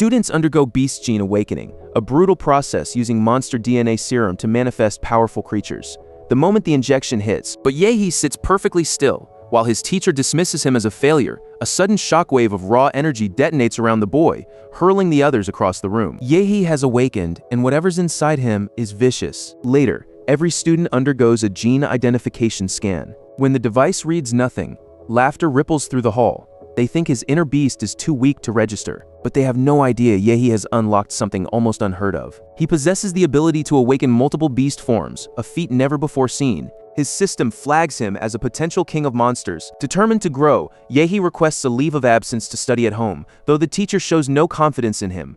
Students undergo Beast Gene Awakening, a brutal process using monster DNA serum to manifest powerful creatures. The moment the injection hits, but Yahhei sits perfectly still. While his teacher dismisses him as a failure, a sudden shockwave of raw energy detonates around the boy, hurling the others across the room. Yahhei has awakened, and whatever's inside him is vicious. Later, every student undergoes a gene identification scan. When the device reads nothing, laughter ripples through the hall. They think his inner beast is too weak to register, but they have no idea Yahhei has unlocked something almost unheard of. He possesses the ability to awaken multiple beast forms, a feat never before seen. His system flags him as a potential king of monsters. Determined to grow, Yahhei requests a leave of absence to study at home, though the teacher shows no confidence in him,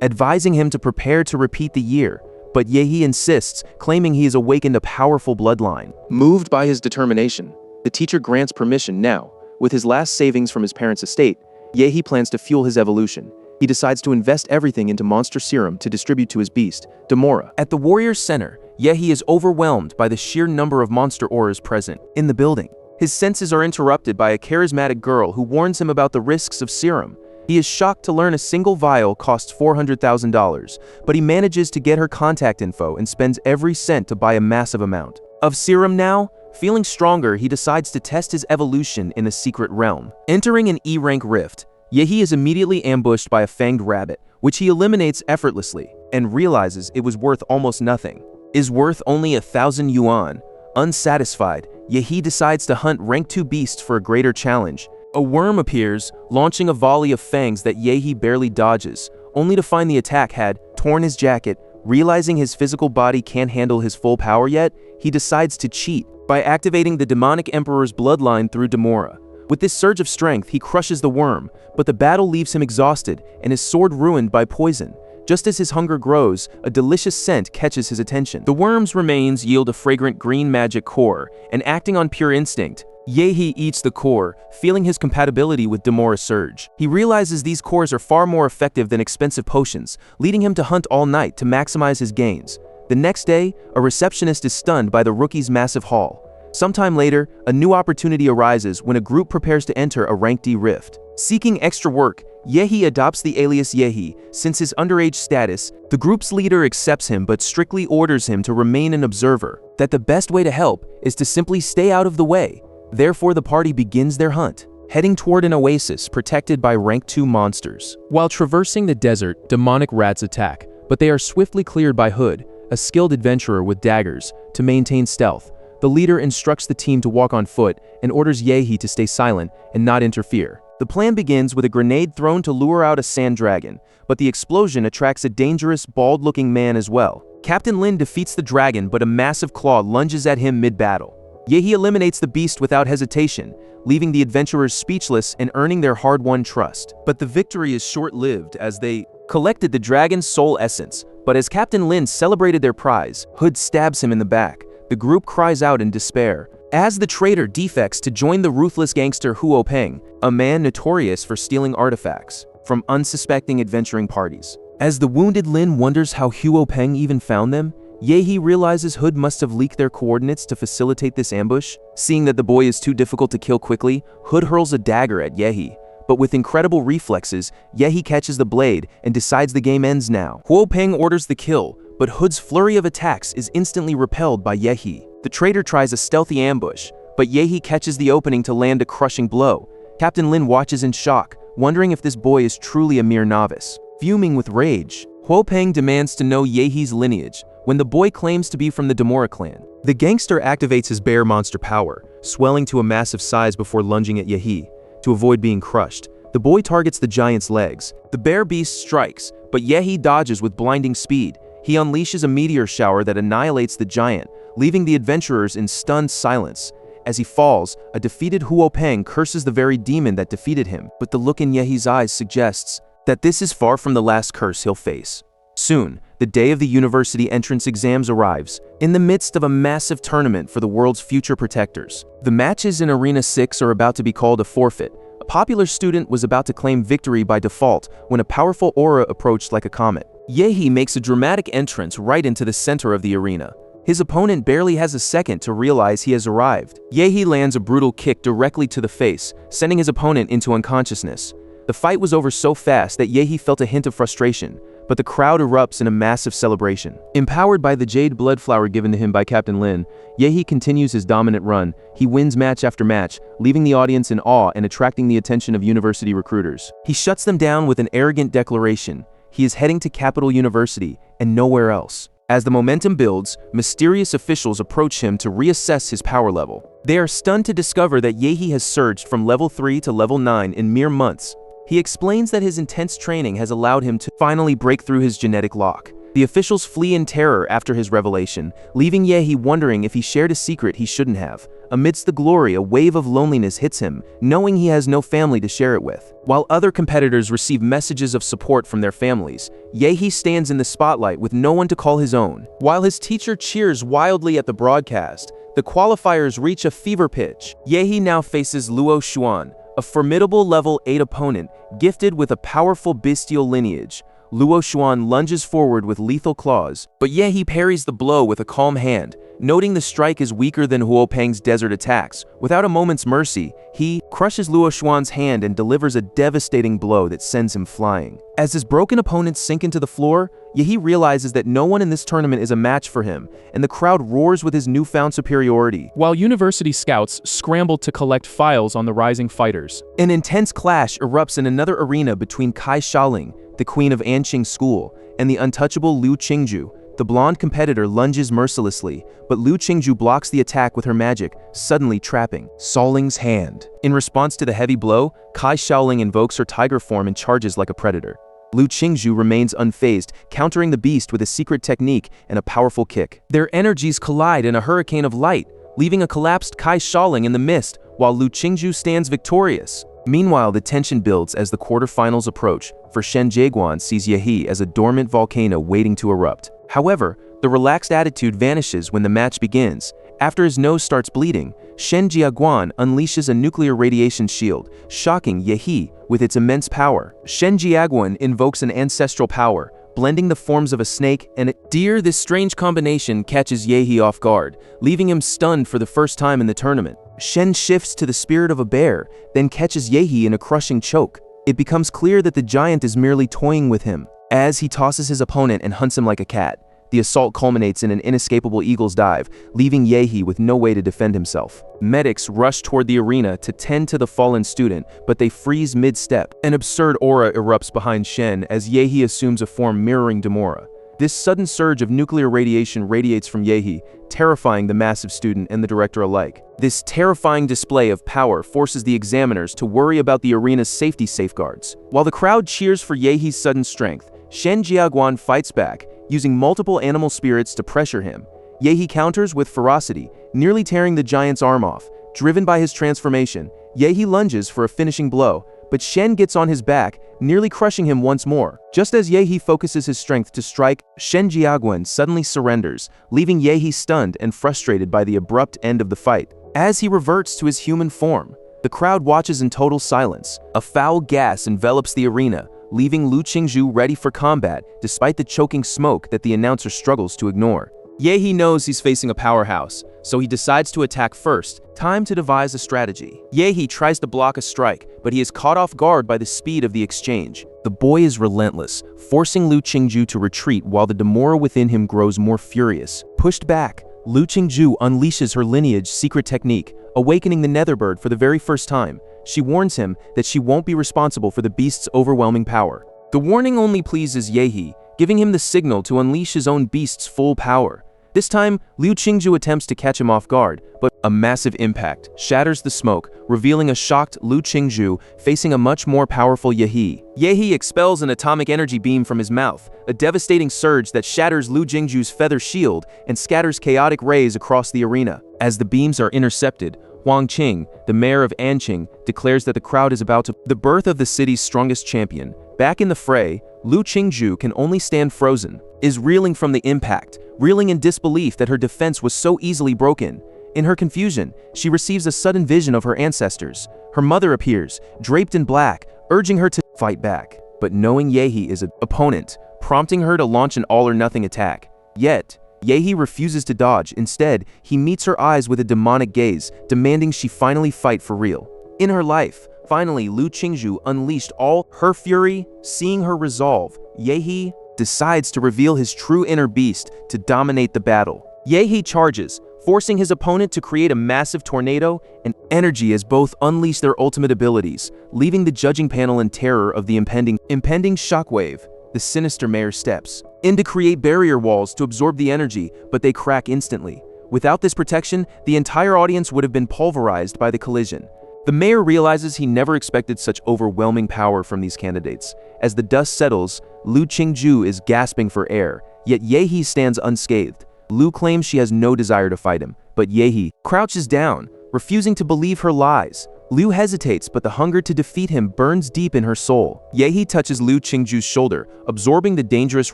advising him to prepare to repeat the year. But Yahhei insists, claiming he has awakened a powerful bloodline. Moved by his determination, the teacher grants permission now. With his last savings from his parents' estate, Yahhei plans to fuel his evolution. He decides to invest everything into monster serum to distribute to his beast, Demora. At the warrior's center, Yahhei is overwhelmed by the sheer number of monster auras present in the building. His senses are interrupted by a charismatic girl who warns him about the risks of serum. He is shocked to learn a single vial costs $400,000, but he manages to get her contact info and spends every cent to buy a massive amount of serum now. Feeling stronger, he decides to test his evolution in a secret realm. Entering an E-rank rift, Yahhei is immediately ambushed by a fanged rabbit, which he eliminates effortlessly, and realizes it was worth almost nothing. Is worth only 1,000 yuan. Unsatisfied, Yahhei decides to hunt rank 2 beasts for a greater challenge. A worm appears, launching a volley of fangs that Yahhei barely dodges, only to find the attack had torn his jacket. Realizing his physical body can't handle his full power yet, he decides to cheat by activating the demonic emperor's bloodline through Demora. With this surge of strength, he crushes the worm, but the battle leaves him exhausted and his sword ruined by poison. Just as his hunger grows, a delicious scent catches his attention. The worm's remains yield a fragrant green magic core, and acting on pure instinct, Yahhei eats the core, feeling his compatibility with Demora's surge. He realizes these cores are far more effective than expensive potions, leading him to hunt all night to maximize his gains. The next day, a receptionist is stunned by the rookie's massive haul. Sometime later, a new opportunity arises when a group prepares to enter a rank D rift. Seeking extra work, Yahhei adopts the alias Yahhei. Since his underage status, the group's leader accepts him but strictly orders him to remain an observer, that the best way to help is to simply stay out of the way. Therefore, the party begins their hunt, heading toward an oasis protected by rank 2 monsters. While traversing the desert, demonic rats attack, but they are swiftly cleared by Hood, a skilled adventurer with daggers, to maintain stealth. The leader instructs the team to walk on foot and orders Yahhei to stay silent and not interfere. The plan begins with a grenade thrown to lure out a sand dragon, but the explosion attracts a dangerous, bald-looking man as well. Captain Lin defeats the dragon, but a massive claw lunges at him mid-battle. Yahhei eliminates the beast without hesitation, leaving the adventurers speechless and earning their hard-won trust. But the victory is short-lived as they collected the dragon's soul essence. But as Captain Lin celebrated their prize, Hood stabs him in the back. The group cries out in despair, as the traitor defects to join the ruthless gangster Huo Peng, a man notorious for stealing artifacts from unsuspecting adventuring parties. As the wounded Lin wonders how Huo Peng even found them, Yahhei realizes Hood must have leaked their coordinates to facilitate this ambush. Seeing that the boy is too difficult to kill quickly, Hood hurls a dagger at Yahhei. But with incredible reflexes, Yahhei catches the blade and decides the game ends now. Huo Peng orders the kill, but Hood's flurry of attacks is instantly repelled by Yahhei. The traitor tries a stealthy ambush, but Yahhei catches the opening to land a crushing blow. Captain Lin watches in shock, wondering if this boy is truly a mere novice. Fuming with rage, Huo Peng demands to know Yahei's lineage, when the boy claims to be from the Demora clan. The gangster activates his bear monster power, swelling to a massive size before lunging at Yahhei. To avoid being crushed, the boy targets the giant's legs. The bear beast strikes, but Yahhei dodges with blinding speed. He unleashes a meteor shower that annihilates the giant, leaving the adventurers in stunned silence. As he falls, a defeated Huo Peng curses the very demon that defeated him, but the look in Yahei's eyes suggests that this is far from the last curse he'll face. Soon, the day of the university entrance exams arrives, in the midst of a massive tournament for the world's future protectors. The matches in Arena 6 are about to be called a forfeit. A popular student was about to claim victory by default when a powerful aura approached like a comet. Yahhei makes a dramatic entrance right into the center of the arena. His opponent barely has a second to realize he has arrived. Yahhei lands a brutal kick directly to the face, sending his opponent into unconsciousness. The fight was over so fast that Yahhei felt a hint of frustration, but the crowd erupts in a massive celebration. Empowered by the jade blood flower given to him by Captain Lin, Yahhei continues his dominant run. He wins match after match, leaving the audience in awe and attracting the attention of university recruiters. He shuts them down with an arrogant declaration. He is heading to Capital University and nowhere else. As the momentum builds, mysterious officials approach him to reassess his power level. They are stunned to discover that Yahhei has surged from level 3 to level 9 in mere months. He explains that his intense training has allowed him to finally break through his genetic lock. The officials flee in terror after his revelation, leaving Yahhei wondering if he shared a secret he shouldn't have. Amidst the glory, a wave of loneliness hits him, knowing he has no family to share it with. While other competitors receive messages of support from their families, Yahhei stands in the spotlight with no one to call his own. While his teacher cheers wildly at the broadcast, the qualifiers reach a fever pitch. Yahhei now faces Luo Xuan, a formidable level 8 opponent, gifted with a powerful bestial lineage. Luo Xuan lunges forward with lethal claws, but Yahhei parries the blow with a calm hand. Noting the strike is weaker than Huo Peng's desert attacks, without a moment's mercy, he crushes Luo Xuan's hand and delivers a devastating blow that sends him flying. As his broken opponents sink into the floor, Yahhei realizes that no one in this tournament is a match for him, and the crowd roars with his newfound superiority. While university scouts scrambled to collect files on the rising fighters, An intense clash erupts in another arena between Kai Shaoling, the queen of Anqing School, and the untouchable Liu Qingju. The blonde competitor lunges mercilessly, but Liu Qingju blocks the attack with her magic, suddenly trapping Shaoling's hand. In response to the heavy blow, Kai Shaoling invokes her tiger form and charges like a predator. Liu Qingju remains unfazed, countering the beast with a secret technique and a powerful kick. Their energies collide in a hurricane of light, leaving a collapsed Kai Shaoling in the mist, while Liu Qingju stands victorious. Meanwhile, the tension builds as the quarterfinals approach, for Shen Jieguan sees Yahhei as a dormant volcano waiting to erupt. However, the relaxed attitude vanishes when the match begins. After his nose starts bleeding, Shen Jieguan unleashes a nuclear radiation shield, shocking Yahhei with its immense power. Shen Jieguan invokes an ancestral power, blending the forms of a snake and a deer. This strange combination catches Yahhei off guard, leaving him stunned for the first time in the tournament. Shen shifts to the spirit of a bear, then catches Yahhei in a crushing choke. It becomes clear that the giant is merely toying with him. As he tosses his opponent and hunts him like a cat, the assault culminates in an inescapable eagle's dive, leaving Yahhei with no way to defend himself. Medics rush toward the arena to tend to the fallen student, but they freeze mid-step. An absurd aura erupts behind Shen as Yahhei assumes a form mirroring Demora. This sudden surge of nuclear radiation radiates from Yahhei, terrifying the massive student and the director alike. This terrifying display of power forces the examiners to worry about the arena's safety safeguards. While the crowd cheers for Yehei's sudden strength, Shen Jieguan fights back, using multiple animal spirits to pressure him. Yahhei counters with ferocity, nearly tearing the giant's arm off. Driven by his transformation, Yahhei lunges for a finishing blow, but Shen gets on his back, nearly crushing him once more. Just as Yahhei focuses his strength to strike, Shen Jieguan suddenly surrenders, leaving Yahhei stunned and frustrated by the abrupt end of the fight. As he reverts to his human form, the crowd watches in total silence. A foul gas envelops the arena, leaving Liu Qingju ready for combat despite the choking smoke that the announcer struggles to ignore. Yahhei knows he's facing a powerhouse, so he decides to attack first. Time to devise a strategy. Yahhei tries to block a strike, but he is caught off guard by the speed of the exchange. The boy is relentless, forcing Liu Qingju to retreat while the Demora within him grows more furious. Pushed back, Liu Qingju unleashes her lineage's secret technique, awakening the Netherbird for the very first time. She warns him that she won't be responsible for the beast's overwhelming power. The warning only pleases Yahhei, giving him the signal to unleash his own beast's full power. This time, Liu Qingju attempts to catch him off guard, but a massive impact shatters the smoke, revealing a shocked Liu Qingju facing a much more powerful Yahhei. Yahhei expels an atomic energy beam from his mouth, a devastating surge that shatters Liu Qingju's feather shield and scatters chaotic rays across the arena. As the beams are intercepted, Huang Qing, the mayor of Anqing, declares that the crowd is about to the birth of the city's strongest champion. Back in the fray, Liu Qingju can only stand frozen, is reeling from the impact, reeling in disbelief that her defense was so easily broken. In her confusion, she receives a sudden vision of her ancestors. Her mother appears, draped in black, urging her to fight back, but knowing Yahhei is an opponent, prompting her to launch an all-or-nothing attack. Yet, Yahhei refuses to dodge. Instead, he meets her eyes with a demonic gaze, demanding she finally fight for real. In her life, Finally, Lu Qingzhu unleashed all her fury. Seeing her resolve, Yahhei decides to reveal his true inner beast to dominate the battle. Yahhei charges, forcing his opponent to create a massive tornado and energy as both unleash their ultimate abilities, leaving the judging panel in terror of the impending shockwave. The sinister mayor steps in to create barrier walls to absorb the energy, but they crack instantly. Without this protection, the entire audience would have been pulverized by the collision. The mayor realizes he never expected such overwhelming power from these candidates. As the dust settles, Lu Qingzhu is gasping for air, yet Yahhei stands unscathed. Lu claims she has no desire to fight him, but Yahhei crouches down, refusing to believe her lies. Lu hesitates, but the hunger to defeat him burns deep in her soul. Yahhei touches Lu Qingzhu's shoulder, absorbing the dangerous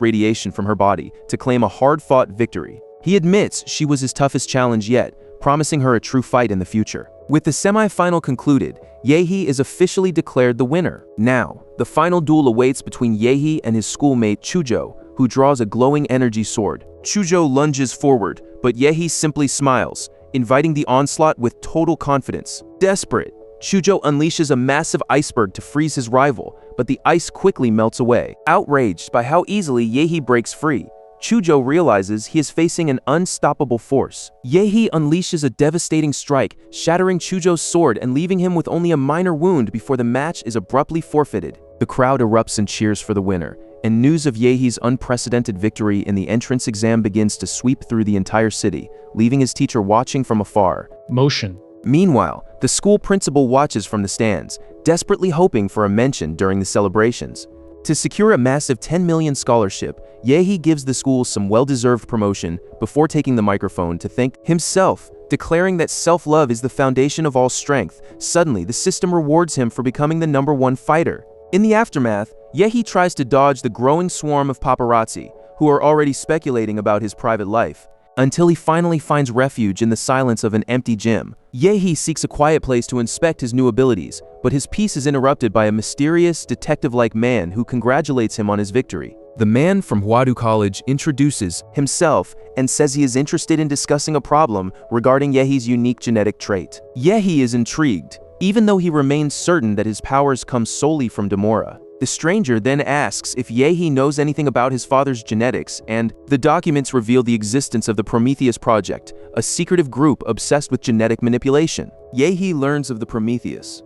radiation from her body to claim a hard-fought victory. He admits she was his toughest challenge yet, promising her a true fight in the future. With the semi-final concluded, Yahhei is officially declared the winner. Now, the final duel awaits between Yahhei and his schoolmate Chuzhou, who draws a glowing energy sword. Chuzhou lunges forward, but Yahhei simply smiles, inviting the onslaught with total confidence. Desperate, Chuzhou unleashes a massive iceberg to freeze his rival, but the ice quickly melts away. Outraged by how easily Yahhei breaks free, Chuzhou realizes he is facing an unstoppable force. Yahhei unleashes a devastating strike, shattering Chuzhou's sword and leaving him with only a minor wound before the match is abruptly forfeited. The crowd erupts in cheers for the winner, and news of Yahhei's unprecedented victory in the entrance exam begins to sweep through the entire city, leaving his teacher watching from afar. Motion. Meanwhile, the school principal watches from the stands, desperately hoping for a mention during the celebrations. To secure a massive 10 million scholarship, Yahhei gives the school some well-deserved promotion before taking the microphone to thank himself, declaring that self-love is the foundation of all strength. Suddenly, the system rewards him for becoming the #1 fighter. In the aftermath, Yahhei tries to dodge the growing swarm of paparazzi, who are already speculating about his private life, until he finally finds refuge in the silence of an empty gym. Yahhei seeks a quiet place to inspect his new abilities, but his peace is interrupted by a mysterious, detective-like man who congratulates him on his victory. The man from Huadu College introduces himself and says he is interested in discussing a problem regarding Yahhei's unique genetic trait. Yahhei is intrigued, even though he remains certain that his powers come solely from Demora. The stranger then asks if Yahhei knows anything about his father's genetics, and the documents reveal the existence of the Prometheus Project, a secretive group obsessed with genetic manipulation. Yahhei learns of the Prometheus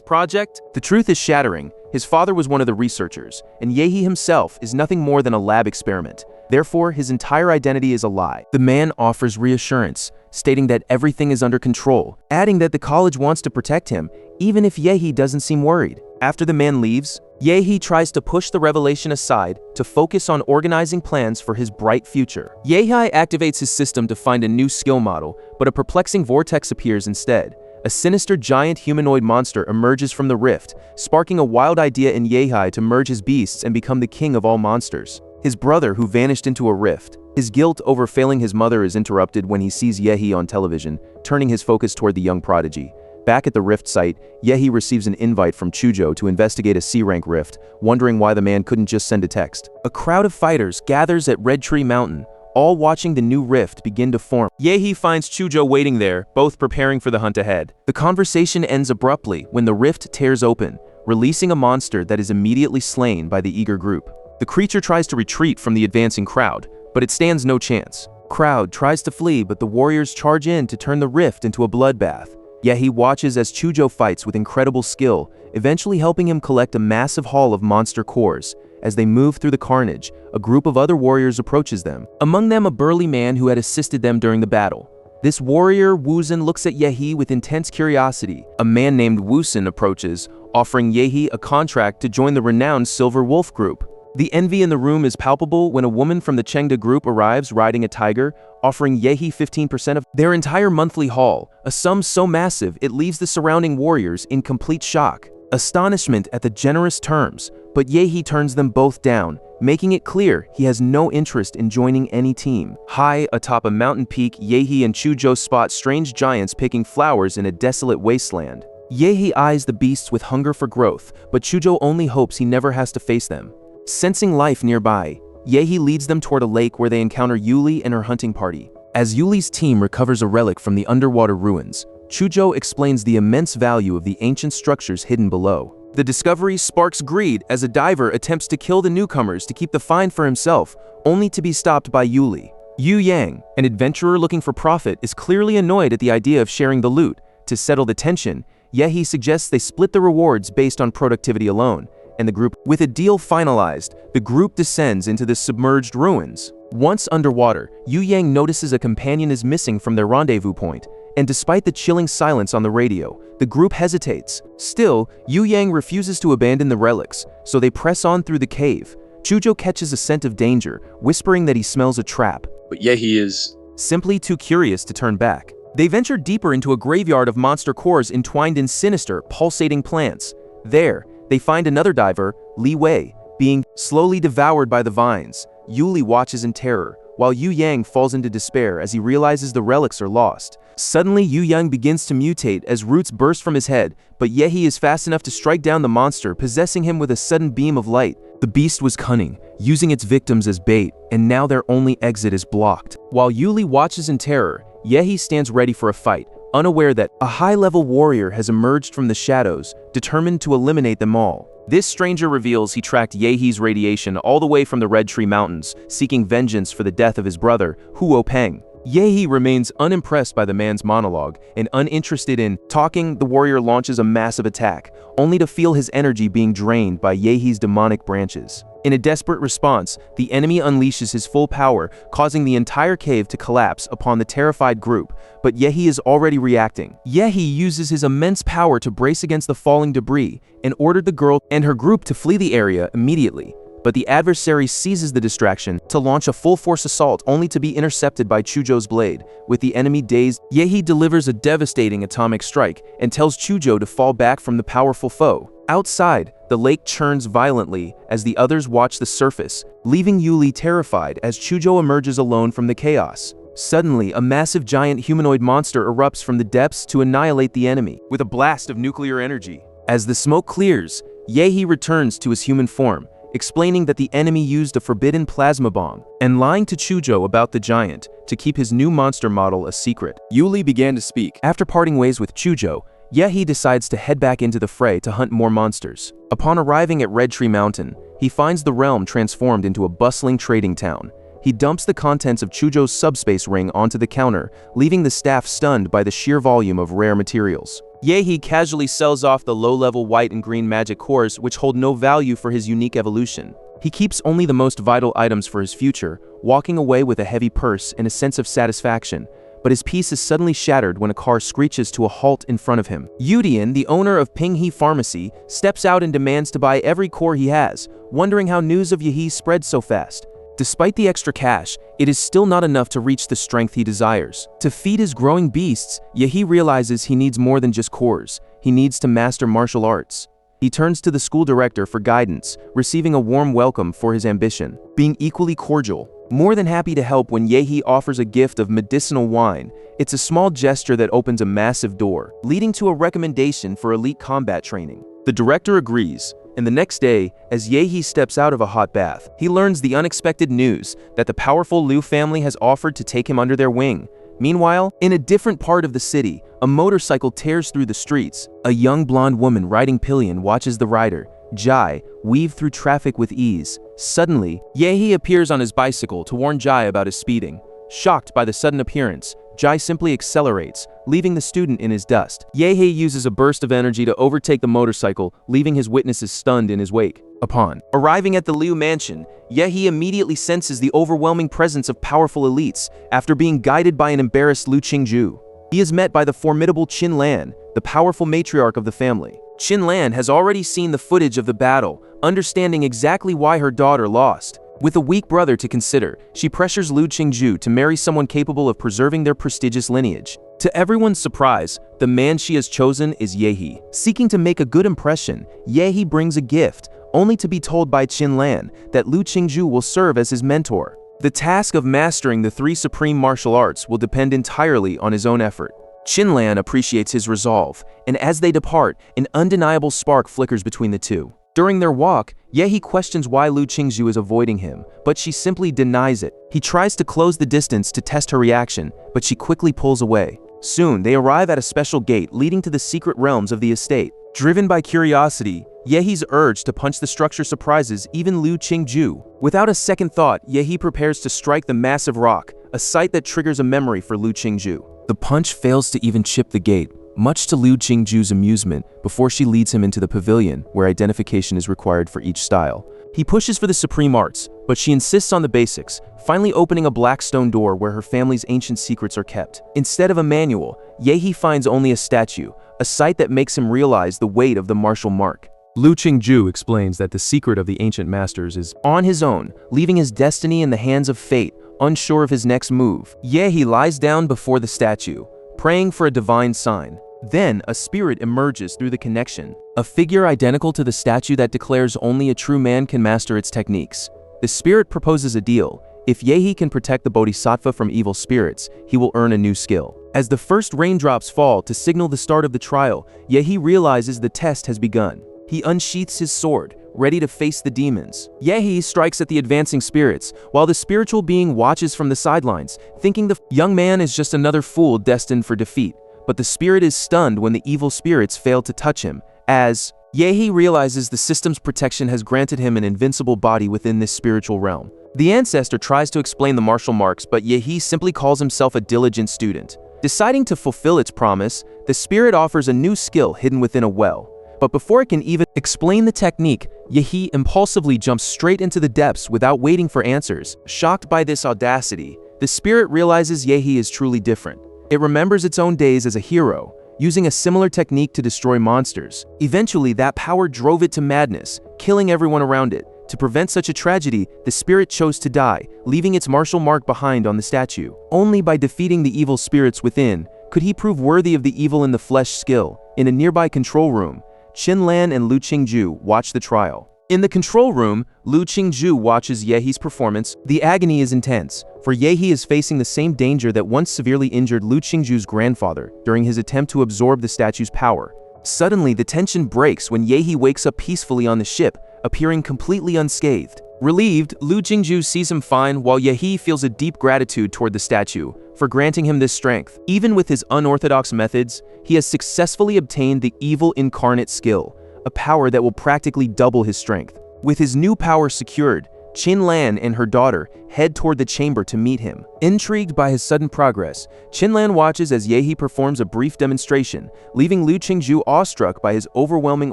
Project? The truth is shattering. His father was one of the researchers, and Yahhei himself is nothing more than a lab experiment. Therefore, his entire identity is a lie. The man offers reassurance, stating that everything is under control, adding that the college wants to protect him, even if Yahhei doesn't seem worried. After the man leaves, Yahhei tries to push the revelation aside to focus on organizing plans for his bright future. Yahhei activates his system to find a new skill model, but a perplexing vortex appears instead. A sinister giant humanoid monster emerges from the rift, sparking a wild idea in Yahhei to merge his beasts and become the king of all monsters. His brother, who vanished into a rift. His guilt over failing his mother is interrupted when he sees Yahhei on television, turning his focus toward the young prodigy. Back at the rift site, Yahhei receives an invite from Chuzhou to investigate a C-rank rift, wondering why the man couldn't just send a text. A crowd of fighters gathers at Red Tree Mountain, all watching the new rift begin to form. Yahhei finds Chuzhou waiting there, both preparing for the hunt ahead. The conversation ends abruptly when the rift tears open, releasing a monster that is immediately slain by the eager group. The creature tries to retreat from the advancing crowd, but it stands no chance. Crowd tries to flee, but the warriors charge in to turn the rift into a bloodbath. Yahhei watches as Chuzhou fights with incredible skill, eventually helping him collect a massive haul of monster cores. As they move through the carnage, a group of other warriors approaches them, among them a burly man who had assisted them during the battle. This warrior, Wuzhen, looks at Yahhei with intense curiosity. A man named Wuzhen approaches, offering Yahhei a contract to join the renowned Silver Wolf group. The envy in the room is palpable when a woman from the Chengda group arrives riding a tiger, offering Yahhei 15% of their entire monthly haul, a sum so massive it leaves the surrounding warriors in complete shock. Astonishment at the generous terms, but Yahhei turns them both down, making it clear he has no interest in joining any team. High atop a mountain peak, Yahhei and Chuzhou spot strange giants picking flowers in a desolate wasteland. Yahhei eyes the beasts with hunger for growth, but Chuzhou only hopes he never has to face them. Sensing life nearby, Yahhei leads them toward a lake where they encounter Yuli and her hunting party. As Yuli's team recovers a relic from the underwater ruins, Chuzhou explains the immense value of the ancient structures hidden below. The discovery sparks greed as a diver attempts to kill the newcomers to keep the find for himself, only to be stopped by Yuli. Yu Yang, an adventurer looking for profit, is clearly annoyed at the idea of sharing the loot. To settle the tension, Yahhei suggests they split the rewards based on productivity alone, and with a deal finalized, the group descends into the submerged ruins. Once underwater, Yu Yang notices a companion is missing from their rendezvous point, and despite the chilling silence on the radio, the group hesitates. Still, Yu Yang refuses to abandon the relics, so they press on through the cave. Chuzhou catches a scent of danger, whispering that he smells a trap. But Yahhei is simply too curious to turn back. They venture deeper into a graveyard of monster cores entwined in sinister, pulsating plants. There, they find another diver, Li Wei, being slowly devoured by the vines. Yuli watches in terror, while Yu Yang falls into despair as he realizes the relics are lost. Suddenly, Yu Yang begins to mutate as roots burst from his head, but Yahhei is fast enough to strike down the monster, possessing him with a sudden beam of light. The beast was cunning, using its victims as bait, and now their only exit is blocked. While Yuli watches in terror, Yahhei stands ready for a fight, unaware that a high-level warrior has emerged from the shadows, determined to eliminate them all. This stranger reveals he tracked Yahhei's radiation all the way from the Red Tree Mountains, seeking vengeance for the death of his brother, Huo Peng. Yahhei remains unimpressed by the man's monologue, and uninterested in talking, the warrior launches a massive attack, only to feel his energy being drained by Yahhei's demonic branches. In a desperate response, the enemy unleashes his full power, causing the entire cave to collapse upon the terrified group, but Yahhei is already reacting. Yahhei uses his immense power to brace against the falling debris, and ordered the girl and her group to flee the area immediately. But the adversary seizes the distraction to launch a full-force assault only to be intercepted by Chuzhou's blade. With the enemy dazed, Yahhei delivers a devastating atomic strike and tells Chuzhou to fall back from the powerful foe. Outside, the lake churns violently as the others watch the surface, leaving Yuli terrified as Chuzhou emerges alone from the chaos. Suddenly, a massive giant humanoid monster erupts from the depths to annihilate the enemy with a blast of nuclear energy. As the smoke clears, Yahhei returns to his human form, explaining that the enemy used a forbidden plasma bomb, and lying to Chuzhou about the giant to keep his new monster model a secret. Yuli began to speak. After parting ways with Chuzhou, Yahhei decides to head back into the fray to hunt more monsters. Upon arriving at Red Tree Mountain, he finds the realm transformed into a bustling trading town. He dumps the contents of Chuzhou's subspace ring onto the counter, leaving the staff stunned by the sheer volume of rare materials. Yahhei casually sells off the low-level white and green magic cores which hold no value for his unique evolution. He keeps only the most vital items for his future, walking away with a heavy purse and a sense of satisfaction. But his peace is suddenly shattered when a car screeches to a halt in front of him. Yudian, the owner of Pinghe Pharmacy, steps out and demands to buy every core he has, wondering how news of Yahhei spreads so fast. Despite the extra cash, it is still not enough to reach the strength he desires. To feed his growing beasts, Yahhei realizes he needs more than just cores. He needs to master martial arts. He turns to the school director for guidance, receiving a warm welcome for his ambition. Being equally cordial, more than happy to help when Yahhei offers a gift of medicinal wine, it's a small gesture that opens a massive door, leading to a recommendation for elite combat training. The director agrees, and the next day, as Yahhei steps out of a hot bath, he learns the unexpected news that the powerful Liu family has offered to take him under their wing. Meanwhile, in a different part of the city, a motorcycle tears through the streets. A young blonde woman riding pillion watches the rider, Jai, weave through traffic with ease. Suddenly, Yahhei appears on his bicycle to warn Jai about his speeding. Shocked by the sudden appearance, Jai simply accelerates, leaving the student in his dust. Yahhei uses a burst of energy to overtake the motorcycle, leaving his witnesses stunned in his wake. Upon arriving at the Liu mansion, Yahhei immediately senses the overwhelming presence of powerful elites after being guided by an embarrassed Liu Qingju. He is met by the formidable Qin Lan, the powerful matriarch of the family. Qin Lan has already seen the footage of the battle, understanding exactly why her daughter lost. With a weak brother to consider, she pressures Liu Qingju to marry someone capable of preserving their prestigious lineage. To everyone's surprise, the man she has chosen is Yahhei. Seeking to make a good impression, Yahhei brings a gift, only to be told by Qin Lan that Liu Qingju will serve as his mentor. The task of mastering the three supreme martial arts will depend entirely on his own effort. Qin Lan appreciates his resolve, and as they depart, an undeniable spark flickers between the two. During their walk, Yahhei questions why Liu Qingju is avoiding him, but she simply denies it. He tries to close the distance to test her reaction, but she quickly pulls away. Soon, they arrive at a special gate leading to the secret realms of the estate. Driven by curiosity, Yahei's urge to punch the structure surprises even Liu Qingju. Without a second thought, Yahhei prepares to strike the massive rock, a sight that triggers a memory for Liu Qingju. The punch fails to even chip the gate, much to Liu Qingju's amusement, before she leads him into the pavilion, where identification is required for each style. He pushes for the supreme arts, but she insists on the basics, finally opening a black stone door where her family's ancient secrets are kept. Instead of a manual, Yahhei finds only a statue, a sight that makes him realize the weight of the martial mark. Liu Qingju explains that the secret of the ancient masters is On his own, leaving his destiny in the hands of fate, unsure of his next move. Yahhei lies down before the statue, praying for a divine sign. Then, a spirit emerges through the connection, a figure identical to the statue that declares only a true man can master its techniques. The spirit proposes a deal. If Yahhei can protect the bodhisattva from evil spirits, he will earn a new skill. As the first raindrops fall to signal the start of the trial, Yahhei realizes the test has begun. He unsheaths his sword, ready to face the demons. Yahhei strikes at the advancing spirits, while the spiritual being watches from the sidelines, thinking the young man is just another fool destined for defeat. But the spirit is stunned when the evil spirits fail to touch him, as Yahhei realizes the system's protection has granted him an invincible body within this spiritual realm. The ancestor tries to explain the martial marks, but Yahhei simply calls himself a diligent student. Deciding to fulfill its promise, the spirit offers a new skill hidden within a well. But before it can even explain the technique, Yahhei impulsively jumps straight into the depths without waiting for answers. Shocked by this audacity, the spirit realizes Yahhei is truly different. It remembers its own days as a hero, using a similar technique to destroy monsters. Eventually, that power drove it to madness, killing everyone around it. To prevent such a tragedy, the spirit chose to die, leaving its martial mark behind on the statue. Only by defeating the evil spirits within could he prove worthy of the evil in the flesh skill. In a nearby control room, Qinlan and Liu Qingju watch the trial. In the control room, Liu Qingju watches Yahei's performance. The agony is intense, for Yahhei is facing the same danger that once severely injured Liu Qingju's grandfather during his attempt to absorb the statue's power. Suddenly, the tension breaks when Yahhei wakes up peacefully on the ship, appearing completely unscathed. Relieved, Liu Qingju sees him fine, while Yahhei feels a deep gratitude toward the statue for granting him this strength. Even with his unorthodox methods, he has successfully obtained the evil incarnate skill, a power that will practically double his strength. With his new power secured, Qinlan and her daughter head toward the chamber to meet him. Intrigued by his sudden progress, Qinlan watches as Yahhei performs a brief demonstration, leaving Liu Qingju awestruck by his overwhelming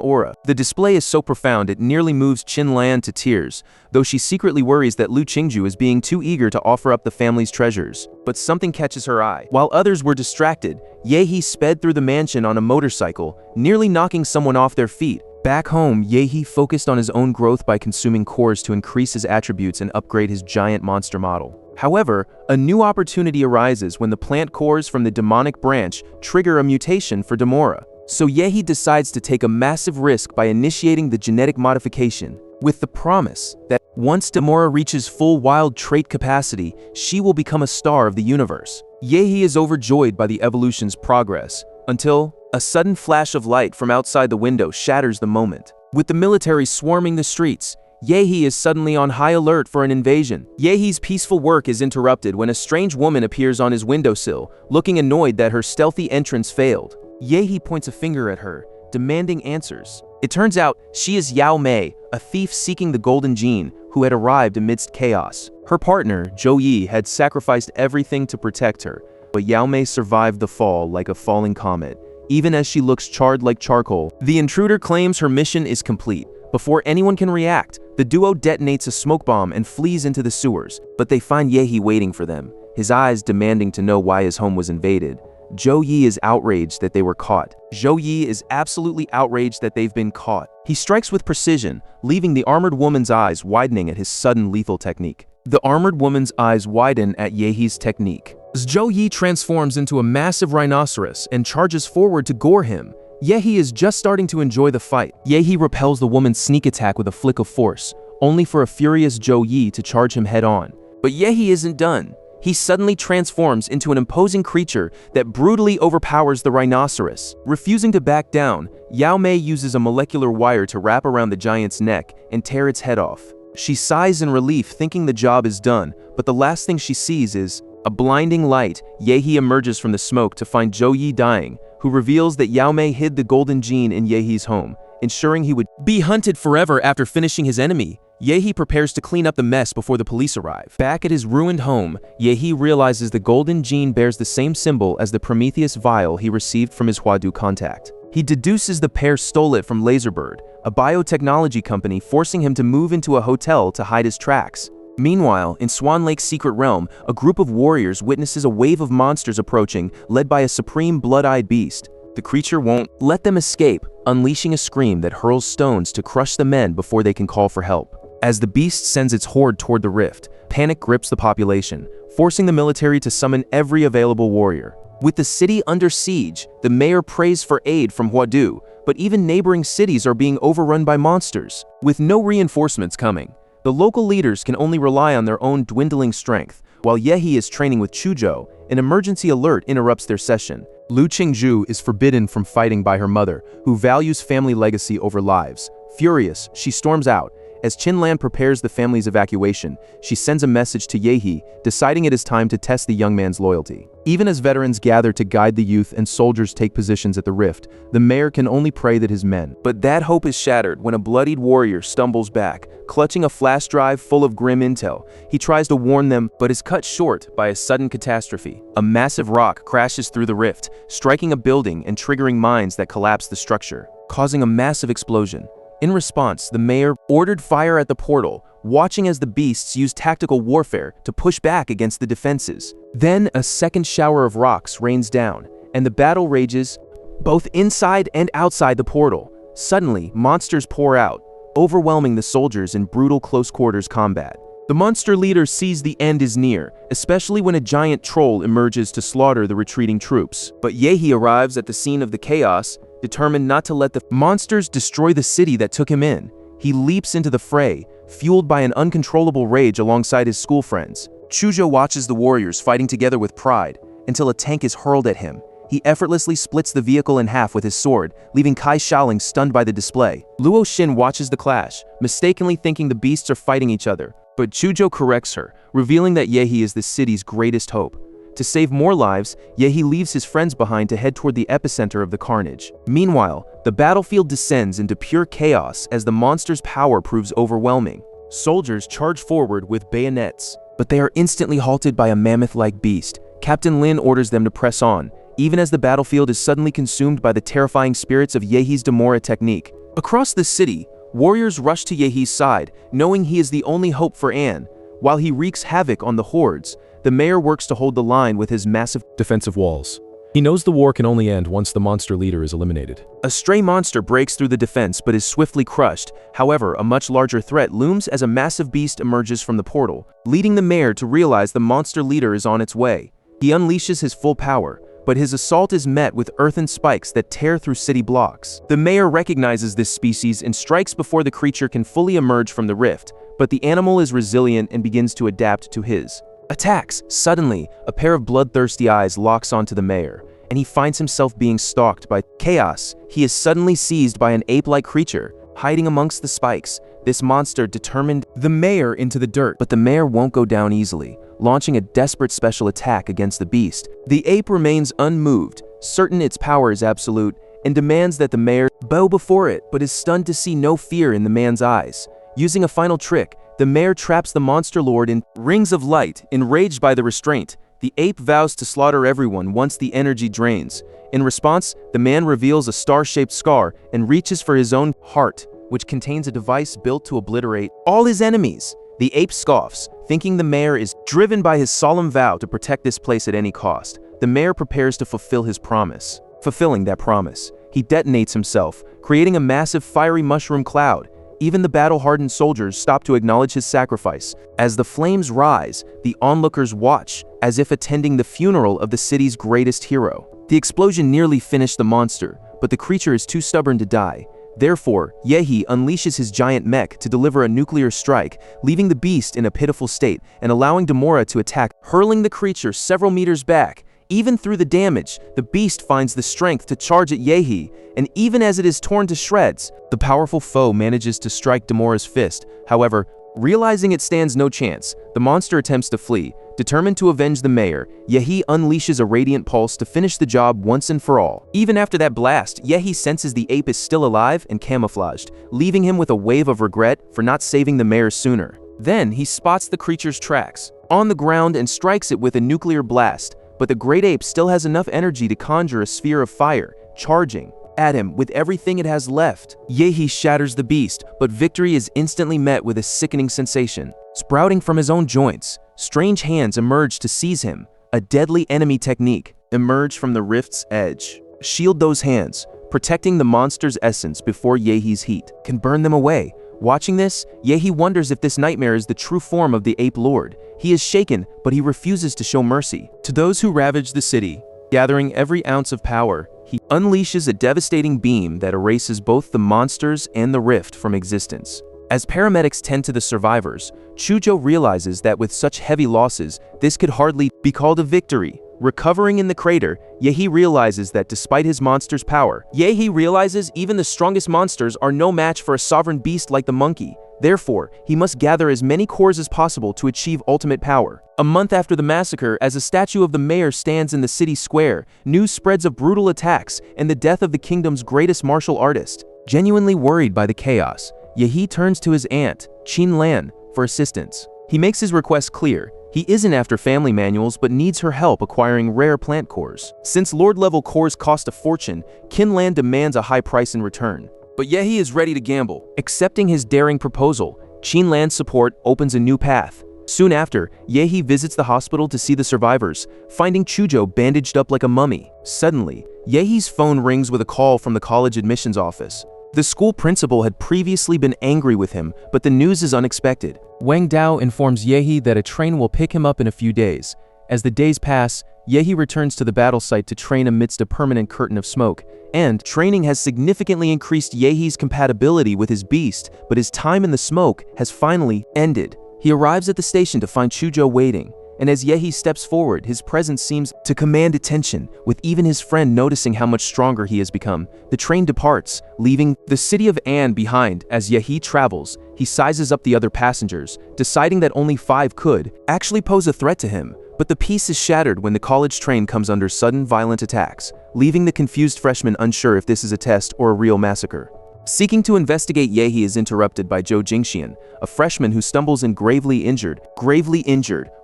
aura. The display is so profound it nearly moves Qinlan to tears, though she secretly worries that Liu Qingju is being too eager to offer up the family's treasures. But something catches her eye. While others were distracted, Yahhei sped through the mansion on a motorcycle, nearly knocking someone off their feet. Back home, Yahhei focused on his own growth by consuming cores to increase his attributes and upgrade his giant monster model. However, a new opportunity arises when the plant cores from the demonic branch trigger a mutation for Demora. So Yahhei decides to take a massive risk by initiating the genetic modification, with the promise that once Demora reaches full wild trait capacity, she will become a star of the universe. Yahhei is overjoyed by the evolution's progress, until a sudden flash of light from outside the window shatters the moment. With the military swarming the streets, Yahhei is suddenly on high alert for an invasion. Yahei's peaceful work is interrupted when a strange woman appears on his windowsill, looking annoyed that her stealthy entrance failed. Yahhei points a finger at her, demanding answers. It turns out she is Yahhei, a thief seeking the golden gene, who had arrived amidst chaos. Her partner, Zhou, had sacrificed everything to protect her, but Yahhei survived the fall like a falling comet. Even as she looks charred like charcoal, the intruder claims her mission is complete. Before anyone can react, the duo detonates a smoke bomb and flees into the sewers, but they find Yahhei waiting for them, his eyes demanding to know why his home was invaded. Zhou is outraged that they were caught. Zhou is absolutely outraged that they've been caught. He strikes with precision, leaving the armored woman's eyes widening at his sudden lethal technique. The armored woman's eyes widen at Yahei's technique. Zhou transforms into a massive rhinoceros and charges forward to gore him. Yahhei is just starting to enjoy the fight. Yahhei repels the woman's sneak attack with a flick of force, only for a furious Zhou to charge him head-on. But Yahhei isn't done. He suddenly transforms into an imposing creature that brutally overpowers the rhinoceros. Refusing to back down, Yahhei uses a molecular wire to wrap around the giant's neck and tear its head off. She sighs in relief, thinking the job is done, but the last thing she sees is A blinding light, Yahhei emerges from the smoke to find Zhou Yi dying, who reveals that Yahmei hid the golden gene in Yehei's home, ensuring he would be hunted forever after finishing his enemy. Yahhei prepares to clean up the mess before the police arrive. Back at his ruined home, Yahhei realizes the golden gene bears the same symbol as the Prometheus vial he received from his Huadu contact. He deduces the pair stole it from Laserbird, a biotechnology company, forcing him to move into a hotel to hide his tracks. Meanwhile, in Swan Lake's secret realm, a group of warriors witnesses a wave of monsters approaching, led by a supreme blood-eyed beast. The creature won't let them escape, unleashing a scream that hurls stones to crush the men before they can call for help. As the beast sends its horde toward the rift, panic grips the population, forcing the military to summon every available warrior. With the city under siege, the mayor prays for aid from Huadu, but even neighboring cities are being overrun by monsters. With no reinforcements coming, the local leaders can only rely on their own dwindling strength. While Yahhei is training with Chuzhou, an emergency alert interrupts their session. Lu Qingzhu is forbidden from fighting by her mother, who values family legacy over lives. Furious, she storms out. As Qinlan prepares the family's evacuation, she sends a message to Yahhei, deciding it is time to test the young man's loyalty. Even as veterans gather to guide the youth and soldiers take positions at the rift, the mayor can only pray that his men. But that hope is shattered when a bloodied warrior stumbles back, clutching a flash drive full of grim intel. He tries to warn them, but is cut short by a sudden catastrophe. A massive rock crashes through the rift, striking a building and triggering mines that collapse the structure, causing a massive explosion. In response, the mayor ordered fire at the portal, watching as the beasts used tactical warfare to push back against the defenses. Then a second shower of rocks rains down, and the battle rages both inside and outside the portal. Suddenly, monsters pour out, overwhelming the soldiers in brutal close-quarters combat. The monster leader sees the end is near, especially when a giant troll emerges to slaughter the retreating troops. But Yahhei arrives at the scene of the chaos, determined not to let the monsters destroy the city that took him in. He leaps into the fray, fueled by an uncontrollable rage alongside his school friends. Chuzhou watches the warriors fighting together with pride, until a tank is hurled at him. He effortlessly splits the vehicle in half with his sword, leaving Kai Shaoling stunned by the display. Luo Xin watches the clash, mistakenly thinking the beasts are fighting each other, but Chuzhou corrects her, revealing that Yahhei is the city's greatest hope. To save more lives, Yahhei leaves his friends behind to head toward the epicenter of the carnage. Meanwhile, the battlefield descends into pure chaos as the monster's power proves overwhelming. Soldiers charge forward with bayonets, but they are instantly halted by a mammoth-like beast. Captain Lin orders them to press on, even as the battlefield is suddenly consumed by the terrifying spirits of Yehei's Demora technique. Across the city, warriors rush to Yehei's side, knowing he is the only hope for Anne. While he wreaks havoc on the hordes, the mayor works to hold the line with his massive defensive walls. He knows the war can only end once the monster leader is eliminated. A stray monster breaks through the defense but is swiftly crushed. However, a much larger threat looms as a massive beast emerges from the portal, leading the mayor to realize the monster leader is on its way. He unleashes his full power, but his assault is met with earthen spikes that tear through city blocks. The mayor recognizes this species and strikes before the creature can fully emerge from the rift, but the animal is resilient and begins to adapt to his attacks. Suddenly, a pair of bloodthirsty eyes locks onto the mayor, and he finds himself being stalked by chaos. He is suddenly seized by an ape-like creature, hiding amongst the spikes. This monster determined the mayor into the dirt, but the mayor won't go down easily, launching a desperate special attack against the beast. The ape remains unmoved, certain its power is absolute, and demands that the mayor bow before it, but is stunned to see no fear in the man's eyes. Using a final trick, the mayor traps the monster lord in rings of light. Enraged by the restraint, the ape vows to slaughter everyone once the energy drains. In response, the man reveals a star-shaped scar and reaches for his own heart, which contains a device built to obliterate all his enemies. The ape scoffs, thinking the mayor is driven by his solemn vow to protect this place at any cost. The mayor prepares to fulfill his promise. Fulfilling that promise, he detonates himself, creating a massive fiery mushroom cloud. Even the battle-hardened soldiers stop to acknowledge his sacrifice. As the flames rise, the onlookers watch, as if attending the funeral of the city's greatest hero. The explosion nearly finished the monster, but the creature is too stubborn to die. Therefore, Yahhei unleashes his giant mech to deliver a nuclear strike, leaving the beast in a pitiful state and allowing Demora to attack, hurling the creature several meters back. Even through the damage, the beast finds the strength to charge at Yahhei, and even as it is torn to shreds, the powerful foe manages to strike Demora's fist. However, realizing it stands no chance, the monster attempts to flee, Determined to avenge the mayor, Yahhei unleashes a radiant pulse to finish the job once and for all. Even after that blast, Yahhei senses the ape is still alive and camouflaged, leaving him with a wave of regret for not saving the mayor sooner. Then he spots the creature's tracks on the ground and strikes it with a nuclear blast, but the great ape still has enough energy to conjure a sphere of fire, charging at him with everything it has left. Yahhei shatters the beast, but victory is instantly met with a sickening sensation. Sprouting from his own joints, strange hands emerge to seize him. A deadly enemy technique emerge from the rift's edge. Shield those hands, protecting the monster's essence before Yahei's heat can burn them away. Watching this, Yahhei wonders if this nightmare is the true form of the ape lord. He is shaken, but he refuses to show mercy to those who ravage the city. Gathering every ounce of power, he unleashes a devastating beam that erases both the monsters and the rift from existence. As paramedics tend to the survivors, Chujo realizes that with such heavy losses, this could hardly be called a victory. Recovering in the crater, Yahhei realizes that despite his monster's power, even the strongest monsters are no match for a sovereign beast like the monkey. Therefore, he must gather as many cores as possible to achieve ultimate power. A month after the massacre, as a statue of the mayor stands in the city square, news spreads of brutal attacks and the death of the kingdom's greatest martial artist. Genuinely worried by the chaos, Yahhei turns to his aunt, Qin Lan, for assistance. He makes his request clear. He isn't after family manuals but needs her help acquiring rare plant cores. Since Lord-level cores cost a fortune, Qin Lan demands a high price in return. But Yahhei is ready to gamble. Accepting his daring proposal, Qin Lan's support opens a new path. Soon after, Yahhei visits the hospital to see the survivors, finding Chujo bandaged up like a mummy. Suddenly, Yehei's phone rings with a call from the college admissions office. The school principal had previously been angry with him, but the news is unexpected. Wang Dao informs Yahhei that a train will pick him up in a few days. As the days pass, Yahhei returns to the battle site to train amidst a permanent curtain of smoke, and training has significantly increased Yehei's compatibility with his beast, but his time in the smoke has finally ended. He arrives at the station to find Chujo waiting, and as Yahhei steps forward, his presence seems to command attention, with even his friend noticing how much stronger he has become. The train departs, leaving the city of An behind. As Yahhei travels, he sizes up the other passengers, deciding that only 5 could actually pose a threat to him. But the peace is shattered when the college train comes under sudden violent attacks, leaving the confused freshman unsure if this is a test or a real massacre. Seeking to investigate, Yahhei is interrupted by Zhou Jingxian, a freshman who stumbles in gravely injured,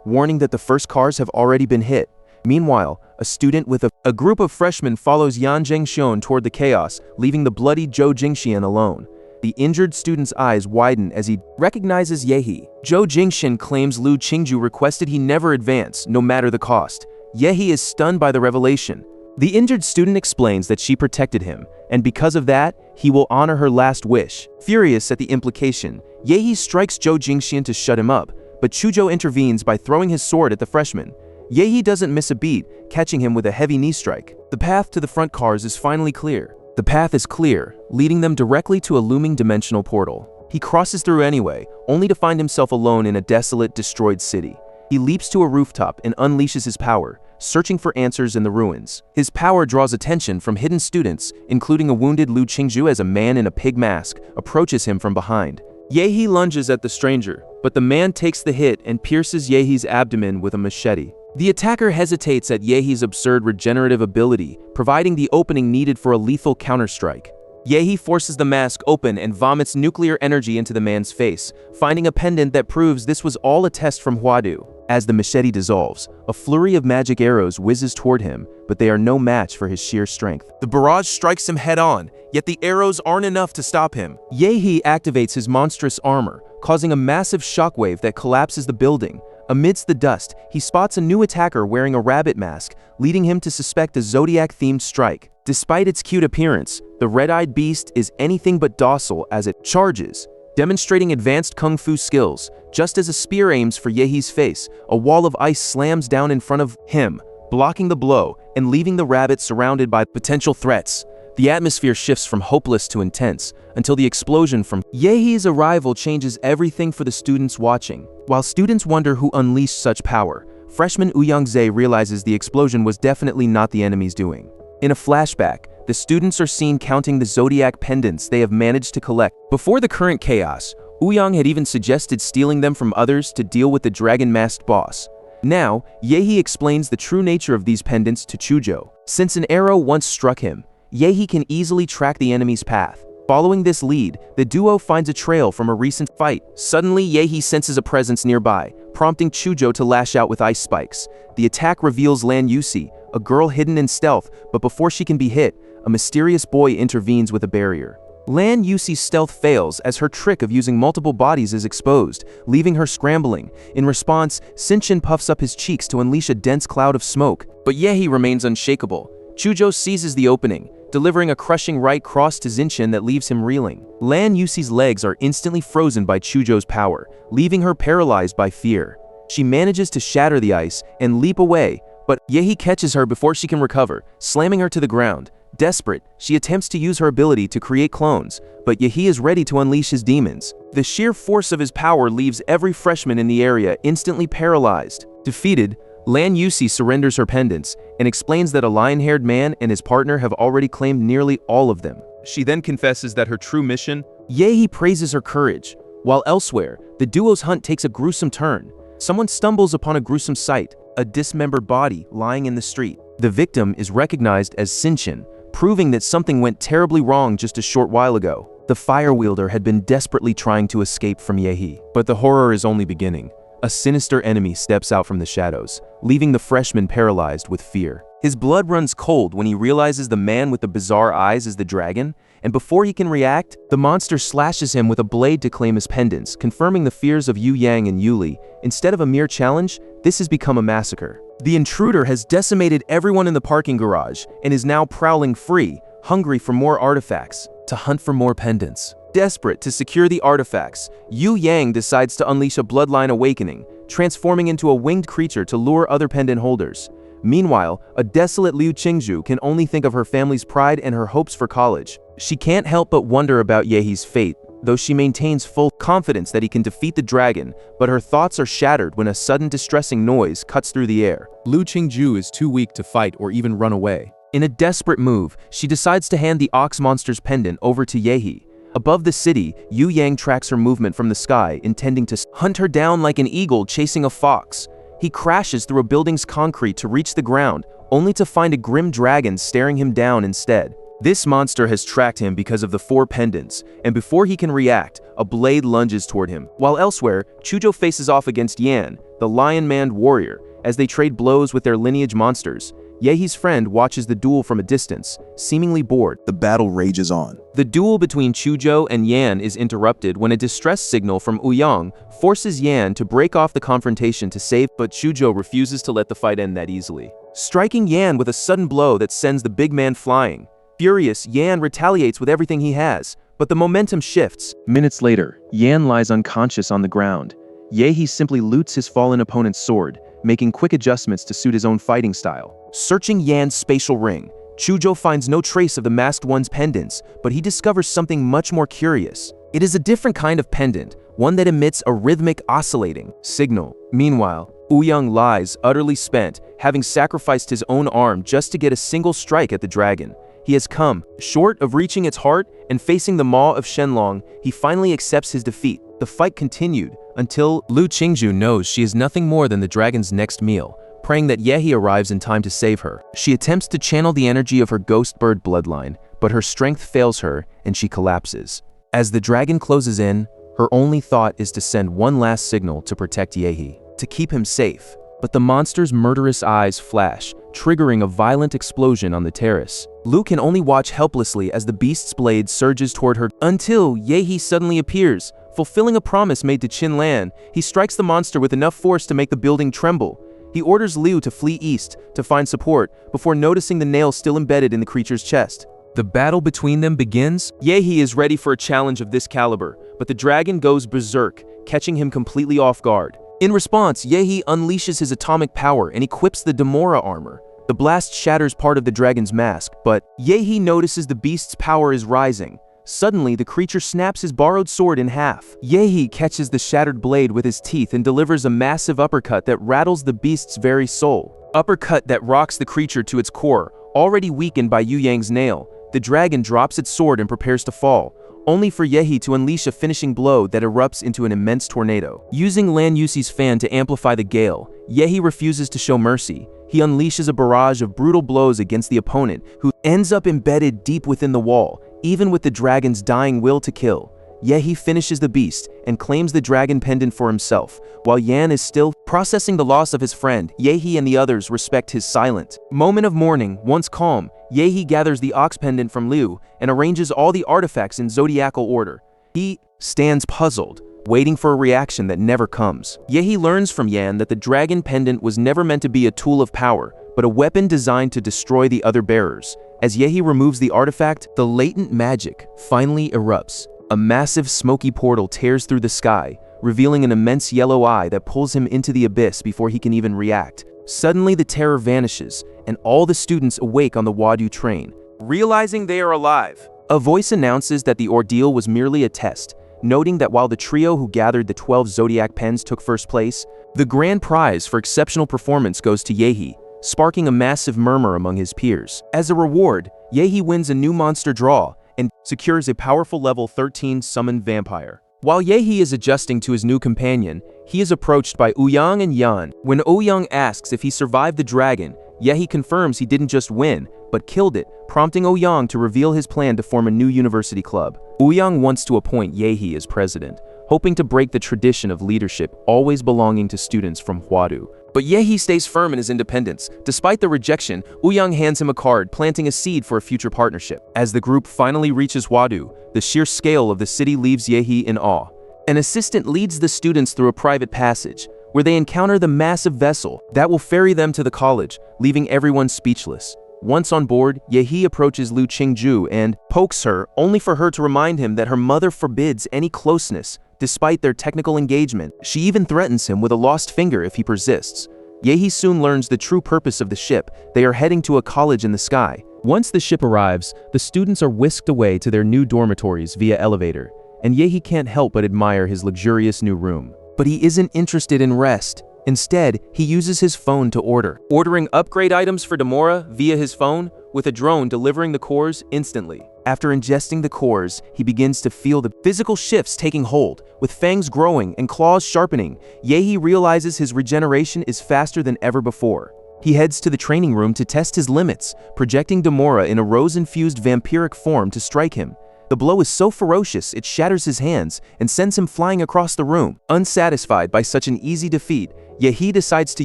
warning that the first cars have already been hit. Meanwhile, a student with a group of freshmen follows Yan Zhengxian toward the chaos, leaving the bloody Zhou Jingxian alone. The injured student's eyes widen as he recognizes Yahhei. Zhou Jingxian claims Lu Qingju requested he never advance, no matter the cost. Yahhei is stunned by the revelation. The injured student explains that she protected him, and because of that, he will honor her last wish. Furious at the implication, Yahhei strikes Zhou Jingxian to shut him up, but Chujo intervenes by throwing his sword at the freshman. Yahhei doesn't miss a beat, catching him with a heavy knee strike. The path to the front cars is finally clear. The path is clear, leading them directly to a looming dimensional portal. He crosses through anyway, only to find himself alone in a desolate, destroyed city. He leaps to a rooftop and unleashes his power, searching for answers in the ruins. His power draws attention from hidden students, including a wounded Lu Qingju as a man in a pig mask approaches him from behind. Yahhei lunges at the stranger, but the man takes the hit and pierces Yehei's abdomen with a machete. The attacker hesitates at Yehei's absurd regenerative ability, providing the opening needed for a lethal counterstrike. Yahhei forces the mask open and vomits nuclear energy into the man's face, finding a pendant that proves this was all a test from Huadu. As the machete dissolves, a flurry of magic arrows whizzes toward him, but they are no match for his sheer strength. The barrage strikes him head-on, yet the arrows aren't enough to stop him. Yahhei activates his monstrous armor, causing a massive shockwave that collapses the building. Amidst the dust, he spots a new attacker wearing a rabbit mask, leading him to suspect a Zodiac-themed strike. Despite its cute appearance, the red-eyed beast is anything but docile as it charges, demonstrating advanced kung fu skills. Just as a spear aims for Yehei's face, a wall of ice slams down in front of him, blocking the blow and leaving the rabbit surrounded by potential threats. The atmosphere shifts from hopeless to intense, until the explosion from Yehei's arrival changes everything for the students watching. While students wonder who unleashed such power, freshman Ouyang realizes the explosion was definitely not the enemy's doing. In a flashback, the students are seen counting the zodiac pendants they have managed to collect. Before the current chaos, Ouyang had even suggested stealing them from others to deal with the dragon-masked boss. Now, Yahhei explains the true nature of these pendants to Chujo. Since an arrow once struck him, Yahhei can easily track the enemy's path. Following this lead, the duo finds a trail from a recent fight. Suddenly, Yahhei senses a presence nearby, prompting Chujo to lash out with ice spikes. The attack reveals Lan Yusi, a girl hidden in stealth, but before she can be hit, a mysterious boy intervenes with a barrier. Lan Yusi's stealth fails as her trick of using multiple bodies is exposed, leaving her scrambling. In response, Shinchin puffs up his cheeks to unleash a dense cloud of smoke, but Yahhei remains unshakable. Chujo seizes the opening, delivering a crushing right cross to Shinchin that leaves him reeling. Lan Yusi's legs are instantly frozen by Chujo's power, leaving her paralyzed by fear. She manages to shatter the ice and leap away, but Yahhei catches her before she can recover, slamming her to the ground. Desperate, she attempts to use her ability to create clones, but Yahhei is ready to unleash his demons. The sheer force of his power leaves every freshman in the area instantly paralyzed. Defeated, Lan Yusi surrenders her pendants and explains that a lion-haired man and his partner have already claimed nearly all of them. She then confesses that her true mission. Yahhei praises her courage. While elsewhere, the duo's hunt takes a gruesome turn. Someone stumbles upon a gruesome sight, a dismembered body lying in the street. The victim is recognized as Shinchin, proving that something went terribly wrong just a short while ago. The fire wielder had been desperately trying to escape from Yahhei. But the horror is only beginning. A sinister enemy steps out from the shadows, leaving the freshman paralyzed with fear. His blood runs cold when he realizes the man with the bizarre eyes is the dragon, and before he can react, the monster slashes him with a blade to claim his pendants, confirming the fears of Yu Yang and Yuli. Instead of a mere challenge, this has become a massacre. The intruder has decimated everyone in the parking garage and is now prowling free, hungry for more artifacts, to hunt for more pendants. Desperate to secure the artifacts, Yu Yang decides to unleash a bloodline awakening, transforming into a winged creature to lure other pendant holders. Meanwhile, a desolate Liu Qingzhu can only think of her family's pride and her hopes for college. She can't help but wonder about Yehei's fate, though she maintains full confidence that he can defeat the dragon, but her thoughts are shattered when a sudden distressing noise cuts through the air. Liu Qingzhu is too weak to fight or even run away. In a desperate move, she decides to hand the ox monster's pendant over to Yahhei. Above the city, Yu Yang tracks her movement from the sky, intending to hunt her down like an eagle chasing a fox. He crashes through a building's concrete to reach the ground, only to find a grim dragon staring him down instead. This monster has tracked him because of the 4 pendants, and before he can react, a blade lunges toward him. While elsewhere, Chujo faces off against Yan, the lion-maned warrior, as they trade blows with their lineage monsters. Yehei's friend watches the duel from a distance, seemingly bored. The battle rages on. The duel between Chujo and Yan is interrupted when a distress signal from Ouyang forces Yan to break off the confrontation to save, but Chujo refuses to let the fight end that easily, striking Yan with a sudden blow that sends the big man flying. Furious, Yan retaliates with everything he has, but the momentum shifts. Minutes later, Yan lies unconscious on the ground. Yehei simply loots his fallen opponent's sword, making quick adjustments to suit his own fighting style. Searching Yan's spatial ring, Chujo finds no trace of the masked one's pendants, but he discovers something much more curious. It is a different kind of pendant, one that emits a rhythmic oscillating signal. Meanwhile, Ouyang lies utterly spent, having sacrificed his own arm just to get a single strike at the dragon. He has come short of reaching its heart, and facing the maw of Shenlong, he finally accepts his defeat. The fight continued until Liu Qingzhu knows she is nothing more than the dragon's next meal, praying that Yehei arrives in time to save her. She attempts to channel the energy of her ghost bird bloodline, but her strength fails her and she collapses. As the dragon closes in, her only thought is to send one last signal to protect Yehei, to keep him safe. But the monster's murderous eyes flash, triggering a violent explosion on the terrace. Liu can only watch helplessly as the beast's blade surges toward her until Yehei suddenly appears. Fulfilling a promise made to Qin Lan, he strikes the monster with enough force to make the building tremble. He orders Liu to flee east to find support before noticing the nail still embedded in the creature's chest. The battle between them begins. Yehei is ready for a challenge of this caliber, but the dragon goes berserk, catching him completely off guard. In response, Yehei unleashes his atomic power and equips the Demora armor. The blast shatters part of the dragon's mask, but Yehei notices the beast's power is rising. Suddenly, the creature snaps his borrowed sword in half. Yehei catches the shattered blade with his teeth and delivers a massive uppercut that rattles the beast's very soul. Uppercut that rocks the creature to its core, already weakened by Yu Yang's nail. The dragon drops its sword and prepares to fall, only for Yahhei to unleash a finishing blow that erupts into an immense tornado. Using Lan Yusi's fan to amplify the gale, Yahhei refuses to show mercy. He unleashes a barrage of brutal blows against the opponent, who ends up embedded deep within the wall, even with the dragon's dying will to kill. Yahhei finishes the beast and claims the dragon pendant for himself. While Yan is still processing the loss of his friend, Yahhei and the others respect his silent moment of mourning. Once calm, Yahhei gathers the ox pendant from Liu and arranges all the artifacts in zodiacal order. He stands puzzled, waiting for a reaction that never comes. Yahhei learns from Yan that the dragon pendant was never meant to be a tool of power, but a weapon designed to destroy the other bearers. As Yahhei removes the artifact, the latent magic finally erupts. A massive smoky portal tears through the sky, revealing an immense yellow eye that pulls him into the abyss before he can even react. Suddenly the terror vanishes, and all the students awake on the Wadu train. Realizing they are alive, a voice announces that the ordeal was merely a test, noting that while the trio who gathered the 12 zodiac pens took first place, the grand prize for exceptional performance goes to Yahhei, sparking a massive murmur among his peers. As a reward, Yahhei wins a new monster draw and secures a powerful level 13 summoned vampire. While Yahhei is adjusting to his new companion, he is approached by Ouyang and Yan. When Ouyang asks if he survived the dragon, Yahhei confirms he didn't just win, but killed it, prompting Ouyang to reveal his plan to form a new university club. Ouyang wants to appoint Yahhei as president, hoping to break the tradition of leadership always belonging to students from Huadu. But Yahhei stays firm in his independence. Despite the rejection, Ouyang hands him a card, planting a seed for a future partnership. As the group finally reaches Huadu, the sheer scale of the city leaves Yahhei in awe. An assistant leads the students through a private passage, where they encounter the massive vessel that will ferry them to the college, leaving everyone speechless. Once on board, Yahhei approaches Liu Qingju and pokes her, only for her to remind him that her mother forbids any closeness. Despite their technical engagement, she even threatens him with a lost finger if he persists. Yahhei soon learns the true purpose of the ship. They are heading to a college in the sky. Once the ship arrives, the students are whisked away to their new dormitories via elevator, and Yahhei can't help but admire his luxurious new room. But he isn't interested in rest. Instead, he uses his phone to ordering upgrade items for Demora via his phone, with a drone delivering the cores instantly. After ingesting the cores, he begins to feel the physical shifts taking hold. With fangs growing and claws sharpening, Yahhei realizes his regeneration is faster than ever before. He heads to the training room to test his limits, projecting Demora in a rose-infused vampiric form to strike him. The blow is so ferocious it shatters his hands and sends him flying across the room. Unsatisfied by such an easy defeat, Yahhei decides to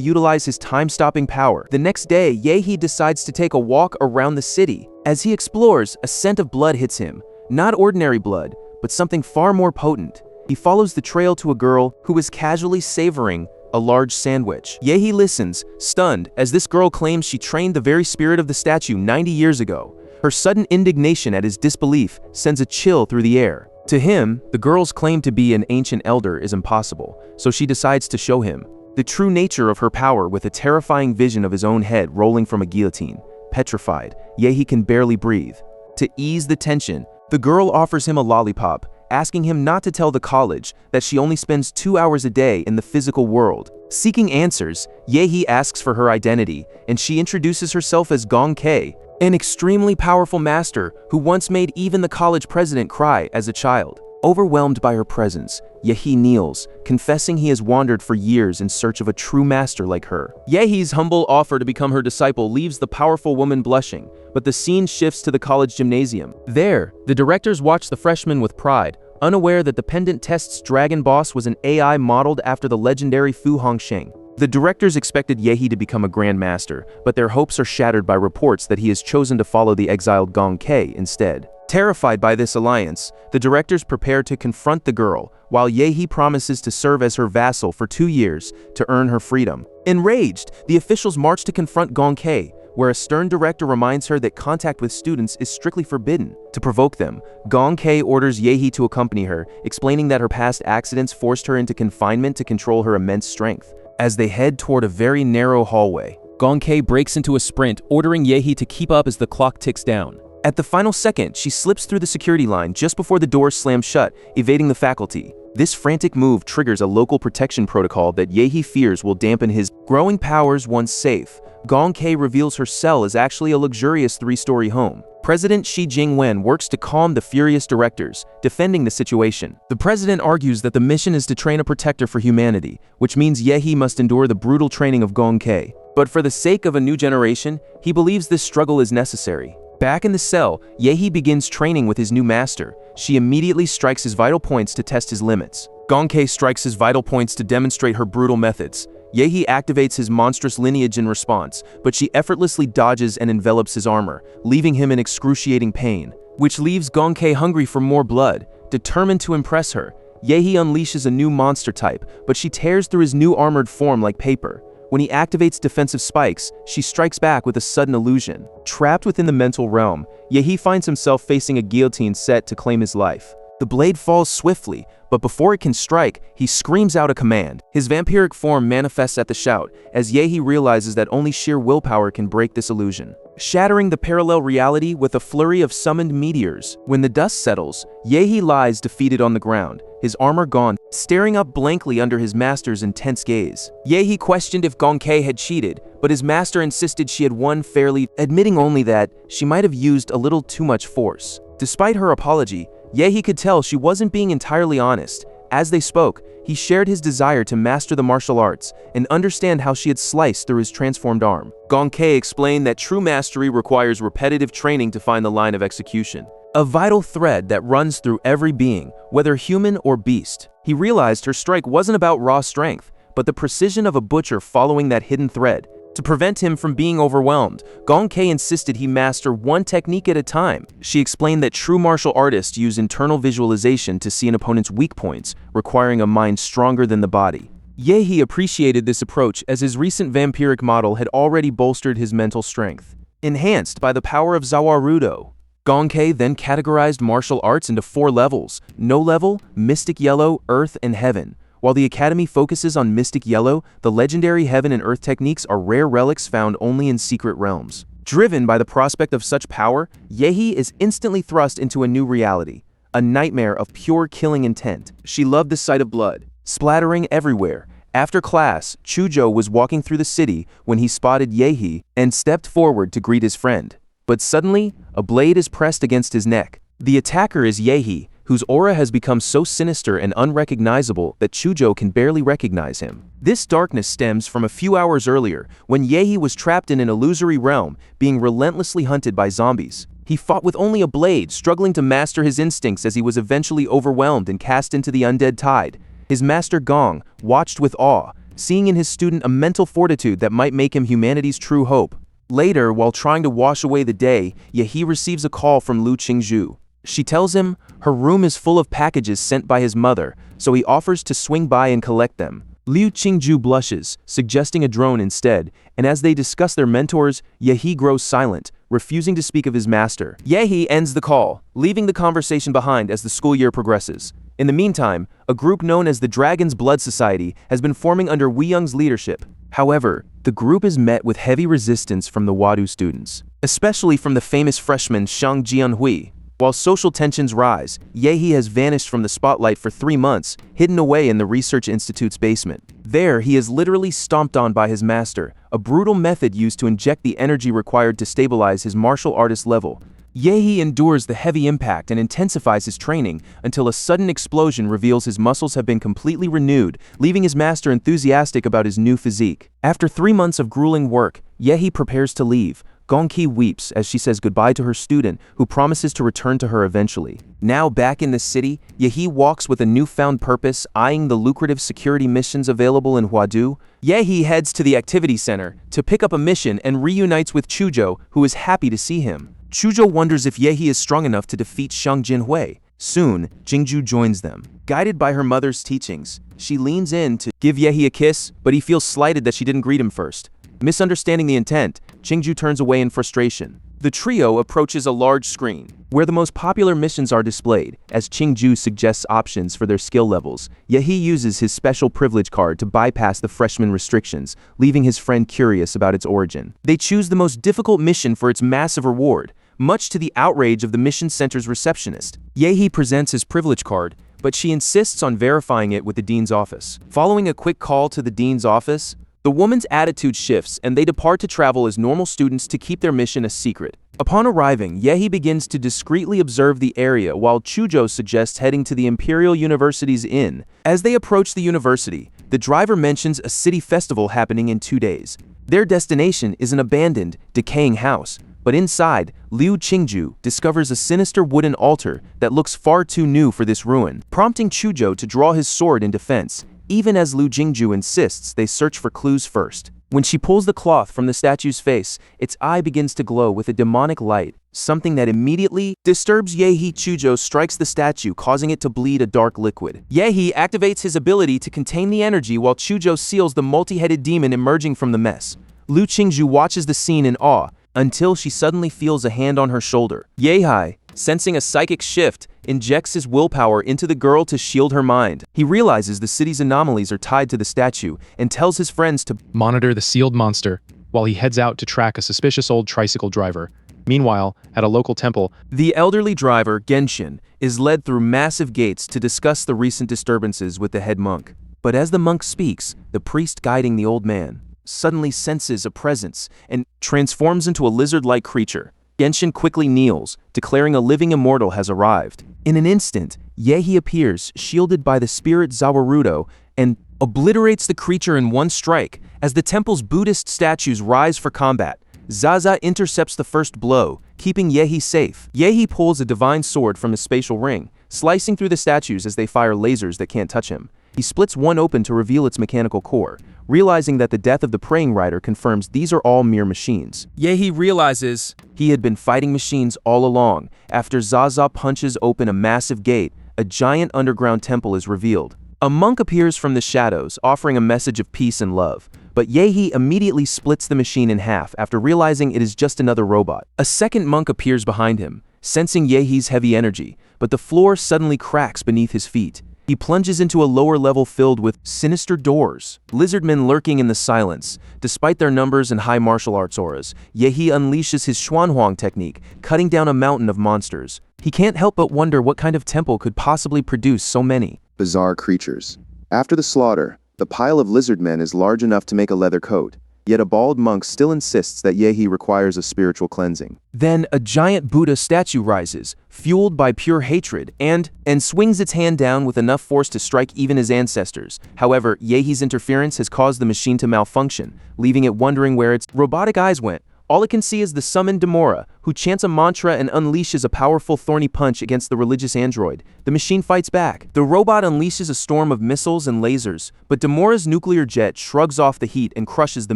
utilize his time-stopping power. The next day, Yahhei decides to take a walk around the city. As he explores, a scent of blood hits him. Not ordinary blood, but something far more potent. He follows the trail to a girl who is casually savoring a large sandwich. Yahhei listens, stunned, as this girl claims she trained the very spirit of the statue 90 years ago. Her sudden indignation at his disbelief sends a chill through the air. To him, the girl's claim to be an ancient elder is impossible, so she decides to show him the true nature of her power with a terrifying vision of his own head rolling from a guillotine. Petrified, Yahhei can barely breathe. To ease the tension, the girl offers him a lollipop, asking him not to tell the college that she only spends 2 hours a day in the physical world. Seeking answers, Yahhei asks for her identity, and she introduces herself as Gong Kei, an extremely powerful master who once made even the college president cry as a child. Overwhelmed by her presence, Yahhei kneels, confessing he has wandered for years in search of a true master like her. Yahei's humble offer to become her disciple leaves the powerful woman blushing, but the scene shifts to the college gymnasium. There, the directors watch the freshmen with pride, unaware that the pendant test's dragon boss was an AI modeled after the legendary Fu Hongsheng. The directors expected Yahhei to become a Grand Master, but their hopes are shattered by reports that he has chosen to follow the exiled Gong Kei instead. Terrified by this alliance, the directors prepare to confront the girl, while Yahhei promises to serve as her vassal for 2 years to earn her freedom. Enraged, the officials march to confront Gong Kei, where a stern director reminds her that contact with students is strictly forbidden. To provoke them, Gong Kei orders Yahhei to accompany her, explaining that her past accidents forced her into confinement to control her immense strength. As they head toward a very narrow hallway, Gong Kei breaks into a sprint, ordering Yahhei to keep up as the clock ticks down. At the final second, she slips through the security line just before the doors slam shut, evading the faculty. This frantic move triggers a local protection protocol that Yahhei fears will dampen his growing powers once safe. Gong Kei reveals her cell is actually a luxurious 3-story home. President Xi Jinping works to calm the furious directors, defending the situation. The president argues that the mission is to train a protector for humanity, which means Yahhei must endure the brutal training of Gong Kei. But for the sake of a new generation, he believes this struggle is necessary. Back in the cell, Yahhei begins training with his new master. She immediately strikes his vital points to test his limits. Gong Kei strikes his vital points to demonstrate her brutal methods. Yahhei activates his monstrous lineage in response, but she effortlessly dodges and envelops his armor, leaving him in excruciating pain, which leaves Gong Kei hungry for more blood. Determined to impress her, Yahhei unleashes a new monster type, but she tears through his new armored form like paper. When he activates defensive spikes, she strikes back with a sudden illusion. Trapped within the mental realm, Yahhei finds himself facing a guillotine set to claim his life. The blade falls swiftly, but before it can strike, he screams out a command. His vampiric form manifests at the shout, as Yahhei realizes that only sheer willpower can break this illusion, shattering the parallel reality with a flurry of summoned meteors. When the dust settles, Yahhei lies defeated on the ground, his armor gone, staring up blankly under his master's intense gaze. Yahhei questioned if Gong Kei had cheated, but his master insisted she had won fairly, admitting only that she might have used a little too much force. Despite her apology, Yahhei could tell she wasn't being entirely honest. As they spoke, he shared his desire to master the martial arts and understand how she had sliced through his transformed arm. Gong Kei explained that true mastery requires repetitive training to find the line of execution, a vital thread that runs through every being, whether human or beast. He realized her strike wasn't about raw strength, but the precision of a butcher following that hidden thread. To prevent him from being overwhelmed, Gong Kei insisted he master one technique at a time. She explained that true martial artists use internal visualization to see an opponent's weak points, requiring a mind stronger than the body. Yahhei appreciated this approach as his recent vampiric model had already bolstered his mental strength. Enhanced by the power of Zawarudo, Gong Kei then categorized martial arts into 4 levels: No Level, Mystic Yellow, Earth, and Heaven. While the Academy focuses on Mystic Yellow, the legendary Heaven and Earth techniques are rare relics found only in secret realms. Driven by the prospect of such power, Yahhei is instantly thrust into a new reality, a nightmare of pure killing intent. She loved the sight of blood, splattering everywhere. After class, Chujo was walking through the city when he spotted Yahhei and stepped forward to greet his friend. But suddenly, a blade is pressed against his neck. The attacker is Yahhei, whose aura has become so sinister and unrecognizable that Chujo can barely recognize him. This darkness stems from a few hours earlier, when Yahhei was trapped in an illusory realm, being relentlessly hunted by zombies. He fought with only a blade, struggling to master his instincts as he was eventually overwhelmed and cast into the undead tide. His master Gong watched with awe, seeing in his student a mental fortitude that might make him humanity's true hope. Later, while trying to wash away the day, Yahhei receives a call from Lu Qingzhu. She tells him her room is full of packages sent by his mother, so he offers to swing by and collect them. Liu Qingzhu blushes, suggesting a drone instead, and as they discuss their mentors, Yahhei grows silent, refusing to speak of his master. Yahhei ends the call, leaving the conversation behind as the school year progresses. In the meantime, a group known as the Dragon's Blood Society has been forming under Wei Young's leadership. However, the group is met with heavy resistance from the Wadu students, especially from the famous freshman Shang Jianhui. While social tensions rise, Yahhei has vanished from the spotlight for 3 months, hidden away in the research institute's basement. There, he is literally stomped on by his master, a brutal method used to inject the energy required to stabilize his martial artist level. Yahhei endures the heavy impact and intensifies his training until a sudden explosion reveals his muscles have been completely renewed, leaving his master enthusiastic about his new physique. After 3 months of grueling work, Yahhei prepares to leave. Gong Kei weeps as she says goodbye to her student, who promises to return to her eventually. Now back in the city, Yahhei walks with a newfound purpose, eyeing the lucrative security missions available in Huadu. Yahhei heads to the activity center to pick up a mission and reunites with Chujo, who is happy to see him. Chujo wonders if Yahhei is strong enough to defeat Shang Jinhui. Soon, Jingju joins them. Guided by her mother's teachings, she leans in to give Yahhei a kiss, but he feels slighted that she didn't greet him first. Misunderstanding the intent, Jingju turns away in frustration. The trio approaches a large screen, where the most popular missions are displayed. As Qingju suggests options for their skill levels, Yahhei uses his special privilege card to bypass the freshman restrictions, leaving his friend curious about its origin. They choose the most difficult mission for its massive reward, much to the outrage of the mission center's receptionist. Yahhei presents his privilege card, but she insists on verifying it with the dean's office. Following a quick call to the dean's office, The woman's attitude shifts and they depart to travel as normal students to keep their mission a secret. Upon arriving, Yahhei begins to discreetly observe the area while Chujo suggests heading to the Imperial University's inn. As they approach the university, the driver mentions a city festival happening in 2 days. Their destination is an abandoned, decaying house, but inside, Liu Qingju discovers a sinister wooden altar that looks far too new for this ruin, prompting Chujo to draw his sword in defense, even as Liu Qingju insists they search for clues first. When she pulls the cloth from the statue's face, its eye begins to glow with a demonic light, something that immediately disturbs Yahhei. Chujo strikes the statue, causing it to bleed a dark liquid. Yahhei activates his ability to contain the energy while Chujo seals the multi-headed demon emerging from the mess. Liu Qingju watches the scene in awe, until she suddenly feels a hand on her shoulder. Yahhei, sensing a psychic shift, injects his willpower into the girl to shield her mind. He realizes the city's anomalies are tied to the statue and tells his friends to Monitor the sealed monster while he heads out to track a suspicious old tricycle driver. Meanwhile, at a local temple, The elderly driver, Genshin, is led through massive gates to discuss the recent disturbances with the head monk. But as the monk speaks, the priest guiding the old man suddenly senses a presence and transforms into a lizard-like creature. Genshin quickly kneels, declaring a living immortal has arrived. In an instant, Yahhei appears, shielded by the spirit Zawarudo, and obliterates the creature in one strike. As the temple's Buddhist statues rise for combat, Zaza intercepts the first blow, keeping Yahhei safe. Yahhei pulls a divine sword from his spatial ring, slicing through the statues as they fire lasers that can't touch him. He splits one open to reveal its mechanical core, realizing that the death of the praying rider confirms these are all mere machines. Yahhei realizes he had been fighting machines all along. After Zaza punches open a massive gate, a giant underground temple is revealed. A monk appears from the shadows, offering a message of peace and love. But Yahhei immediately splits the machine in half after realizing it is just another robot. A second monk appears behind him, sensing Yehei's heavy energy, but the floor suddenly cracks beneath his feet. He plunges into a lower level filled with sinister doors, lizardmen lurking in the silence. Despite their numbers and high martial arts auras, Yahhei unleashes his Xuanhuang technique, cutting down a mountain of monsters. He can't help but wonder what kind of temple could possibly produce so many bizarre creatures. After the slaughter, the pile of lizardmen is large enough to make a leather coat, yet a bald monk still insists that Yahhei requires a spiritual cleansing. Then a giant Buddha statue rises, fueled by pure hatred, and swings its hand down with enough force to strike even his ancestors. However, Yehei's interference has caused the machine to malfunction, leaving it wondering where its robotic eyes went. All it can see is the summoned Demora, who chants a mantra and unleashes a powerful thorny punch against the religious android. The machine fights back. The robot unleashes a storm of missiles and lasers, but Demora's nuclear jet shrugs off the heat and crushes the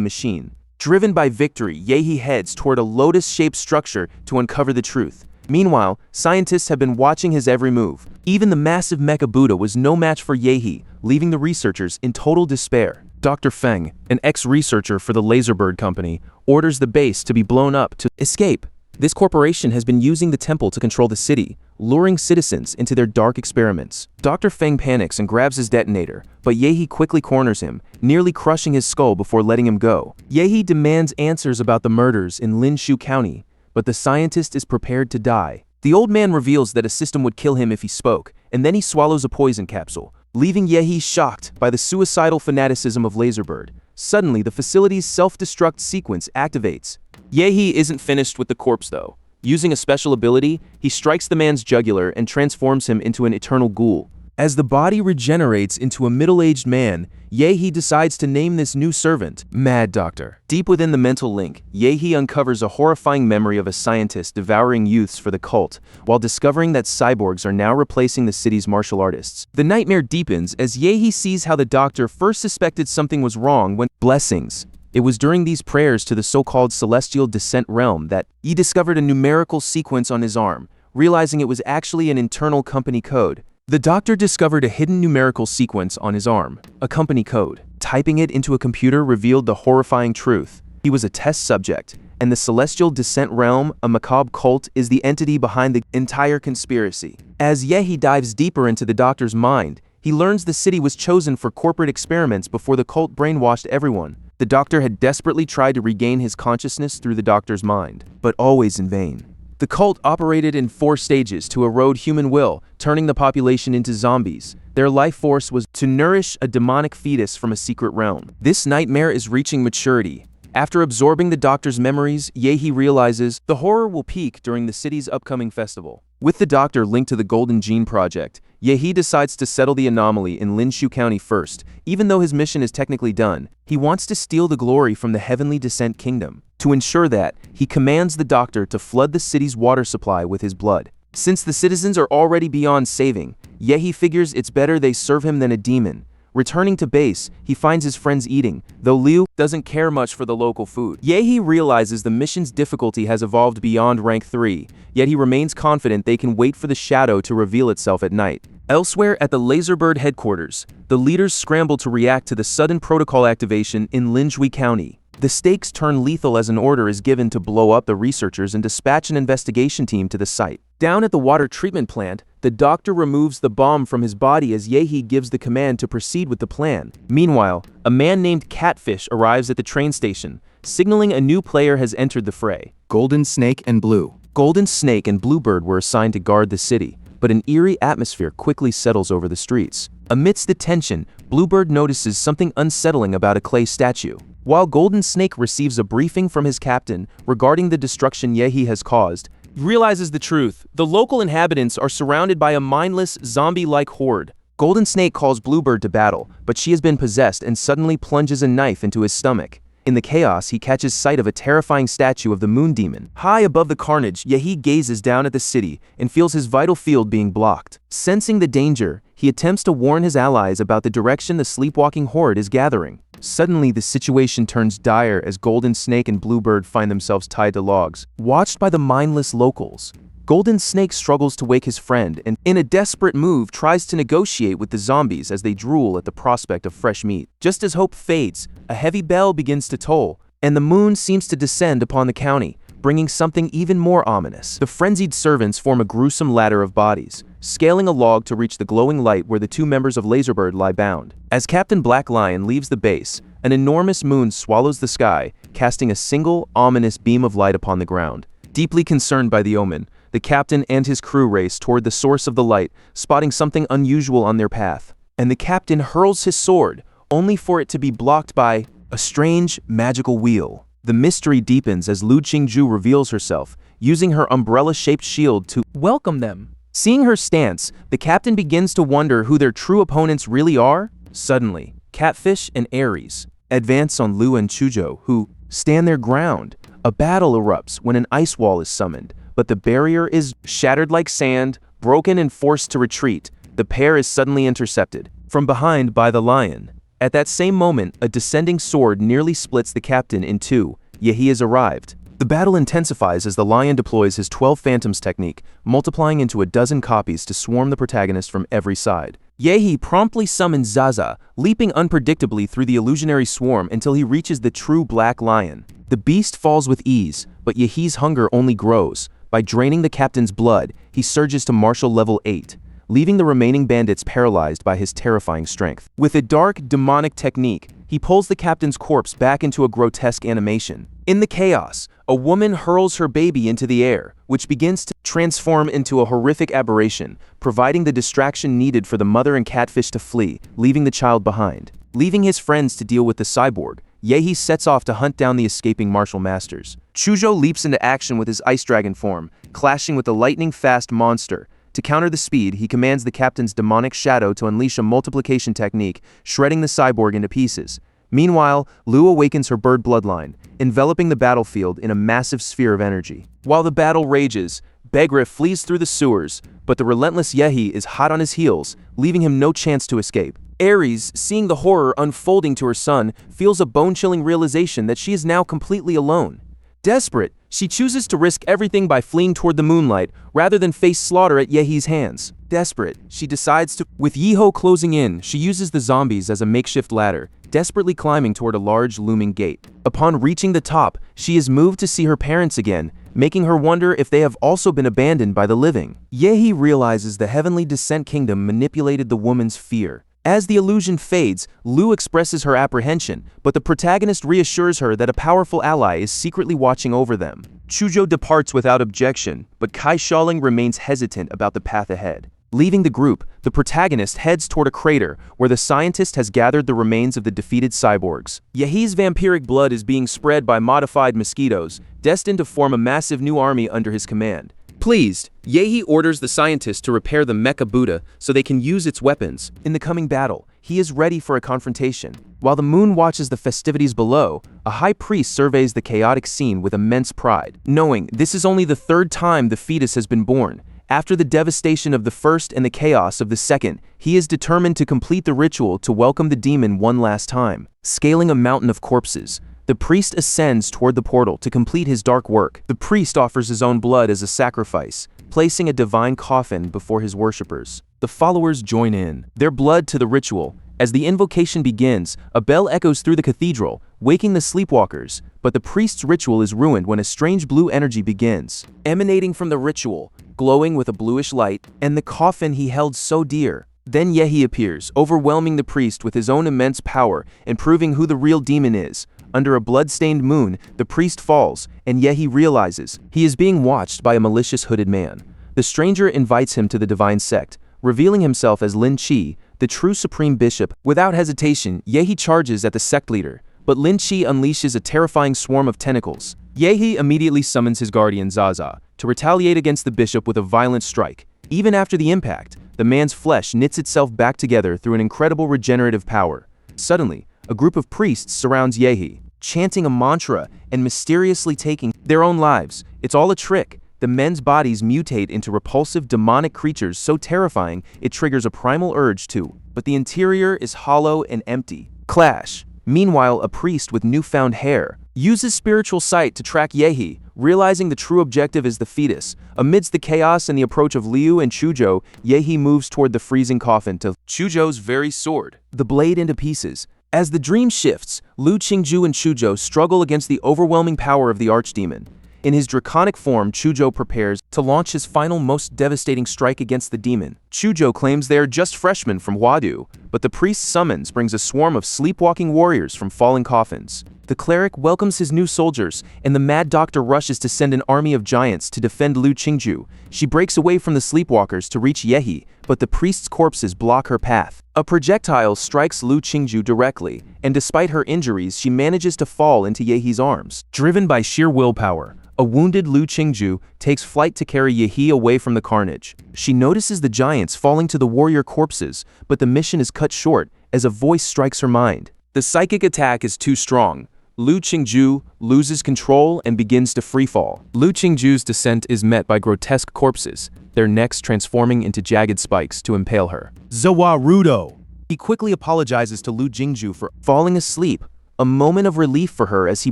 machine. Driven by victory, Yahhei heads toward a lotus-shaped structure to uncover the truth. Meanwhile, scientists have been watching his every move. Even the massive Mecha Buddha was no match for Yahhei, leaving the researchers in total despair. Dr. Feng, an ex-researcher for the Laserbird Company, orders the base to be blown up to escape. This corporation has been using the temple to control the city, luring citizens into their dark experiments. Dr. Feng panics and grabs his detonator, but Yahhei quickly corners him, nearly crushing his skull before letting him go. Yahhei demands answers about the murders in Linshu County, but the scientist is prepared to die. The old man reveals that a system would kill him if he spoke, and then he swallows a poison capsule, leaving Yahhei shocked by the suicidal fanaticism of Laserbird. Suddenly, the facility's self-destruct sequence activates. Yahhei isn't finished with the corpse though. Using a special ability, he strikes the man's jugular and transforms him into an eternal ghoul. As the body regenerates into a middle-aged man, Yahhei decides to name this new servant Mad Doctor. Deep within the mental link, Yahhei uncovers a horrifying memory of a scientist devouring youths for the cult, while discovering that cyborgs are now replacing the city's martial artists. The nightmare deepens as Yahhei sees how the doctor first suspected something was wrong when blessings. It was during these prayers to the so-called celestial descent realm that he discovered a numerical sequence on his arm, realizing it was actually an internal company code. The doctor discovered a hidden numerical sequence on his arm, a company code. Typing it into a computer revealed the horrifying truth. He was a test subject, and the Celestial Descent Realm, a macabre cult, is the entity behind the entire conspiracy. As Yahhei dives deeper into the doctor's mind, he learns the city was chosen for corporate experiments before the cult brainwashed everyone. The doctor had desperately tried to regain his consciousness through the doctor's mind, but always in vain. The cult operated in 4 stages to erode human will, turning the population into zombies. Their life force was to nourish a demonic fetus from a secret realm. This nightmare is reaching maturity. After absorbing the doctor's memories, Yahhei realizes the horror will peak during the city's upcoming festival. With the doctor linked to the Golden Gene Project, Yahhei decides to settle the anomaly in Linshu County first. Even though his mission is technically done, he wants to steal the glory from the Heavenly Descent Kingdom. To ensure that, he commands the doctor to flood the city's water supply with his blood. Since the citizens are already beyond saving, Yahhei figures it's better they serve him than a demon. Returning to base, he finds his friends eating, though Liu doesn't care much for the local food. Yahhei realizes the mission's difficulty has evolved beyond rank 3, yet he remains confident they can wait for the shadow to reveal itself at night. Elsewhere at the Laserbird headquarters, the leaders scramble to react to the sudden protocol activation in Linshui County. The stakes turn lethal as an order is given to blow up the researchers and dispatch an investigation team to the site. Down at the water treatment plant, the doctor removes the bomb from his body as Yahhei gives the command to proceed with the plan. Meanwhile, a man named Catfish arrives at the train station, signaling a new player has entered the fray. Golden Snake and Blue. Golden Snake and Bluebird were assigned to guard the city, but an eerie atmosphere quickly settles over the streets. Amidst the tension, Bluebird notices something unsettling about a clay statue. While Golden Snake receives a briefing from his captain regarding the destruction Yahhei has caused, he realizes the truth. The local inhabitants are surrounded by a mindless, zombie-like horde. Golden Snake calls Bluebird to battle, but she has been possessed and suddenly plunges a knife into his stomach. In the chaos, he catches sight of a terrifying statue of the Moon Demon. High above the carnage, Yahhei gazes down at the city and feels his vital field being blocked. Sensing the danger, he attempts to warn his allies about the direction the sleepwalking horde is gathering. Suddenly, the situation turns dire as Golden Snake and Bluebird find themselves tied to logs, watched by the mindless locals. Golden Snake struggles to wake his friend and, in a desperate move, tries to negotiate with the zombies as they drool at the prospect of fresh meat. Just as hope fades, a heavy bell begins to toll, and the moon seems to descend upon the county, bringing something even more ominous. The frenzied servants form a gruesome ladder of bodies, scaling a log to reach the glowing light where the two members of Laserbird lie bound. As Captain Black Lion leaves the base, an enormous moon swallows the sky, casting a single, ominous beam of light upon the ground. Deeply concerned by the omen, the captain and his crew race toward the source of the light, spotting something unusual on their path. And the captain hurls his sword, only for it to be blocked by a strange, magical wheel. The mystery deepens as Lu Qingju reveals herself, using her umbrella-shaped shield to welcome them. Seeing her stance, the captain begins to wonder who their true opponents really are. Suddenly, Catfish and Ares advance on Lu and Chujo, who stand their ground. A battle erupts when an ice wall is summoned, but the barrier is shattered like sand, broken and forced to retreat. The pair is suddenly intercepted from behind by the lion. At that same moment, a descending sword nearly splits the captain in two. Yahhei has arrived. The battle intensifies as the lion deploys his 12 Phantoms technique, multiplying into a dozen copies to swarm the protagonist from every side. Yahhei promptly summons Zaza, leaping unpredictably through the illusionary swarm until he reaches the true black lion. The beast falls with ease, but Yahei's hunger only grows. By draining the captain's blood, he surges to martial level 8. Leaving the remaining bandits paralyzed by his terrifying strength. With a dark, demonic technique, he pulls the captain's corpse back into a grotesque animation. In the chaos, a woman hurls her baby into the air, which begins to transform into a horrific aberration, providing the distraction needed for the mother and Catfish to flee, leaving the child behind. Leaving his friends to deal with the cyborg, Yahhei sets off to hunt down the escaping martial masters. Chujo leaps into action with his ice dragon form, clashing with the lightning-fast monster. To counter the speed, he commands the captain's demonic shadow to unleash a multiplication technique, shredding the cyborg into pieces. Meanwhile, Lu awakens her bird bloodline, enveloping the battlefield in a massive sphere of energy. While the battle rages, Begra flees through the sewers, but the relentless Yahhei is hot on his heels, leaving him no chance to escape. Ares, seeing the horror unfolding to her son, feels a bone-chilling realization that she is now completely alone. Desperate, she chooses to risk everything by fleeing toward the moonlight, rather than face slaughter at Yehei's hands. Desperate, she decides to— With Yahhei closing in, she uses the zombies as a makeshift ladder, desperately climbing toward a large looming gate. Upon reaching the top, she is moved to see her parents again, making her wonder if they have also been abandoned by the living. Yahhei realizes the Heavenly Descent Kingdom manipulated the woman's fear. As the illusion fades, Lu expresses her apprehension, but the protagonist reassures her that a powerful ally is secretly watching over them. Chujo departs without objection, but Kai Shaoling remains hesitant about the path ahead. Leaving the group, the protagonist heads toward a crater where the scientist has gathered the remains of the defeated cyborgs. Yahhei's vampiric blood is being spread by modified mosquitoes, destined to form a massive new army under his command. Pleased, Yahhei orders the scientist to repair the Mecha Buddha so they can use its weapons. In the coming battle, he is ready for a confrontation. While the moon watches the festivities below, a high priest surveys the chaotic scene with immense pride, knowing this is only the third time the fetus has been born. After the devastation of the first and the chaos of the second, he is determined to complete the ritual to welcome the demon one last time. Scaling a mountain of corpses, the priest ascends toward the portal to complete his dark work. The priest offers his own blood as a sacrifice, placing a divine coffin before his worshippers. The followers join in, their blood to the ritual. As the invocation begins, a bell echoes through the cathedral, waking the sleepwalkers, but the priest's ritual is ruined when a strange blue energy begins, emanating from the ritual, glowing with a bluish light, and the coffin he held so dear. Then Yahhei appears, overwhelming the priest with his own immense power and proving who the real demon is. Under a blood-stained moon, the priest falls, and Yahhei realizes he is being watched by a malicious hooded man. The stranger invites him to the divine sect, revealing himself as Lin Chi, the true supreme bishop. Without hesitation, Yahhei charges at the sect leader, but Lin Chi unleashes a terrifying swarm of tentacles. Yahhei immediately summons his guardian Zaza to retaliate against the bishop with a violent strike. Even after the impact, the man's flesh knits itself back together through an incredible regenerative power. Suddenly, a group of priests surrounds Yahhei, chanting a mantra and mysteriously taking their own lives. It's all a trick. The men's bodies mutate into repulsive demonic creatures so terrifying it triggers a primal urge to, but the interior is hollow and empty. Clash. Meanwhile, a priest with newfound hair uses spiritual sight to track Yahhei, realizing the true objective is the fetus. Amidst the chaos and the approach of Liu and Chuzhou, Yahhei moves toward the freezing coffin to Chuzhou's very sword, the blade into pieces. As the dream shifts, Liu Qingju and Chuzhou struggle against the overwhelming power of the archdemon. In his draconic form, Chuzhou prepares to launch his final most devastating strike against the demon. Chuzhou claims they are just freshmen from Huadu, but the priest's summons brings a swarm of sleepwalking warriors from falling coffins. The cleric welcomes his new soldiers, and the mad doctor rushes to send an army of giants to defend Liu Qingju. She breaks away from the sleepwalkers to reach Yahhei, but the priest's corpses block her path. A projectile strikes Liu Qingju directly, and despite her injuries, she manages to fall into Yahei's arms. Driven by sheer willpower, a wounded Liu Qingju takes flight to carry Yahhei away from the carnage. She notices the giants falling to the warrior corpses, but the mission is cut short as a voice strikes her mind. The psychic attack is too strong. Liu Qingju loses control and begins to freefall. Liu Qingju's descent is met by grotesque corpses, their necks transforming into jagged spikes to impale her. Zawarudo! He quickly apologizes to Liu Qingju for falling asleep, a moment of relief for her as he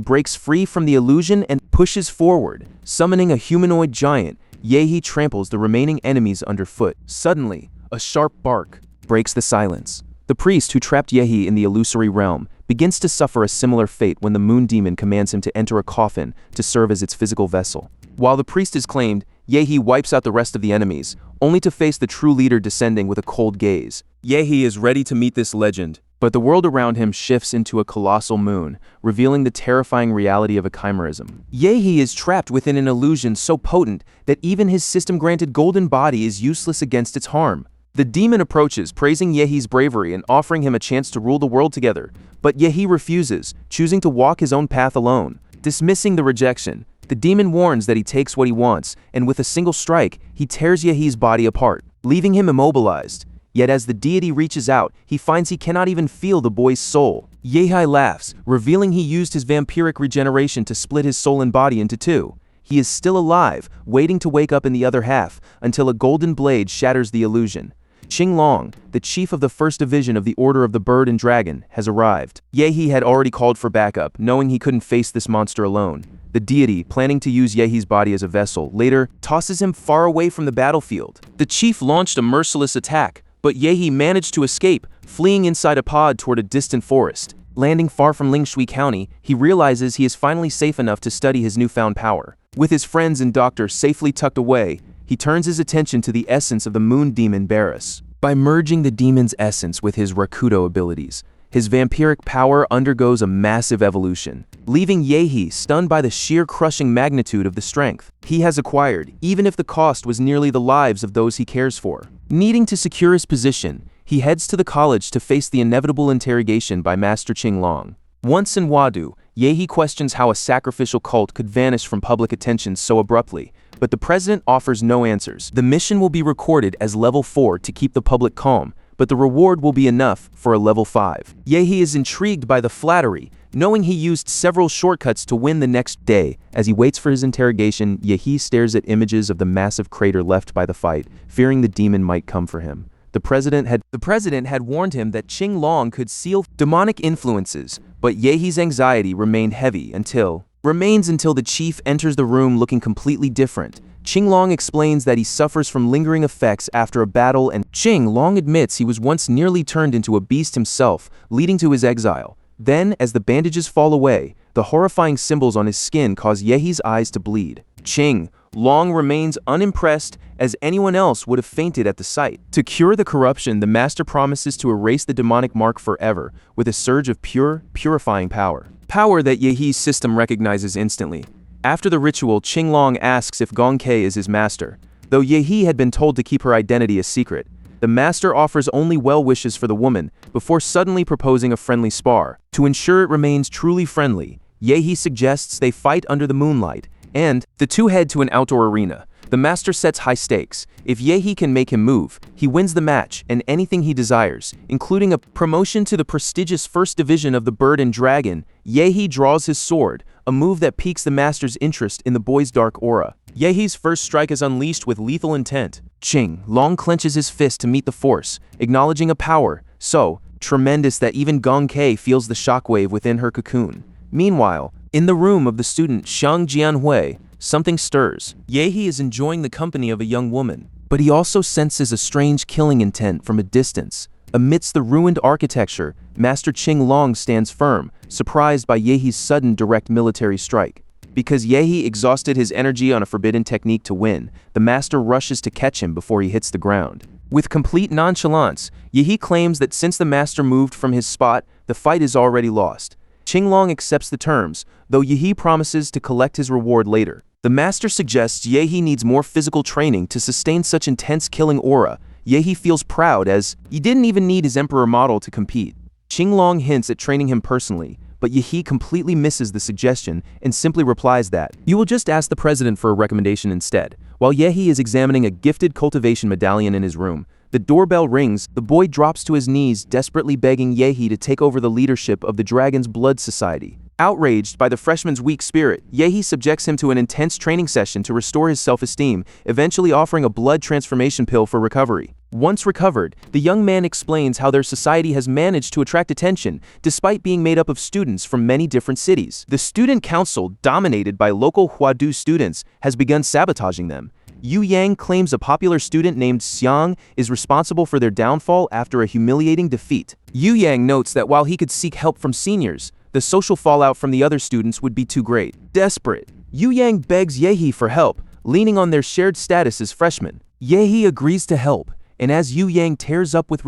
breaks free from the illusion and pushes forward. Summoning a humanoid giant, Yahhei tramples the remaining enemies underfoot. Suddenly, a sharp bark breaks the silence. The priest who trapped Yahhei in the illusory realm begins to suffer a similar fate when the moon demon commands him to enter a coffin to serve as its physical vessel. While the priest is claimed, Yahhei wipes out the rest of the enemies, only to face the true leader descending with a cold gaze. Yahhei is ready to meet this legend, but the world around him shifts into a colossal moon, revealing the terrifying reality of a chimerism. Yahhei is trapped within an illusion so potent that even his system-granted golden body is useless against its harm. The demon approaches, praising Yahhei's bravery and offering him a chance to rule the world together, but Yahhei refuses, choosing to walk his own path alone. Dismissing the rejection, the demon warns that he takes what he wants, and with a single strike, he tears Yahhei's body apart, leaving him immobilized. Yet as the deity reaches out, he finds he cannot even feel the boy's soul. Yahhei laughs, revealing he used his vampiric regeneration to split his soul and body into two. He is still alive, waiting to wake up in the other half, until a golden blade shatters the illusion. Qinglong, the chief of the first division of the Order of the Bird and Dragon, has arrived. Yahhei had already called for backup, knowing he couldn't face this monster alone. The deity, planning to use Yahhei's body as a vessel, later tosses him far away from the battlefield. The chief launched a merciless attack, but Yahhei managed to escape, fleeing inside a pod toward a distant forest. Landing far from Lingshui County, he realizes he is finally safe enough to study his newfound power. With his friends and doctor safely tucked away, he turns his attention to the essence of the moon demon Barris. By merging the demon's essence with his Rakudo abilities, his vampiric power undergoes a massive evolution, leaving Yahhei stunned by the sheer crushing magnitude of the strength he has acquired, even if the cost was nearly the lives of those he cares for. Needing to secure his position, he heads to the college to face the inevitable interrogation by Master Qinglong. Once in Wadu, Yahhei questions how a sacrificial cult could vanish from public attention so abruptly, but the president offers no answers. The mission will be recorded as level 4 to keep the public calm, but the reward will be enough for a level 5. Yahhei is intrigued by the flattery, knowing he used several shortcuts to win the next day. As he waits for his interrogation, Yahhei stares at images of the massive crater left by the fight, fearing the demon might come for him. The president had warned him that Qinglong could seal demonic influences, but Yahei's anxiety remained heavy until the chief enters the room looking completely different. Qinglong explains that he suffers from lingering effects after a battle, and Qinglong admits he was once nearly turned into a beast himself, leading to his exile. Then, as the bandages fall away, the horrifying symbols on his skin cause Yahei's eyes to bleed. Qinglong remains unimpressed, as anyone else would have fainted at the sight. To cure the corruption, the master promises to erase the demonic mark forever, with a surge of purifying power. Power that Yahhei's system recognizes instantly. After the ritual, Qinglong asks if Gongke is his master. Though Yahhei had been told to keep her identity a secret, the master offers only well wishes for the woman, before suddenly proposing a friendly spar. To ensure it remains truly friendly, Yahhei suggests they fight under the moonlight, and the two head to an outdoor arena. The master sets high stakes. If Yahhei can make him move, he wins the match and anything he desires, including a promotion to the prestigious first division of the Bird and Dragon. Yahhei draws his sword, a move that piques the master's interest in the boy's dark aura. Yahei's first strike is unleashed with lethal intent. Qinglong clenches his fist to meet the force, acknowledging a power so tremendous that even Gongke feels the shockwave within her cocoon. Meanwhile, in the room of the student Xiang Jianhui, something stirs. Yahhei is enjoying the company of a young woman, but he also senses a strange killing intent from a distance. Amidst the ruined architecture, Master Qinglong stands firm, surprised by Yahei's sudden direct military strike. Because Yahhei exhausted his energy on a forbidden technique to win, the master rushes to catch him before he hits the ground. With complete nonchalance, Yahhei claims that since the master moved from his spot, the fight is already lost. Qinglong accepts the terms, though Yahhei promises to collect his reward later. The master suggests Yahhei needs more physical training to sustain such intense killing aura. Yahhei feels proud, as he didn't even need his emperor model to compete. Qinglong hints at training him personally, but Yahhei completely misses the suggestion and simply replies that you will just ask the president for a recommendation instead. While Yahhei is examining a gifted cultivation medallion in his room, the doorbell rings. The boy drops to his knees, desperately begging Yahhei to take over the leadership of the Dragon's Blood Society. Outraged by the freshman's weak spirit, Yahhei subjects him to an intense training session to restore his self-esteem, eventually offering a blood transformation pill for recovery. Once recovered, the young man explains how their society has managed to attract attention, despite being made up of students from many different cities. The student council, dominated by local Huadu students, has begun sabotaging them. Yu Yang claims a popular student named Xiang is responsible for their downfall after a humiliating defeat. Yu Yang notes that while he could seek help from seniors, the social fallout from the other students would be too great. Desperate, Yu Yang begs Yahhei for help, leaning on their shared status as freshmen. Yahhei agrees to help, and as Yu Yang tears up with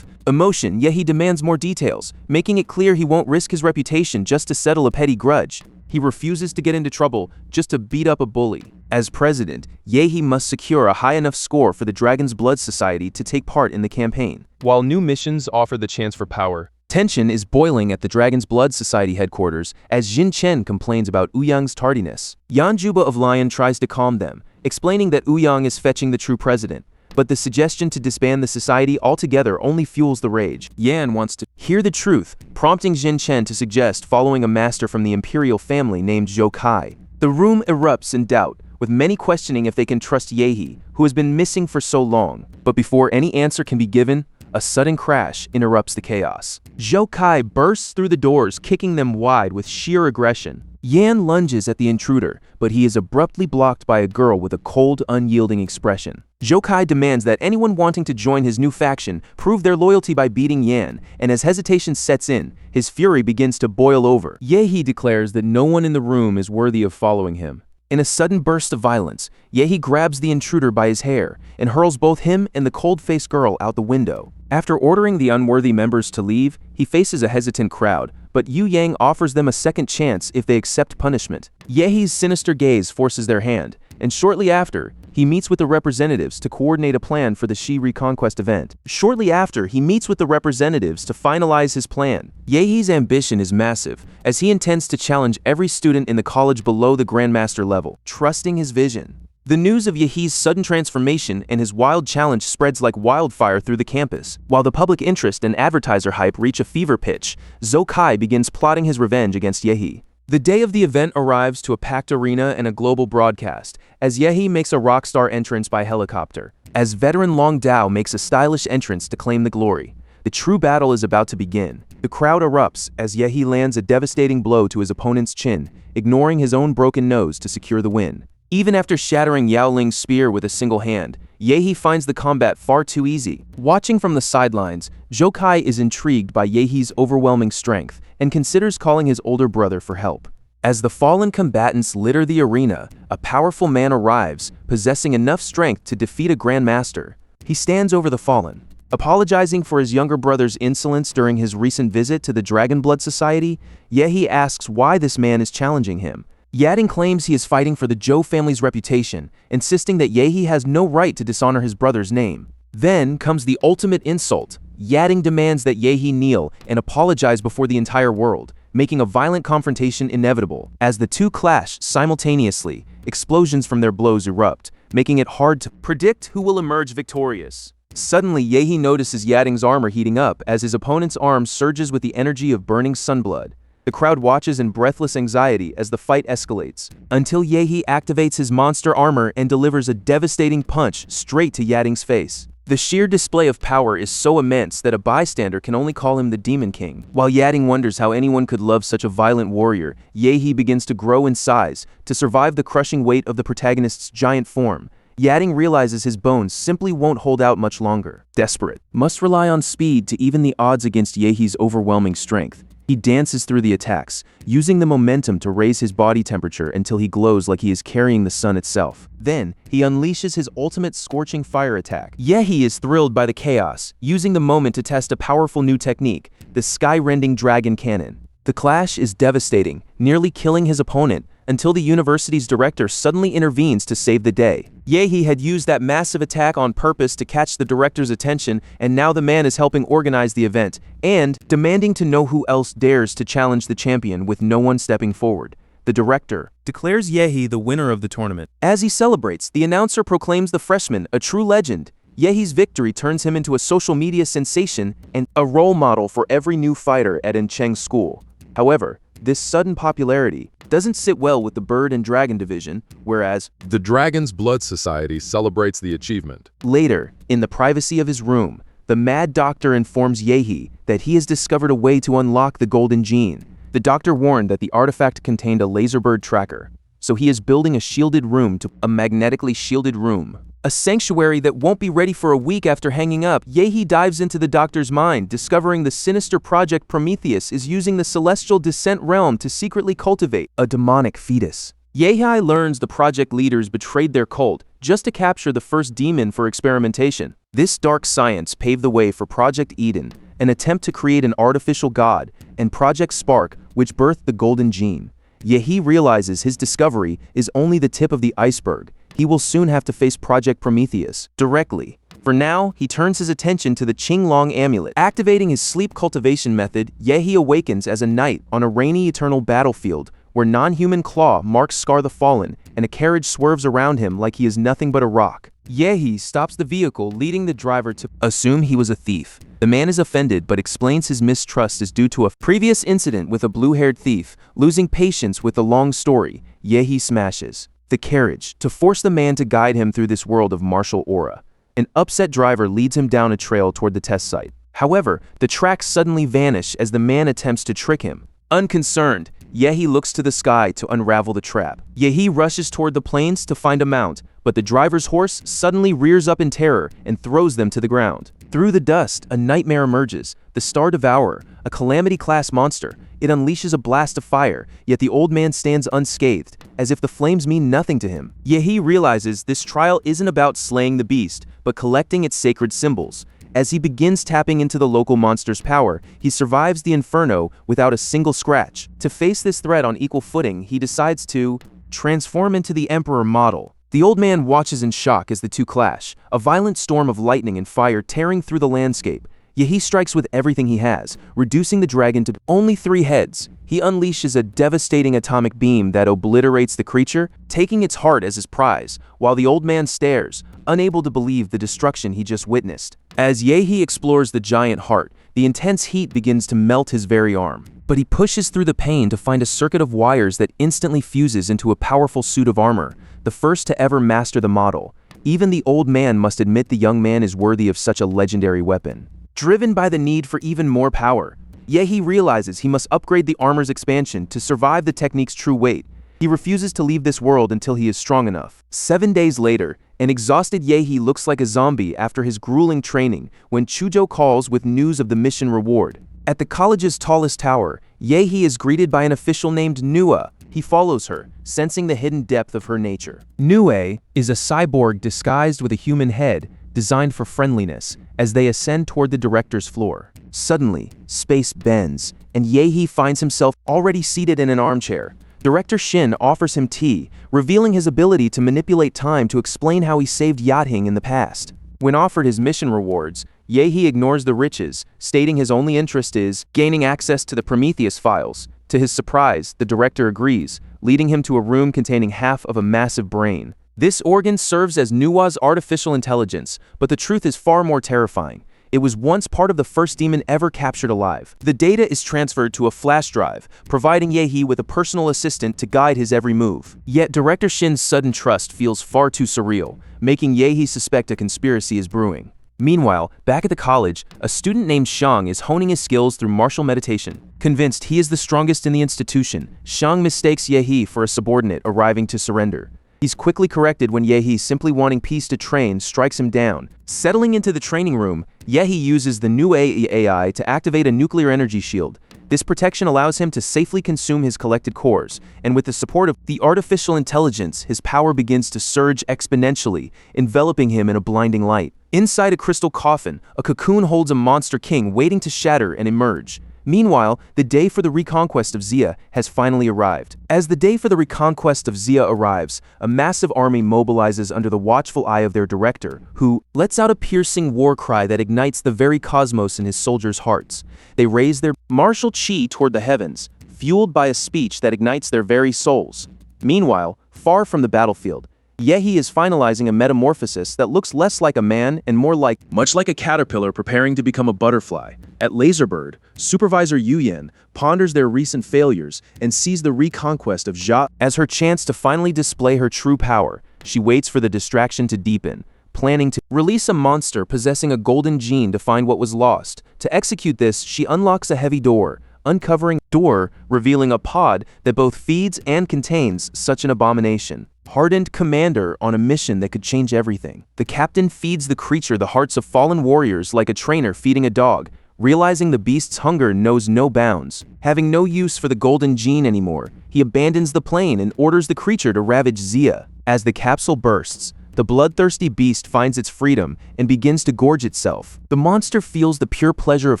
emotion, Yahhei demands more details, making it clear he won't risk his reputation just to settle a petty grudge. He refuses to get into trouble just to beat up a bully. As president, Yahhei must secure a high enough score for the Dragon's Blood Society to take part in the campaign. While new missions offer the chance for power, tension is boiling at the Dragon's Blood Society headquarters as Jin Chen complains about Ouyang's tardiness. Yan Juba of Lion tries to calm them, explaining that Ouyang is fetching the true president. But the suggestion to disband the society altogether only fuels the rage. Yan wants to hear the truth, prompting Jin Chen to suggest following a master from the imperial family named Yahhei. The room erupts in doubt, with many questioning if they can trust Yahhei, who has been missing for so long. But before any answer can be given, a sudden crash interrupts the chaos. Yahhei bursts through the doors, kicking them wide with sheer aggression. Yan lunges at the intruder, but he is abruptly blocked by a girl with a cold, unyielding expression. Yahhei demands that anyone wanting to join his new faction prove their loyalty by beating Yan, and as hesitation sets in, his fury begins to boil over. Yahhei declares that no one in the room is worthy of following him. In a sudden burst of violence, Yahhei grabs the intruder by his hair and hurls both him and the cold-faced girl out the window. After ordering the unworthy members to leave, he faces a hesitant crowd, but Yu Yang offers them a second chance if they accept punishment. Yehei's sinister gaze forces their hand, and shortly after, he meets with the representatives to coordinate a plan for the Shi reconquest event. Shortly after, he meets with the representatives to finalize his plan. Yahhei's ambition is massive, as he intends to challenge every student in the college below the Grandmaster level, trusting his vision. The news of Yahhei's sudden transformation and his wild challenge spreads like wildfire through the campus. While the public interest and advertiser hype reach a fever pitch, Zhou begins plotting his revenge against Yahhei. The day of the event arrives to a packed arena and a global broadcast, as Yahhei makes a rockstar entrance by helicopter. As veteran Long Dao makes a stylish entrance to claim the glory. The true battle is about to begin. The crowd erupts as Yahhei lands a devastating blow to his opponent's chin, ignoring his own broken nose to secure the win. Even after shattering Yao Ling's spear with a single hand, Yahhei finds the combat far too easy. Watching from the sidelines, Zhou is intrigued by Yahhei's overwhelming strength and considers calling his older brother for help. As the fallen combatants litter the arena, a powerful man arrives, possessing enough strength to defeat a Grandmaster. He stands over the fallen. Apologizing for his younger brother's insolence during his recent visit to the Dragon Blood Society, Yahhei asks why this man is challenging him. Yading claims he is fighting for the Zhou family's reputation, insisting that Yahhei has no right to dishonor his brother's name. Then comes the ultimate insult. Yading demands that Yahhei kneel and apologize before the entire world, making a violent confrontation inevitable. As the two clash simultaneously, explosions from their blows erupt, making it hard to predict who will emerge victorious. Suddenly, Yahhei notices Yading's armor heating up as his opponent's arm surges with the energy of burning sunblood. The crowd watches in breathless anxiety as the fight escalates, until Yahhei activates his monster armor and delivers a devastating punch straight to Yading's face. The sheer display of power is so immense that a bystander can only call him the Demon King. While Yading wonders how anyone could love such a violent warrior, Yahhei begins to grow in size to survive the crushing weight of the protagonist's giant form. Yading realizes his bones simply won't hold out much longer. Desperate, must rely on speed to even the odds against Yahhei's overwhelming strength. He dances through the attacks, using the momentum to raise his body temperature until he glows like he is carrying the sun itself. Then, he unleashes his ultimate scorching fire attack. Yahhei is thrilled by the chaos, using the moment to test a powerful new technique, the sky-rending dragon cannon. The clash is devastating, nearly killing his opponent, until the university's director suddenly intervenes to save the day. Yahhei had used that massive attack on purpose to catch the director's attention, and now the man is helping organize the event, and demanding to know who else dares to challenge the champion with no one stepping forward. The director declares Yahhei the winner of the tournament. As he celebrates, the announcer proclaims the freshman a true legend. Yahhei's victory turns him into a social media sensation and a role model for every new fighter at Encheng's school. However, this sudden popularity doesn't sit well with the Bird and Dragon division, whereas the Dragon's Blood Society celebrates the achievement. Later, in the privacy of his room, the Mad Doctor informs Yahhei that he has discovered a way to unlock the Golden Gene. The doctor warned that the artifact contained a laser bird tracker, so he is building a magnetically shielded room. A sanctuary that won't be ready for a week after hanging up. Yahhei dives into the doctor's mind, discovering the sinister Project Prometheus is using the celestial descent realm to secretly cultivate a demonic fetus. Yahhei learns the project leaders betrayed their cult just to capture the first demon for experimentation. This dark science paved the way for Project Eden, an attempt to create an artificial god, and Project Spark, which birthed the Golden Gene. Yahhei realizes his discovery is only the tip of the iceberg. He will soon have to face Project Prometheus directly. For now, he turns his attention to the Qinglong amulet. Activating his sleep cultivation method, Yahhei awakens as a knight on a rainy eternal battlefield where non-human claw marks Scar the Fallen and a carriage swerves around him like he is nothing but a rock. Yahhei stops the vehicle, leading the driver to assume he was a thief. The man is offended but explains his mistrust is due to a previous incident with a blue-haired thief. Losing patience with the long story, Yahhei smashes the carriage to force the man to guide him through this world of martial aura. An upset driver leads him down a trail toward the test site. However, the tracks suddenly vanish as the man attempts to trick him. Unconcerned, Yahhei looks to the sky to unravel the trap. Yahhei rushes toward the plains to find a mount, but the driver's horse suddenly rears up in terror and throws them to the ground. Through the dust, a nightmare emerges, the Star Devourer, a Calamity-class monster. It unleashes a blast of fire, yet the old man stands unscathed, as if the flames mean nothing to him. Yahhei realizes this trial isn't about slaying the beast, but collecting its sacred symbols. As he begins tapping into the local monster's power, he survives the inferno without a single scratch. To face this threat on equal footing, he decides to transform into the Emperor model. The old man watches in shock as the two clash, a violent storm of lightning and fire tearing through the landscape. Yahhei strikes with everything he has, reducing the dragon to only 3 heads. He unleashes a devastating atomic beam that obliterates the creature, taking its heart as his prize, while the old man stares, unable to believe the destruction he just witnessed. As Yahhei explores the giant heart, the intense heat begins to melt his very arm. But he pushes through the pain to find a circuit of wires that instantly fuses into a powerful suit of armor, the first to ever master the model. Even the old man must admit the young man is worthy of such a legendary weapon. Driven by the need for even more power, Yahhei realizes he must upgrade the armor's expansion to survive the technique's true weight. He refuses to leave this world until he is strong enough. 7 days later, an exhausted Yahhei looks like a zombie after his grueling training when Chujo calls with news of the mission reward. At the college's tallest tower, Yahhei is greeted by an official named Nua. He follows her, sensing the hidden depth of her nature. Nue is a cyborg disguised with a human head, designed for friendliness, as they ascend toward the director's floor. Suddenly, space bends, and Yahhei finds himself already seated in an armchair. Director Shin offers him tea, revealing his ability to manipulate time to explain how he saved Yahhei in the past. When offered his mission rewards, Yahhei ignores the riches, stating his only interest is gaining access to the Prometheus files. To his surprise, the director agrees, leading him to a room containing half of a massive brain. This organ serves as Nuwa's artificial intelligence, but the truth is far more terrifying. It was once part of the first demon ever captured alive. The data is transferred to a flash drive, providing Yahhei with a personal assistant to guide his every move. Yet Director Shin's sudden trust feels far too surreal, making Yahhei suspect a conspiracy is brewing. Meanwhile, back at the college, a student named Shang is honing his skills through martial meditation. Convinced he is the strongest in the institution, Shang mistakes Yahhei for a subordinate arriving to surrender. He's quickly corrected when Yahhei, simply wanting peace to train, strikes him down. Settling into the training room, Yahhei uses the new AI to activate a nuclear energy shield. This protection allows him to safely consume his collected cores, and with the support of the artificial intelligence, his power begins to surge exponentially, enveloping him in a blinding light. Inside a crystal coffin, a cocoon holds a monster king waiting to shatter and emerge. Meanwhile, the day for the reconquest of Xia has finally arrived. As the day for the reconquest of Xia arrives, a massive army mobilizes under the watchful eye of their director, who lets out a piercing war cry that ignites the very cosmos in his soldiers' hearts. They raise their martial chi toward the heavens, fueled by a speech that ignites their very souls. Meanwhile, far from the battlefield, Yahhei is finalizing a metamorphosis that looks less like a man and more like, much like a caterpillar preparing to become a butterfly. At Laserbird, Supervisor Yuyan ponders their recent failures and sees the reconquest of Xia as her chance to finally display her true power. She waits for the distraction to deepen, planning to release a monster possessing a golden gene to find what was lost. To execute this, she unlocks a heavy door, uncovering door, revealing a pod that both feeds and contains such an abomination. Hardened commander on a mission that could change everything. The captain feeds the creature the hearts of fallen warriors like a trainer feeding a dog, realizing the beast's hunger knows no bounds. Having no use for the golden gene anymore, he abandons the plane and orders the creature to ravage Xia. As the capsule bursts, the bloodthirsty beast finds its freedom and begins to gorge itself. The monster feels the pure pleasure of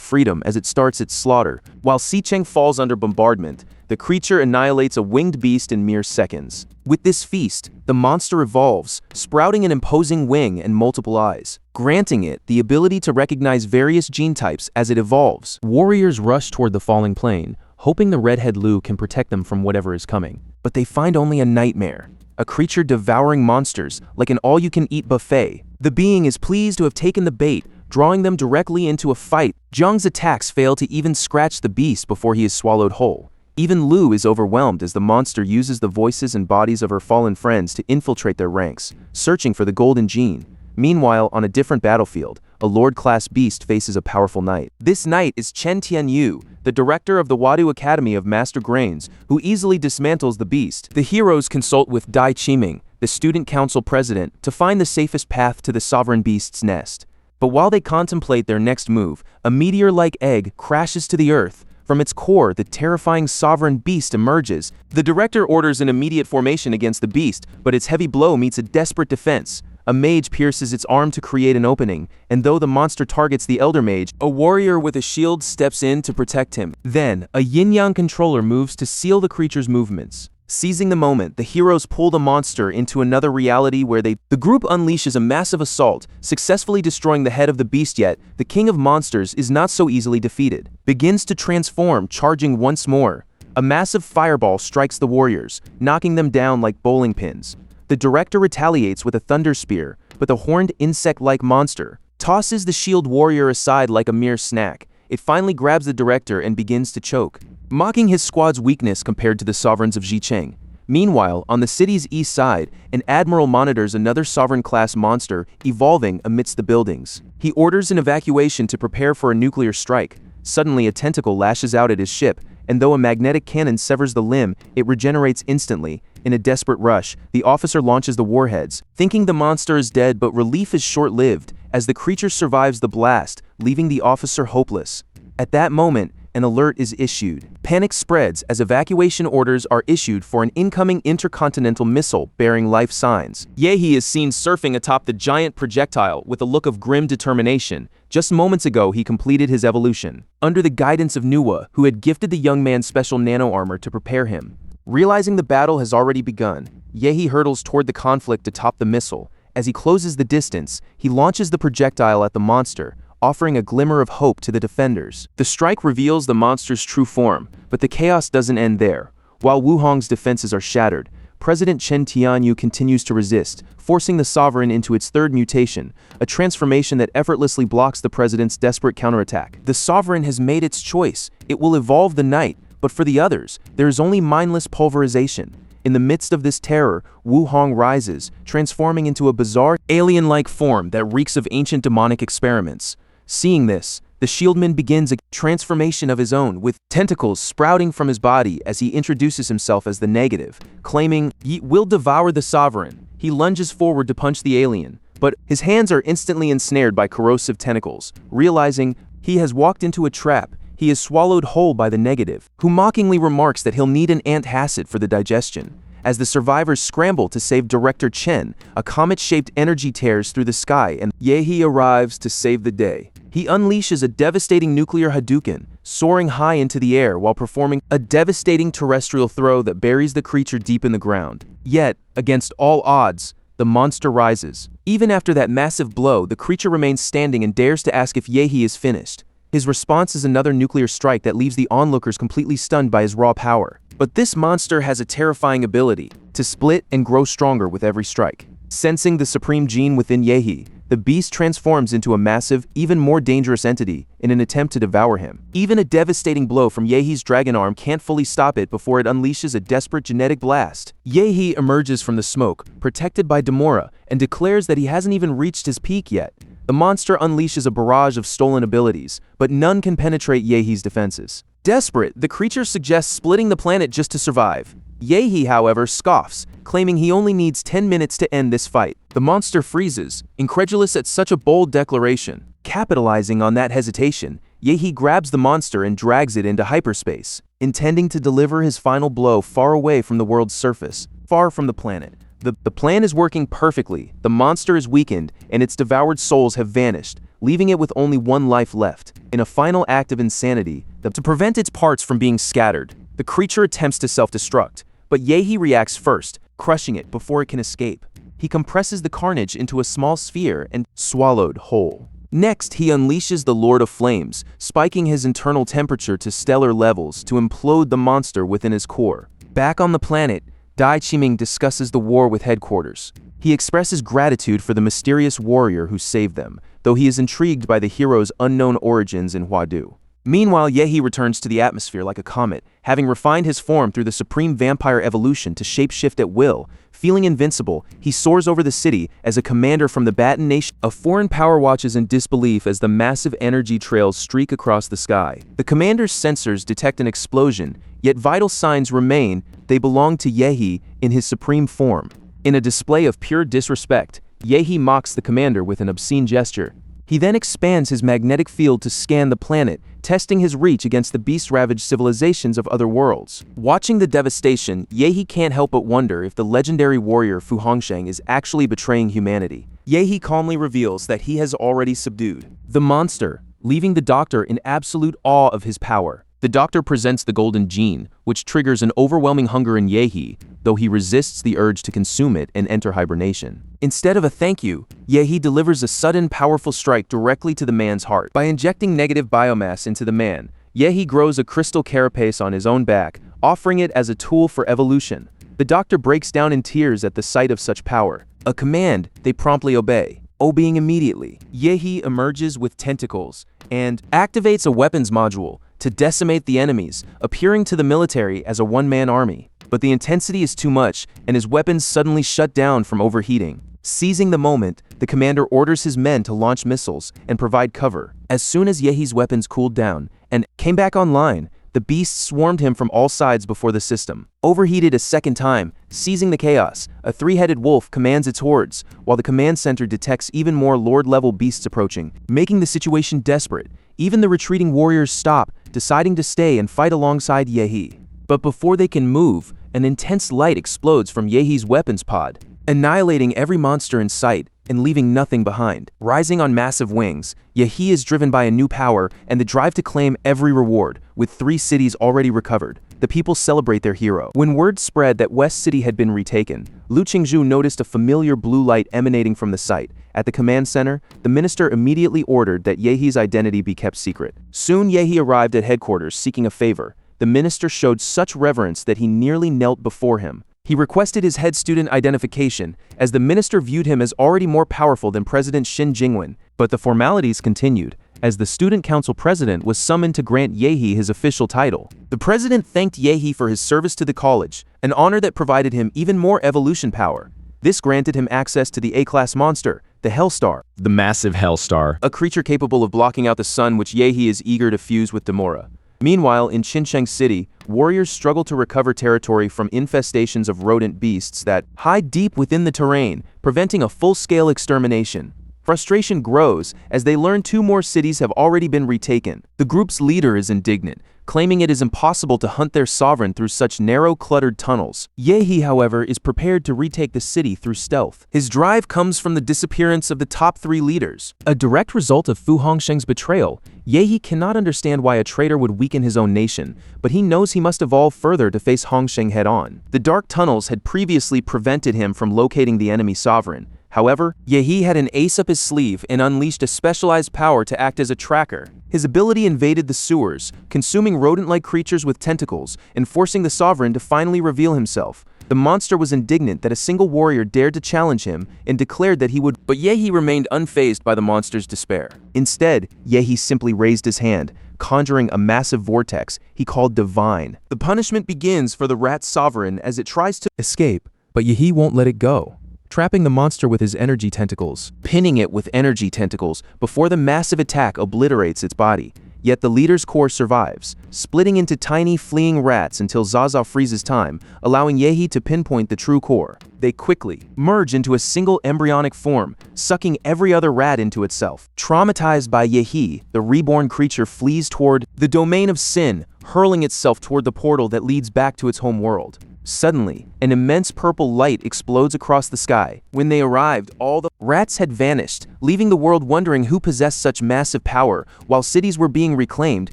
freedom as it starts its slaughter. While Xicheng falls under bombardment, the creature annihilates a winged beast in mere seconds. With this feast, the monster evolves, sprouting an imposing wing and multiple eyes, granting it the ability to recognize various gene types as it evolves. Warriors rush toward the falling plane, hoping the redhead Lu can protect them from whatever is coming. But they find only a nightmare, a creature devouring monsters like an all-you-can-eat buffet. The being is pleased to have taken the bait, drawing them directly into a fight. Zhang's attacks fail to even scratch the beast before he is swallowed whole. Even Lu is overwhelmed as the monster uses the voices and bodies of her fallen friends to infiltrate their ranks, searching for the golden gene. Meanwhile, on a different battlefield, a Lord-class beast faces a powerful knight. This knight is Chen Tianyu, the director of the Wadu Academy of Master Grains, who easily dismantles the beast. The heroes consult with Dai Qiming, the student council president, to find the safest path to the sovereign beast's nest. But while they contemplate their next move, a meteor-like egg crashes to the earth. From its core, the terrifying sovereign beast emerges. The director orders an immediate formation against the beast, but its heavy blow meets a desperate defense. A mage pierces its arm to create an opening, and though the monster targets the elder mage, a warrior with a shield steps in to protect him. Then, a yin-yang controller moves to seal the creature's movements. Seizing the moment, the heroes pull the monster into another reality where the group unleashes a massive assault, successfully destroying the head of the beast. Yet the king of monsters is not so easily defeated. Begins to transform, charging once more. A massive fireball strikes the warriors, knocking them down like bowling pins. The director retaliates with a thunder spear, but the horned insect-like monster tosses the shield warrior aside like a mere snack. It finally grabs the director and begins to choke, mocking his squad's weakness compared to the sovereigns of Zhicheng. Meanwhile, on the city's east side, an admiral monitors another sovereign-class monster evolving amidst the buildings. He orders an evacuation to prepare for a nuclear strike. Suddenly, a tentacle lashes out at his ship, and though a magnetic cannon severs the limb, it regenerates instantly. In a desperate rush, the officer launches the warheads, thinking the monster is dead, but relief is short-lived, as the creature survives the blast, leaving the officer hopeless. At that moment, an alert is issued. Panic spreads as evacuation orders are issued for an incoming intercontinental missile bearing life signs. Yahhei is seen surfing atop the giant projectile with a look of grim determination. Just moments ago, he completed his evolution, under the guidance of Manhwa, who had gifted the young man special nano-armor to prepare him. Realizing the battle has already begun, Yahhei hurtles toward the conflict atop the missile. As he closes the distance, he launches the projectile at the monster, offering a glimmer of hope to the defenders. The strike reveals the monster's true form, but the chaos doesn't end there. While Wuhong's defenses are shattered, President Chen Tianyu continues to resist, forcing the sovereign into its third mutation, a transformation that effortlessly blocks the president's desperate counterattack. The sovereign has made its choice. It will evolve the night, but for the others, there is only mindless pulverization. In the midst of this terror, Wuhong rises, transforming into a bizarre, alien-like form that reeks of ancient demonic experiments. Seeing this, the shieldman begins a transformation of his own, with tentacles sprouting from his body as he introduces himself as the negative, claiming, "Ye will devour the sovereign." He lunges forward to punch the alien, but his hands are instantly ensnared by corrosive tentacles. Realizing he has walked into a trap, he is swallowed whole by the negative, who mockingly remarks that he'll need an antacid for the digestion. As the survivors scramble to save Director Chen, a comet-shaped energy tears through the sky and Yahhei arrives to save the day. He unleashes a devastating nuclear Hadouken, soaring high into the air while performing a devastating terrestrial throw that buries the creature deep in the ground. Yet, against all odds, the monster rises. Even after that massive blow, the creature remains standing and dares to ask if Yahhei is finished. His response is another nuclear strike that leaves the onlookers completely stunned by his raw power. But this monster has a terrifying ability to split and grow stronger with every strike. Sensing the supreme gene within Yahhei, the beast transforms into a massive, even more dangerous entity in an attempt to devour him. Even a devastating blow from Yahei's dragon arm can't fully stop it before it unleashes a desperate genetic blast. Yahhei emerges from the smoke, protected by Demora, and declares that he hasn't even reached his peak yet. The monster unleashes a barrage of stolen abilities, but none can penetrate Yahei's defenses. Desperate, the creature suggests splitting the planet just to survive. Yahhei, however, scoffs, claiming he only needs 10 minutes to end this fight. The monster freezes, incredulous at such a bold declaration. Capitalizing on that hesitation, Yahhei grabs the monster and drags it into hyperspace, intending to deliver his final blow far away from the world's surface, far from the planet. The plan is working perfectly. The monster is weakened, and its devoured souls have vanished, leaving it with only one life left. In a final act of insanity, to prevent its parts from being scattered, the creature attempts to self-destruct, but Yahhei reacts first, crushing it before it can escape. He compresses the carnage into a small sphere and swallowed whole. Next, he unleashes the Lord of Flames, spiking his internal temperature to stellar levels to implode the monster within his core. Back on the planet, Dai Qiming discusses the war with headquarters. He expresses gratitude for the mysterious warrior who saved them, though he is intrigued by the hero's unknown origins in Huadu. Meanwhile, Yahhei returns to the atmosphere like a comet, having refined his form through the supreme vampire evolution to shapeshift at will. Feeling invincible, he soars over the city as a commander from the Baton Nation. A foreign power watches in disbelief as the massive energy trails streak across the sky. The commander's sensors detect an explosion, yet vital signs remain. They belong to Yahhei in his supreme form. In a display of pure disrespect, Yahhei mocks the commander with an obscene gesture. He then expands his magnetic field to scan the planet, testing his reach against the beast-ravaged civilizations of other worlds. Watching the devastation, Yahhei can't help but wonder if the legendary warrior Fu Hongsheng is actually betraying humanity. Yahhei calmly reveals that he has already subdued the monster, leaving the doctor in absolute awe of his power. The doctor presents the golden gene, which triggers an overwhelming hunger in Yahhei, though he resists the urge to consume it and enter hibernation. Instead of a thank you, Yahhei delivers a sudden, powerful strike directly to the man's heart. By injecting negative biomass into the man, Yahhei grows a crystal carapace on his own back, offering it as a tool for evolution. The doctor breaks down in tears at the sight of such power. A command they promptly obey. Obeying immediately, Yahhei emerges with tentacles and activates a weapons module to decimate the enemies, appearing to the military as a one-man army. But the intensity is too much, and his weapons suddenly shut down from overheating. Seizing the moment, the commander orders his men to launch missiles and provide cover. As soon as Yahei's weapons cooled down and came back online, the beasts swarmed him from all sides before the system. Overheated a second time, seizing the chaos, a three-headed wolf commands its hordes, while the command center detects even more Lord-level beasts approaching, making the situation desperate. Even the retreating warriors stop, deciding to stay and fight alongside Yahhei. But before they can move, an intense light explodes from Yahei's weapons pod, annihilating every monster in sight and leaving nothing behind. Rising on massive wings, Yahhei is driven by a new power and the drive to claim every reward, with 3 cities already recovered. The people celebrate their hero. When word spread that West City had been retaken, Lu Qingzhu noticed a familiar blue light emanating from the site. At the command center, the minister immediately ordered that Yahei's identity be kept secret. Soon Yahhei arrived at headquarters seeking a favor. The minister showed such reverence that he nearly knelt before him. He requested his head student identification, as the minister viewed him as already more powerful than President Xin Jingwen. But the formalities continued, as the student council president was summoned to grant Yahhei his official title. The president thanked Yahhei for his service to the college, an honor that provided him even more evolution power. This granted him access to the A-class monster, the Hellstar, The massive Hellstar. a creature capable of blocking out the sun, which Yahhei is eager to fuse with Demora. Meanwhile, in Xinsheng City, warriors struggle to recover territory from infestations of rodent beasts that hide deep within the terrain, preventing a full-scale extermination. Frustration grows as they learn 2 more cities have already been retaken. The group's leader is indignant, claiming it is impossible to hunt their sovereign through such narrow, cluttered tunnels. Yahhei, however, is prepared to retake the city through stealth. His drive comes from the disappearance of the top 3 leaders. A direct result of Fu Hongsheng's betrayal, Yahhei cannot understand why a traitor would weaken his own nation, but he knows he must evolve further to face Hongsheng head-on. The dark tunnels had previously prevented him from locating the enemy sovereign. However, Yahhei had an ace up his sleeve and unleashed a specialized power to act as a tracker. His ability invaded the sewers, consuming rodent-like creatures with tentacles and forcing the sovereign to finally reveal himself. The monster was indignant that a single warrior dared to challenge him and declared that he would, but Yahhei remained unfazed by the monster's despair. Instead, Yahhei simply raised his hand, conjuring a massive vortex he called Divine. The punishment begins for the rat sovereign as it tries to escape, but Yahhei won't let it go, trapping the monster with his energy tentacles, pinning it with energy tentacles before the massive attack obliterates its body. Yet the leader's core survives, splitting into tiny fleeing rats until Zaza freezes time, allowing Yahhei to pinpoint the true core. They quickly merge into a single embryonic form, sucking every other rat into itself. Traumatized by Yahhei, the reborn creature flees toward the domain of sin, hurling itself toward the portal that leads back to its home world. Suddenly, an immense purple light explodes across the sky. When they arrived, all the rats had vanished, leaving the world wondering who possessed such massive power. While cities were being reclaimed,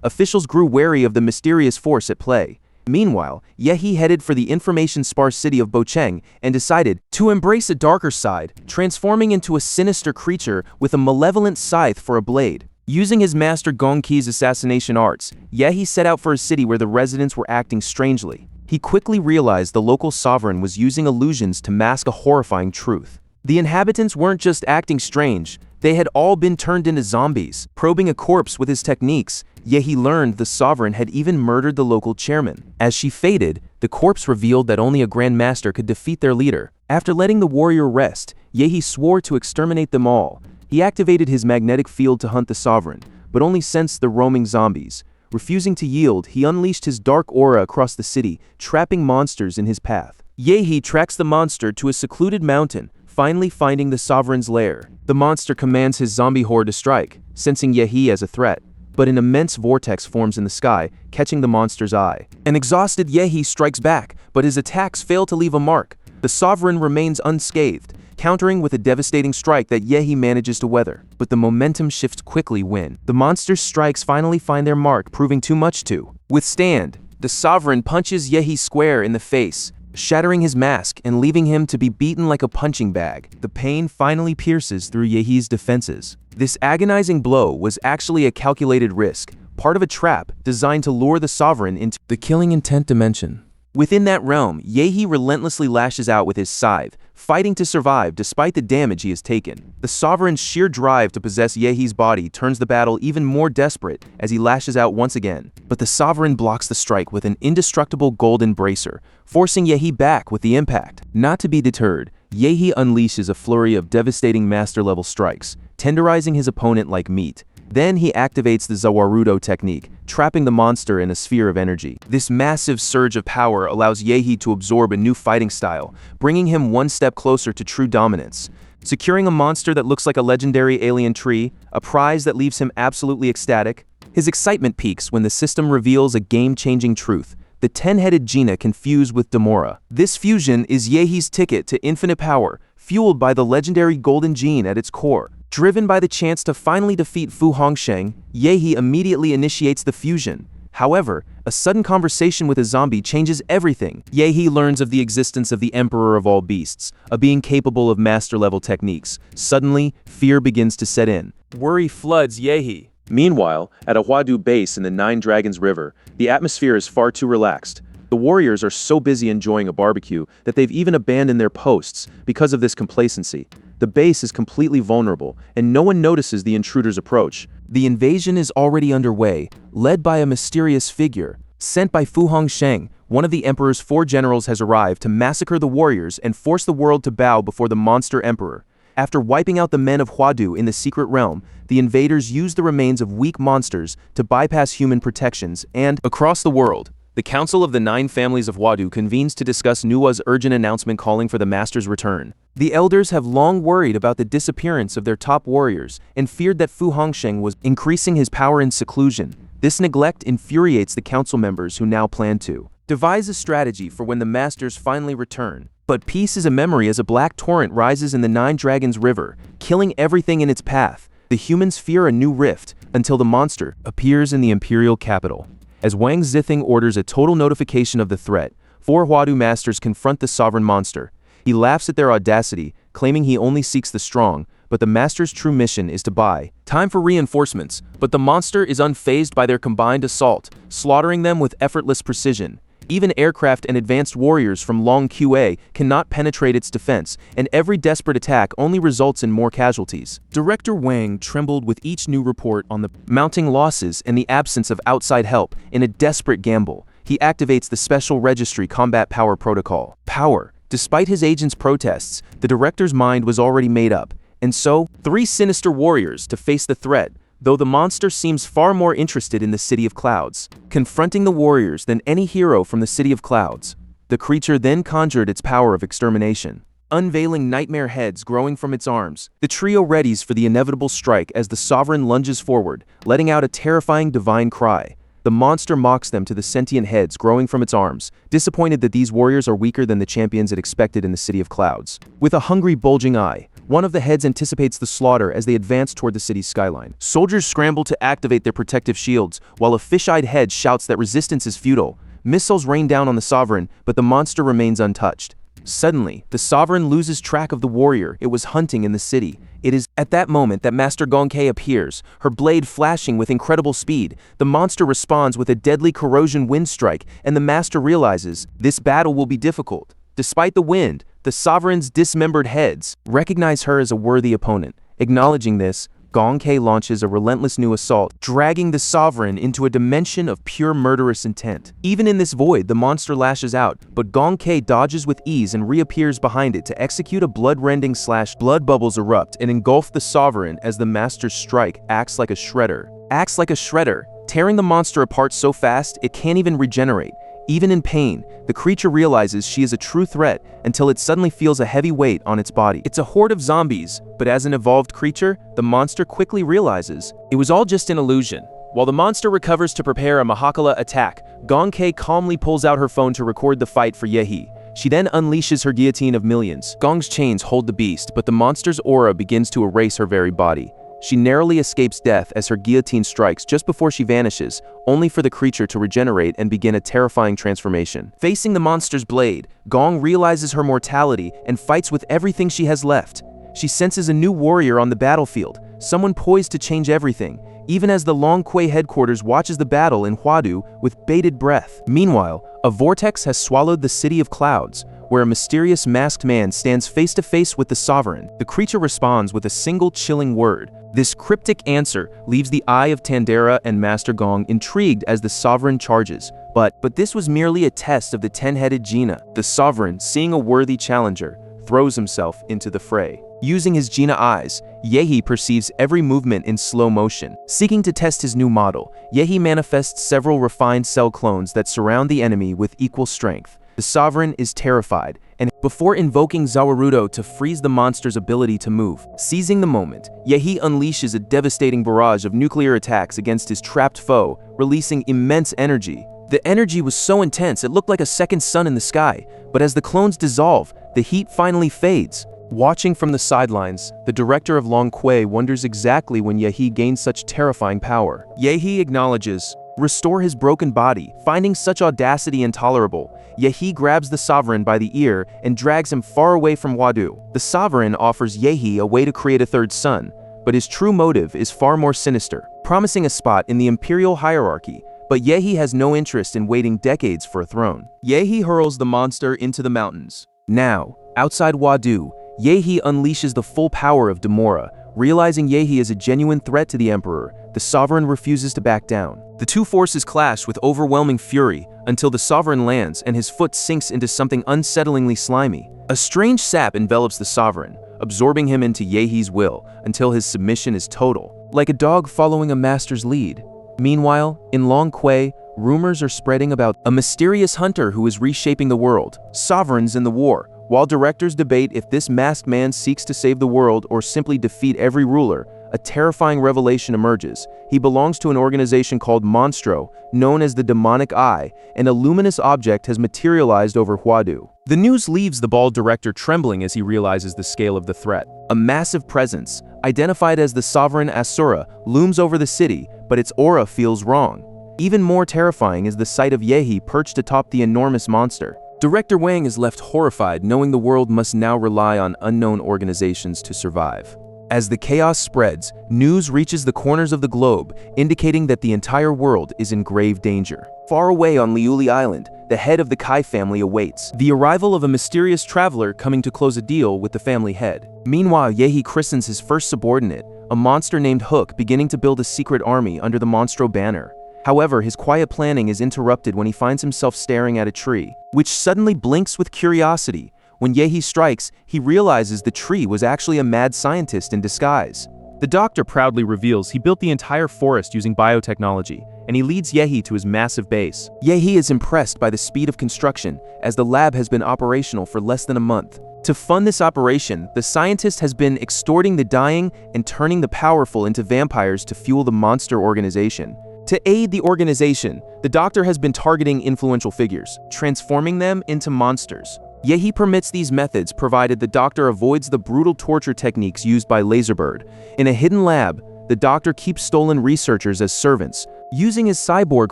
officials grew wary of the mysterious force at play. Meanwhile, Yahhei headed for the information-sparse city of Bocheng and decided to embrace a darker side, transforming into a sinister creature with a malevolent scythe for a blade. Using his master Gong Qi's assassination arts, Yahhei set out for a city where the residents were acting strangely. He quickly realized the local sovereign was using illusions to mask a horrifying truth. The inhabitants weren't just acting strange, they had all been turned into zombies. Probing a corpse with his techniques, Yahhei learned the sovereign had even murdered the local chairman. As she faded, the corpse revealed that only a Grand Master could defeat their leader. After letting the warrior rest, Yahhei swore to exterminate them all. He activated his magnetic field to hunt the sovereign, but only sensed the roaming zombies. Refusing to yield, he unleashed his dark aura across the city, trapping monsters in his path. Yahhei tracks the monster to a secluded mountain, finally finding the sovereign's lair. The monster commands his zombie horde to strike, sensing Yahhei as a threat. But an immense vortex forms in the sky, catching the monster's eye. An exhausted Yahhei strikes back, but his attacks fail to leave a mark. The sovereign remains unscathed, countering with a devastating strike that Yahhei manages to weather. But the momentum shifts quickly when the monster's strikes finally find their mark, proving too much to withstand. The sovereign punches Yahhei square in the face, shattering his mask and leaving him to be beaten like a punching bag. The pain finally pierces through Yahei's defenses. This agonizing blow was actually a calculated risk, part of a trap designed to lure the sovereign into the killing intent dimension. Within that realm, Yahhei relentlessly lashes out with his scythe, fighting to survive despite the damage he has taken. The sovereign's sheer drive to possess Yahei's body turns the battle even more desperate as he lashes out once again. But the sovereign blocks the strike with an indestructible golden bracer, forcing Yahhei back with the impact. Not to be deterred, Yahhei unleashes a flurry of devastating master-level strikes, tenderizing his opponent like meat. Then he activates the Zawarudo technique, trapping the monster in a sphere of energy. This massive surge of power allows Yahhei to absorb a new fighting style, bringing him one step closer to true dominance. Securing a monster that looks like a legendary alien tree, a prize that leaves him absolutely ecstatic. His excitement peaks when the system reveals a game-changing truth: the 10-headed Gina can fuse with Demora. This fusion is Yahei's ticket to infinite power, fueled by the legendary golden gene at its core. Driven by the chance to finally defeat Fu Hongsheng, Yahhei immediately initiates the fusion. However, a sudden conversation with a zombie changes everything. Yahhei learns of the existence of the Emperor of all beasts, a being capable of master-level techniques. Suddenly, fear begins to set in. Worry floods Yahhei. Meanwhile, at a Huadu base in the Nine Dragons River, the atmosphere is far too relaxed. The warriors are so busy enjoying a barbecue that they've even abandoned their posts because of this complacency. The base is completely vulnerable, and no one notices the intruder's approach. The invasion is already underway, led by a mysterious figure. Sent by Fu Hongsheng, one of the Emperor's 4 generals has arrived to massacre the warriors and force the world to bow before the monster emperor. After wiping out the men of Huadu in the secret realm, the invaders use the remains of weak monsters to bypass human protections and, across the world, the Council of the 9 Families of Huadu convenes to discuss Nuwa's urgent announcement calling for the Master's return. The elders have long worried about the disappearance of their top warriors and feared that Fu Hongsheng was increasing his power in seclusion. This neglect infuriates the council members who now plan to devise a strategy for when the Masters finally return. But peace is a memory as a black torrent rises in the Nine Dragons River, killing everything in its path. The humans fear a new rift until the monster appears in the imperial capital. As Wang Zithing orders a total notification of the threat, 4 Huadu masters confront the sovereign monster. He laughs at their audacity, claiming he only seeks the strong, but the master's true mission is to buy time for reinforcements. But the monster is unfazed by their combined assault, slaughtering them with effortless precision. Even aircraft and advanced warriors from Long QA cannot penetrate its defense, and every desperate attack only results in more casualties. Director Wang trembled with each new report on the mounting losses and the absence of outside help. In a desperate gamble, he activates the Special Registry Combat Power Protocol. Power. Despite his agent's protests, the director's mind was already made up, and so, 3 sinister warriors to face the threat, though the monster seems far more interested in the City of Clouds, confronting the warriors than any hero from the City of Clouds. The creature then conjured its power of extermination, unveiling nightmare heads growing from its arms. The trio readies for the inevitable strike as the sovereign lunges forward, letting out a terrifying divine cry. The monster mocks them to the sentient heads growing from its arms, disappointed that these warriors are weaker than the champions it expected in the City of Clouds. With a hungry, bulging eye, one of the heads anticipates the slaughter as they advance toward the city's skyline. Soldiers scramble to activate their protective shields, while a fish-eyed head shouts that resistance is futile. Missiles rain down on the sovereign, but the monster remains untouched. Suddenly, the sovereign loses track of the warrior it was hunting in the city. It is at that moment that Master Gongke appears, her blade flashing with incredible speed. The monster responds with a deadly corrosion wind strike, and the master realizes this battle will be difficult. Despite the wind, the sovereign's dismembered heads recognize her as a worthy opponent. Acknowledging this, Gongke launches a relentless new assault, dragging the sovereign into a dimension of pure murderous intent. Even in this void, the monster lashes out, but Gongke dodges with ease and reappears behind it to execute a blood-rending slash. Blood bubbles erupt and engulf the sovereign as the master's strike acts like a shredder, tearing the monster apart so fast it can't even regenerate. Even in pain, the creature realizes she is a true threat until it suddenly feels a heavy weight on its body. It's a horde of zombies, but as an evolved creature, the monster quickly realizes it was all just an illusion. While the monster recovers to prepare a Mahakala attack, Gongke calmly pulls out her phone to record the fight for Yahhei. She then unleashes her guillotine of millions. Gong's chains hold the beast, but the monster's aura begins to erase her very body. She narrowly escapes death as her guillotine strikes just before she vanishes, only for the creature to regenerate and begin a terrifying transformation. Facing the monster's blade, Gong realizes her mortality and fights with everything she has left. She senses a new warrior on the battlefield, someone poised to change everything, even as the Long Kui headquarters watches the battle in Huadu with bated breath. Meanwhile, a vortex has swallowed the City of Clouds, where a mysterious masked man stands face to face with the Sovereign. The creature responds with a single chilling word. This cryptic answer leaves the Eye of Tandera and Master Gong intrigued as the Sovereign charges. But this was merely a test of the 10-headed Jina. The Sovereign, seeing a worthy challenger, throws himself into the fray. Using his Jina eyes, Yahhei perceives every movement in slow motion. Seeking to test his new model, Yahhei manifests several refined cell clones that surround the enemy with equal strength. The Sovereign is terrified, and before invoking Zawarudo to freeze the monster's ability to move. Seizing the moment, Yahhei unleashes a devastating barrage of nuclear attacks against his trapped foe, releasing immense energy. The energy was so intense it looked like a second sun in the sky, but as the clones dissolve, the heat finally fades. Watching from the sidelines, the director of Long Kui wonders exactly when Yahhei gained such terrifying power. Yahhei acknowledges, restore his broken body. Finding such audacity intolerable, Yahhei grabs the Sovereign by the ear and drags him far away from Huadu. The Sovereign offers Yahhei a way to create a third sun, but his true motive is far more sinister, promising a spot in the imperial hierarchy. But Yahhei has no interest in waiting decades for a throne. Yahhei hurls the monster into the mountains. Now, outside Huadu, Yahhei unleashes the full power of Demora. Realizing Yahhei is a genuine threat to the Emperor, the Sovereign refuses to back down. The two forces clash with overwhelming fury until the Sovereign lands and his foot sinks into something unsettlingly slimy. A strange sap envelops the Sovereign, absorbing him into Yahhei's will until his submission is total, like a dog following a master's lead. Meanwhile, in Long Kui, rumors are spreading about a mysterious hunter who is reshaping the world. Sovereigns in the war. While directors debate if this masked man seeks to save the world or simply defeat every ruler, a terrifying revelation emerges. He belongs to an organization called Monstro, known as the Demonic Eye, and a luminous object has materialized over Huadu. The news leaves the bald director trembling as he realizes the scale of the threat. A massive presence, identified as the Sovereign Asura, looms over the city, but its aura feels wrong. Even more terrifying is the sight of Yahhei perched atop the enormous monster. Director Wang is left horrified, knowing the world must now rely on unknown organizations to survive. As the chaos spreads, news reaches the corners of the globe, indicating that the entire world is in grave danger. Far away on Liuli Island, the head of the Kai family awaits the arrival of a mysterious traveler coming to close a deal with the family head. Meanwhile, Yahhei christens his first subordinate, a monster named Hook, beginning to build a secret army under the Monstro banner. However, his quiet planning is interrupted when he finds himself staring at a tree, which suddenly blinks with curiosity. When Yahhei strikes, he realizes the tree was actually a mad scientist in disguise. The doctor proudly reveals he built the entire forest using biotechnology, and he leads Yahhei to his massive base. Yahhei is impressed by the speed of construction, as the lab has been operational for less than a month. To fund this operation, the scientist has been extorting the dying and turning the powerful into vampires to fuel the monster organization. To aid the organization, the doctor has been targeting influential figures, transforming them into monsters. Yahhei permits these methods provided the doctor avoids the brutal torture techniques used by Laserbird. In a hidden lab, the doctor keeps stolen researchers as servants, using his cyborg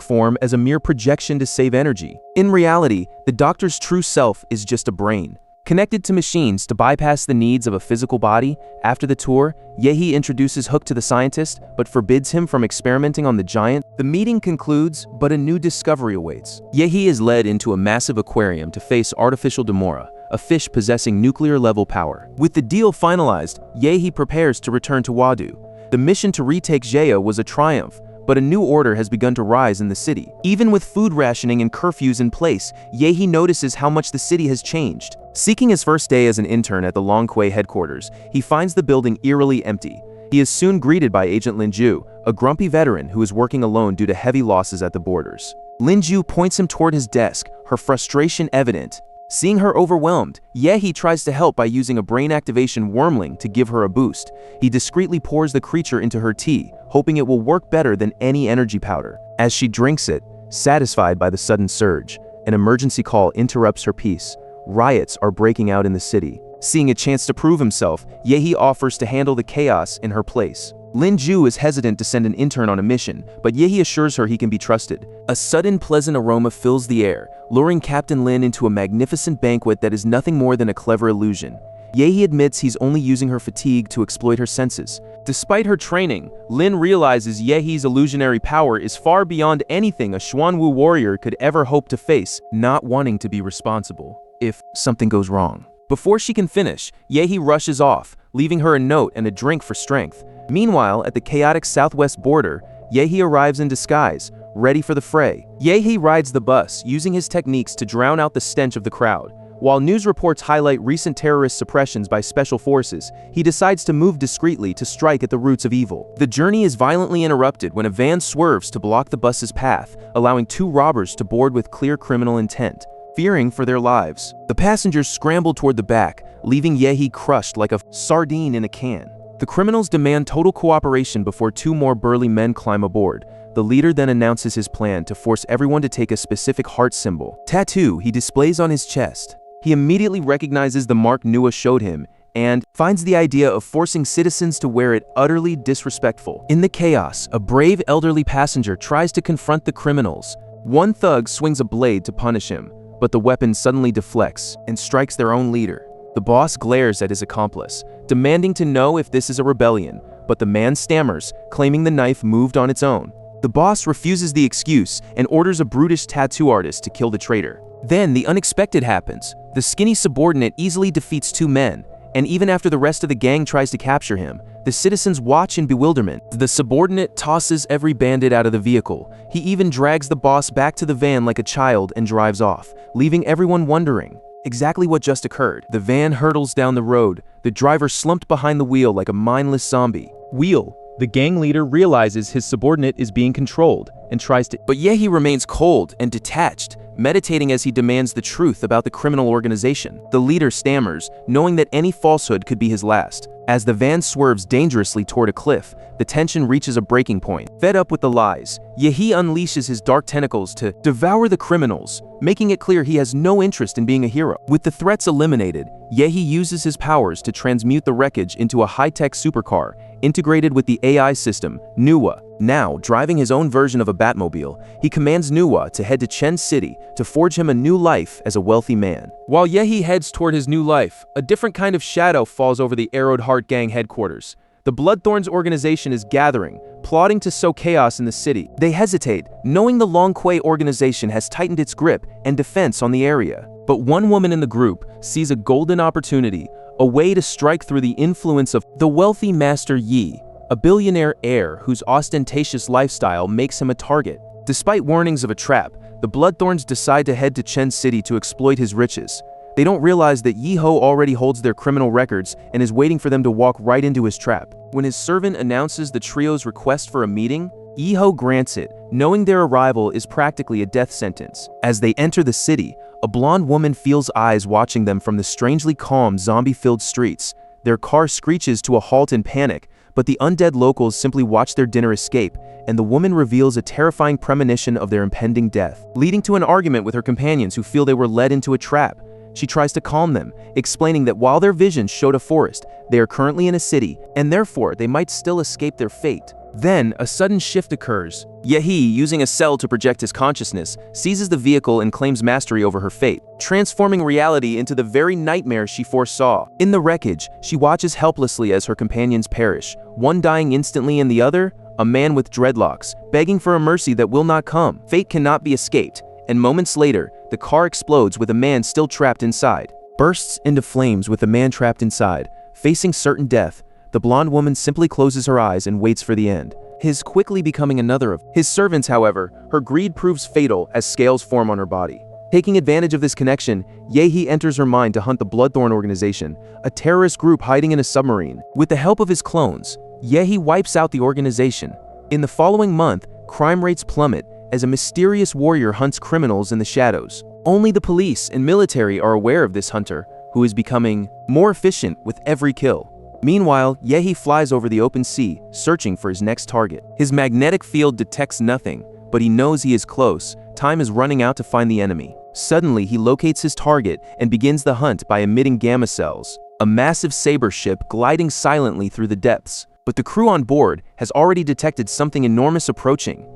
form as a mere projection to save energy. In reality, the doctor's true self is just a brain, connected to machines to bypass the needs of a physical body. After the tour, Yahhei introduces Hook to the scientist, but forbids him from experimenting on the giant. The meeting concludes, but a new discovery awaits. Yahhei is led into a massive aquarium to face artificial Demora, a fish possessing nuclear-level power. With the deal finalized, Yahhei prepares to return to Huadu. The mission to retake Jaya was a triumph, but a new order has begun to rise in the city. Even with food rationing and curfews in place, Yahhei notices how much the city has changed. Seeking his first day as an intern at the Long Kui headquarters, he finds the building eerily empty. He is soon greeted by Agent Linju, a grumpy veteran who is working alone due to heavy losses at the borders. Linju points him toward his desk, her frustration evident. Seeing her overwhelmed, Yahhei tries to help by using a brain activation wormling to give her a boost. He discreetly pours the creature into her tea, hoping it will work better than any energy powder. As she drinks it, satisfied by the sudden surge, an emergency call interrupts her peace. Riots are breaking out in the city. Seeing a chance to prove himself, Yahhei offers to handle the chaos in her place. Lin Ju is hesitant to send an intern on a mission, but Yahhei assures her he can be trusted. A sudden pleasant aroma fills the air, luring Captain Lin into a magnificent banquet that is nothing more than a clever illusion. Yahhei admits he's only using her fatigue to exploit her senses. Despite her training, Lin realizes Yehei's illusionary power is far beyond anything a Xuanwu warrior could ever hope to face, not wanting to be responsible if something goes wrong. Before she can finish, Yahhei rushes off, leaving her a note and a drink for strength. Meanwhile, at the chaotic southwest border, Yahhei arrives in disguise, ready for the fray. Yahhei rides the bus, using his techniques to drown out the stench of the crowd. While news reports highlight recent terrorist suppressions by special forces, he decides to move discreetly to strike at the roots of evil. The journey is violently interrupted when a van swerves to block the bus's path, allowing two robbers to board with clear criminal intent. Fearing for their lives, the passengers scramble toward the back, leaving Yahhei crushed like a sardine in a can. The criminals demand total cooperation before two more burly men climb aboard. The leader then announces his plan to force everyone to take a specific heart symbol tattoo he displays on his chest. He immediately recognizes the mark Manhwa showed him and finds the idea of forcing citizens to wear it utterly disrespectful. In the chaos, a brave elderly passenger tries to confront the criminals. One thug swings a blade to punish him, but the weapon suddenly deflects and strikes their own leader. The boss glares at his accomplice, demanding to know if this is a rebellion, but the man stammers, claiming the knife moved on its own. The boss refuses the excuse and orders a brutish tattoo artist to kill the traitor. Then the unexpected happens. The skinny subordinate easily defeats two men, and even after the rest of the gang tries to capture him, the citizens watch in bewilderment. The subordinate tosses every bandit out of the vehicle. He even drags the boss back to the van like a child and drives off, leaving everyone wondering exactly what just occurred. The van hurtles down the road, the driver slumped behind the wheel like a mindless zombie. The gang leader realizes his subordinate is being controlled and tries to, but Yahhei remains cold and detached, meditating as he demands the truth about the criminal organization. The leader stammers, knowing that any falsehood could be his last. As the van swerves dangerously toward a cliff, the tension reaches a breaking point. Fed up with the lies, Yahhei unleashes his dark tentacles to devour the criminals, making it clear he has no interest in being a hero. With the threats eliminated, Yahhei uses his powers to transmute the wreckage into a high-tech supercar, integrated with the AI system, Manhwa. Now, driving his own version of a Batmobile, he commands Manhwa to head to Chen City to forge him a new life as a wealthy man. While Yahhei heads toward his new life, a different kind of shadow falls over the Arrowed Heart Gang headquarters. The Bloodthorns organization is gathering, plotting to sow chaos in the city. They hesitate, knowing the Long Kui organization has tightened its grip and defense on the area. But one woman in the group sees a golden opportunity, a way to strike through the influence of the wealthy Master Yi, a billionaire heir whose ostentatious lifestyle makes him a target. Despite warnings of a trap, the Bloodthorns decide to head to Chen City to exploit his riches. They don't realize that Yahhei already holds their criminal records and is waiting for them to walk right into his trap. When his servant announces the trio's request for a meeting, Yahhei grants it, knowing their arrival is practically a death sentence. As they enter the city, a blonde woman feels eyes watching them from the strangely calm, zombie-filled streets. Their car screeches to a halt in panic, but the undead locals simply watch their dinner escape, and the woman reveals a terrifying premonition of their impending death, leading to an argument with her companions who feel they were led into a trap. She tries to calm them, explaining that while their visions showed a forest, they are currently in a city, and therefore they might still escape their fate. Then, a sudden shift occurs. Yahhei, using a cell to project his consciousness, seizes the vehicle and claims mastery over her fate, transforming reality into the very nightmare she foresaw. In the wreckage, she watches helplessly as her companions perish, one dying instantly and the other, a man with dreadlocks, begging for a mercy that will not come. Fate cannot be escaped, and moments later, the car explodes with a man still trapped inside. Bursts into flames with a man trapped inside. Facing certain death, the blonde woman simply closes her eyes and waits for the end. His quickly becoming another of his servants, however, her greed proves fatal as scales form on her body. Taking advantage of this connection, Yahhei enters her mind to hunt the Bloodthorn organization, a terrorist group hiding in a submarine. With the help of his clones, Yahhei wipes out the organization. In the following month, crime rates plummet as a mysterious warrior hunts criminals in the shadows. Only the police and military are aware of this hunter, who is becoming more efficient with every kill. Meanwhile, Yahhei flies over the open sea, searching for his next target. His magnetic field detects nothing, but he knows he is close. Time is running out to find the enemy. Suddenly, he locates his target and begins the hunt by emitting gamma cells, a massive saber ship gliding silently through the depths. but the crew on board has already detected something enormous approaching.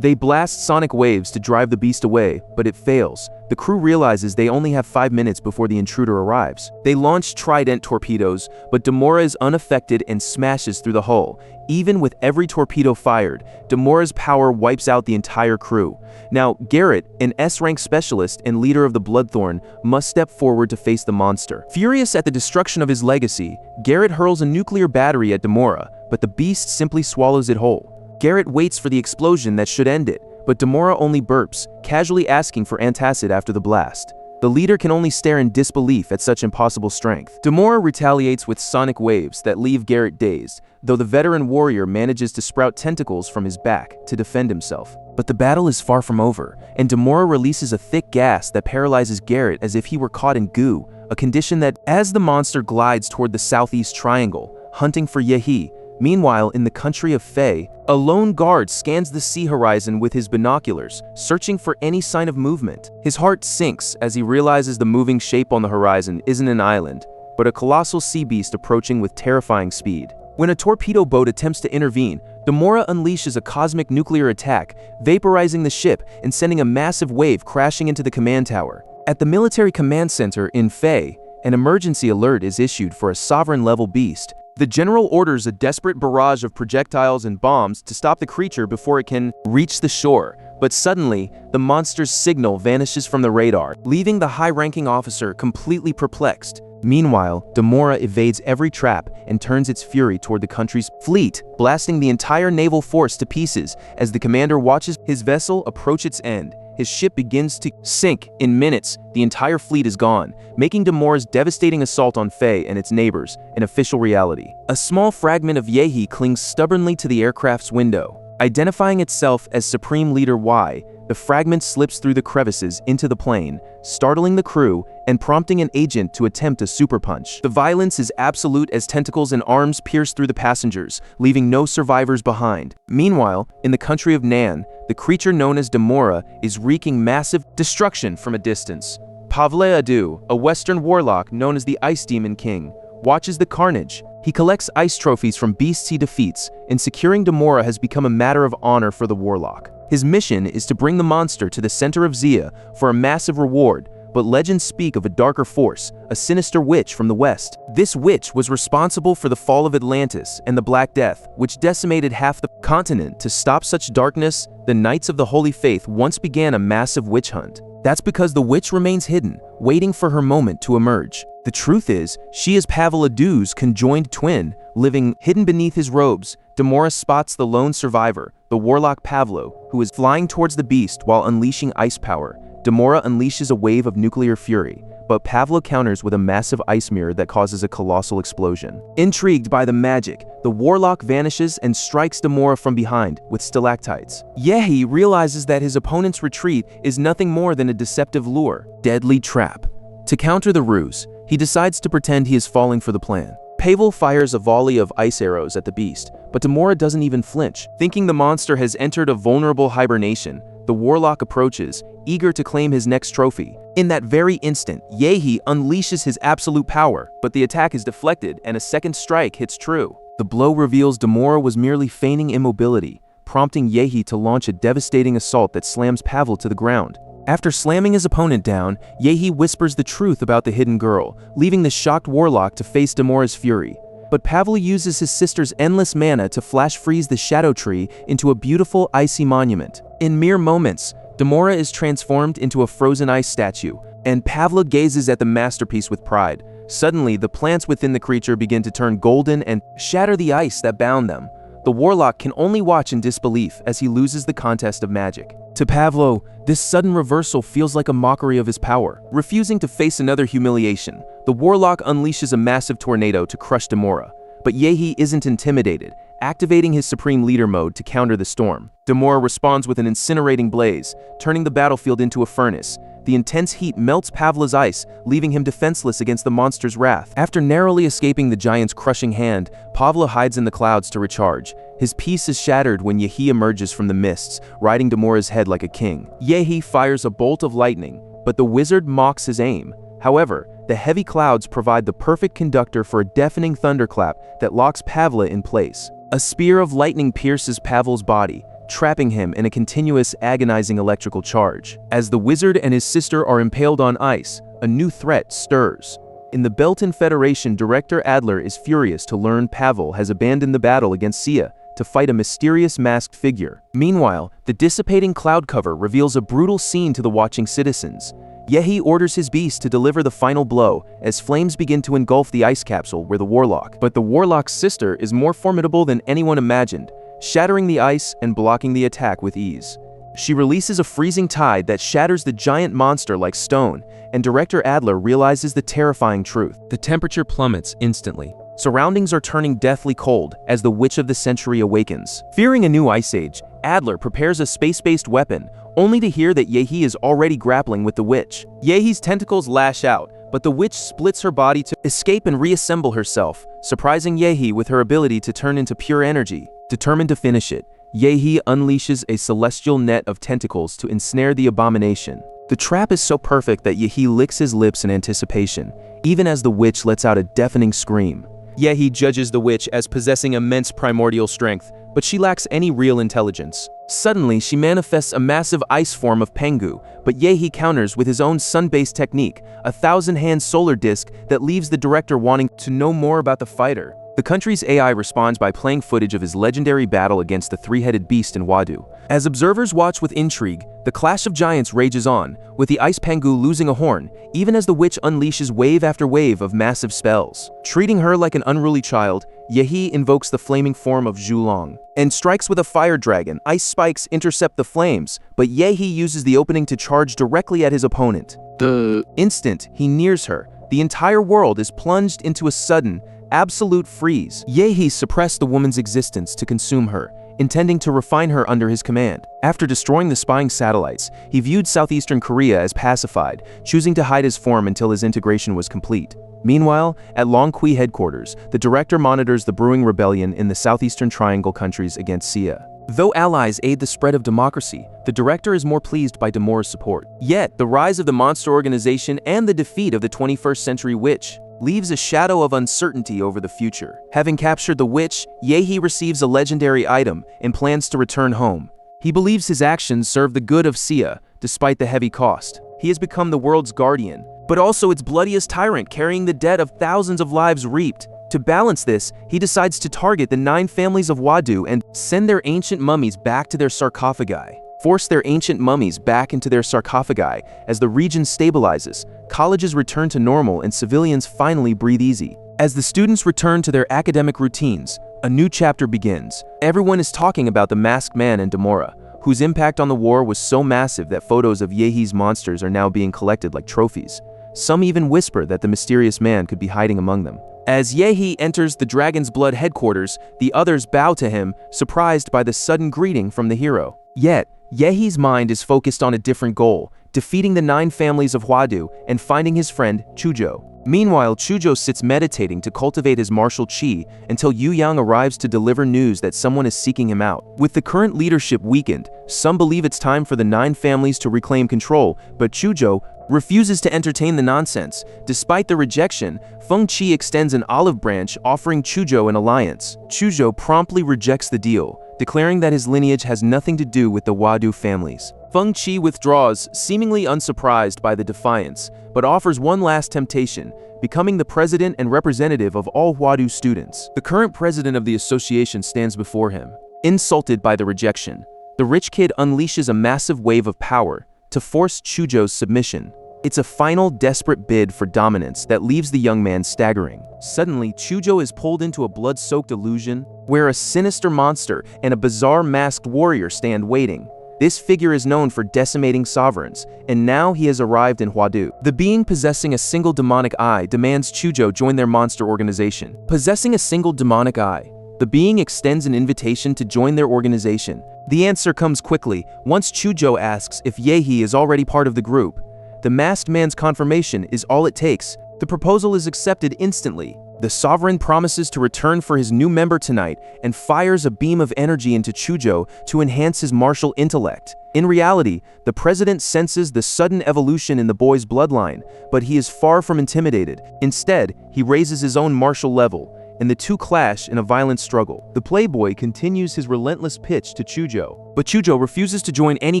They blast sonic waves to drive the beast away, but it fails. The crew realizes they only have 5 minutes before the intruder arrives. They launch trident torpedoes, but Demora is unaffected and smashes through the hull. Even with every torpedo fired, Demora's power wipes out the entire crew. Now, Garrett, an S-rank specialist and leader of the Bloodthorn, must step forward to face the monster. Furious at the destruction of his legacy, Garrett hurls a nuclear battery at Demora, but the beast simply swallows it whole. Garrett waits for the explosion that should end it, but Demora only burps, casually asking for antacid after the blast. The leader can only stare in disbelief at such impossible strength. Demora retaliates with sonic waves that leave Garrett dazed, though the veteran warrior manages to sprout tentacles from his back to defend himself. But the battle is far from over, and Demora releases a thick gas that paralyzes Garrett as if he were caught in goo, a condition that, as the monster glides toward the southeast triangle, hunting for Yahhei. Meanwhile, in the country of Fae, a lone guard scans the sea horizon with his binoculars, searching for any sign of movement. His heart sinks as he realizes the moving shape on the horizon isn't an island, but a colossal sea beast approaching with terrifying speed. When a torpedo boat attempts to intervene, Demora unleashes a cosmic nuclear attack, vaporizing the ship and sending a massive wave crashing into the command tower. At the military command center in Fae, an emergency alert is issued for a sovereign-level beast. The general orders a desperate barrage of projectiles and bombs to stop the creature before it can reach the shore, but suddenly, the monster's signal vanishes from the radar, leaving the high-ranking officer completely perplexed. Meanwhile, Demora evades every trap and turns its fury toward the country's fleet, blasting the entire naval force to pieces as the commander watches his vessel approach its end. His ship begins to sink. In minutes, the entire fleet is gone, making Demora's devastating assault on Fae and its neighbors an official reality. A small fragment of Yahhei clings stubbornly to the aircraft's window. Identifying itself as Supreme Leader Y, the fragment slips through the crevices into the plane, startling the crew and prompting an agent to attempt a super punch. The violence is absolute as tentacles and arms pierce through the passengers, leaving no survivors behind. Meanwhile, in the country of Nan, the creature known as Demora is wreaking massive destruction from a distance. Pavle Adu, a Western warlock known as the Ice Demon King, watches the carnage. He collects ice trophies from beasts he defeats, and securing Demora has become a matter of honor for the warlock. His mission is to bring the monster to the center of Zia for a massive reward, but legends speak of a darker force, a sinister witch from the west. This witch was responsible for the fall of Atlantis and the Black Death, which decimated half the continent. To stop such darkness, the Knights of the Holy Faith once began a massive witch hunt. That's because the witch remains hidden, waiting for her moment to emerge. The truth is, she is Pavle Adu's conjoined twin, living hidden beneath his robes. Demora spots the lone survivor, the warlock Pavlo, who is flying towards the beast while unleashing ice power. Demora unleashes a wave of nuclear fury, but Pavlo counters with a massive ice mirror that causes a colossal explosion. Intrigued by the magic, the warlock vanishes and strikes Demora from behind with stalactites. Yahhei realizes that his opponent's retreat is nothing more than a deceptive lure, deadly trap. To counter the ruse, he decides to pretend he is falling for the plan. Pavel fires a volley of ice arrows at the beast, but Demora doesn't even flinch. Thinking the monster has entered a vulnerable hibernation, the warlock approaches, eager to claim his next trophy. In that very instant, Yahhei unleashes his absolute power, but the attack is deflected and a second strike hits true. The blow reveals Demora was merely feigning immobility, prompting Yahhei to launch a devastating assault that slams Pavel to the ground. After slamming his opponent down, Yahhei whispers the truth about the hidden girl, leaving the shocked warlock to face Demora's fury. But Pavel uses his sister's endless mana to flash freeze the shadow tree into a beautiful icy monument. In mere moments, Demora is transformed into a frozen ice statue, and Pavla gazes at the masterpiece with pride. Suddenly, the plants within the creature begin to turn golden and shatter the ice that bound them. The warlock can only watch in disbelief as he loses the contest of magic. To Pavlo, this sudden reversal feels like a mockery of his power. Refusing to face another humiliation, the warlock unleashes a massive tornado to crush Demora. But Yahhei isn't intimidated, activating his Supreme Leader mode to counter the storm. Demora responds with an incinerating blaze, turning the battlefield into a furnace. The intense heat melts Pavla's ice, leaving him defenseless against the monster's wrath. After narrowly escaping the giant's crushing hand, Pavla hides in the clouds to recharge. His peace is shattered when Yahhei emerges from the mists, riding Demora's head like a king. Yahhei fires a bolt of lightning, but the wizard mocks his aim. However, the heavy clouds provide the perfect conductor for a deafening thunderclap that locks Pavla in place. A spear of lightning pierces Pavel's body, trapping him in a continuous, agonizing electrical charge. As the wizard and his sister are impaled on ice, a new threat stirs. In the Belton Federation, Director Adler is furious to learn Pavel has abandoned the battle against Sia to fight a mysterious masked figure. Meanwhile, the dissipating cloud cover reveals a brutal scene to the watching citizens. Yahhei orders his beast to deliver the final blow as flames begin to engulf the ice capsule where the warlock. But the warlock's sister is more formidable than anyone imagined, shattering the ice and blocking the attack with ease. She releases a freezing tide that shatters the giant monster like stone, and Director Adler realizes the terrifying truth. The temperature plummets instantly. Surroundings are turning deathly cold as the Witch of the Century awakens. Fearing a new ice age, Adler prepares a space-based weapon, only to hear that Yahhei is already grappling with the witch. Yahei's tentacles lash out, but the witch splits her body to escape and reassemble herself, surprising Yahhei with her ability to turn into pure energy. Determined to finish it, Yahhei unleashes a celestial net of tentacles to ensnare the abomination. The trap is so perfect that Yahhei licks his lips in anticipation, even as the witch lets out a deafening scream. Yahhei judges the witch as possessing immense primordial strength, but she lacks any real intelligence. Suddenly, she manifests a massive ice form of Pengu, but Yahhei counters with his own sun-based technique, a 1,000-hand solar disk that leaves the director wanting to know more about the fighter. The country's AI responds by playing footage of his legendary battle against the three-headed beast in Wadu. As observers watch with intrigue, the clash of giants rages on, with the Ice Pengu losing a horn, even as the witch unleashes wave after wave of massive spells. Treating her like an unruly child, Yahhei invokes the flaming form of Zhulong, and strikes with a fire dragon. Ice spikes intercept the flames, but Yahhei uses the opening to charge directly at his opponent. The instant he nears her, the entire world is plunged into a sudden, absolute freeze. Yahhei suppressed the woman's existence to consume her, intending to refine her under his command. After destroying the spying satellites, he viewed southeastern Korea as pacified, choosing to hide his form until his integration was complete. Meanwhile, at Longqi headquarters, the director monitors the brewing rebellion in the southeastern triangle countries against Sia. Though allies aid the spread of democracy, the director is more pleased by Damora's support. Yet, the rise of the monster organization and the defeat of the 21st century witch leaves a shadow of uncertainty over the future. Having captured the witch, Yahhei receives a legendary item and plans to return home. He believes his actions serve the good of Sia, despite the heavy cost. He has become the world's guardian, but also its bloodiest tyrant, carrying the debt of thousands of lives reaped. To balance this, he decides to target the 9 families of Wadu and send their ancient mummies back to their sarcophagi. Force their ancient mummies back into their sarcophagi. As the region stabilizes, colleges return to normal and civilians finally breathe easy. As the students return to their academic routines, a new chapter begins. Everyone is talking about the masked man and Damora, whose impact on the war was so massive that photos of Yahhei's monsters are now being collected like trophies. Some even whisper that the mysterious man could be hiding among them. As Yahhei enters the Dragon's Blood headquarters, the others bow to him, surprised by the sudden greeting from the hero. Yet, Yahhei's mind is focused on a different goal, defeating the 9 families of Wadu and finding his friend, Chujo. Meanwhile, Chujo sits meditating to cultivate his martial chi until Yu Yang arrives to deliver news that someone is seeking him out. With the current leadership weakened, some believe it's time for the 9 families to reclaim control, but Chujo refuses to entertain the nonsense. Despite the rejection, Feng Qi extends an olive branch, offering Chujo an alliance. Chujo promptly rejects the deal, declaring that his lineage has nothing to do with the Wadu families. Feng Qi withdraws, seemingly unsurprised by the defiance, but offers one last temptation, becoming the president and representative of all Wadu students. The current president of the association stands before him. Insulted by the rejection, the rich kid unleashes a massive wave of power to force Chujo's submission. It's a final, desperate bid for dominance that leaves the young man staggering. Suddenly, Chujo is pulled into a blood-soaked illusion where a sinister monster and a bizarre masked warrior stand waiting. This figure is known for decimating sovereigns, and now he has arrived in Huadu. The being possessing a single demonic eye demands Chujo join their monster organization. Possessing a single demonic eye, the being extends an invitation to join their organization. The answer comes quickly once Chujo asks if Yahhei is already part of the group. The masked man's confirmation is all it takes. The proposal is accepted instantly. The sovereign promises to return for his new member tonight and fires a beam of energy into Chujo to enhance his martial intellect. In reality, the president senses the sudden evolution in the boy's bloodline, but he is far from intimidated. Instead, he raises his own martial level, and the two clash in a violent struggle. The playboy continues his relentless pitch to Chujo, but Chujo refuses to join any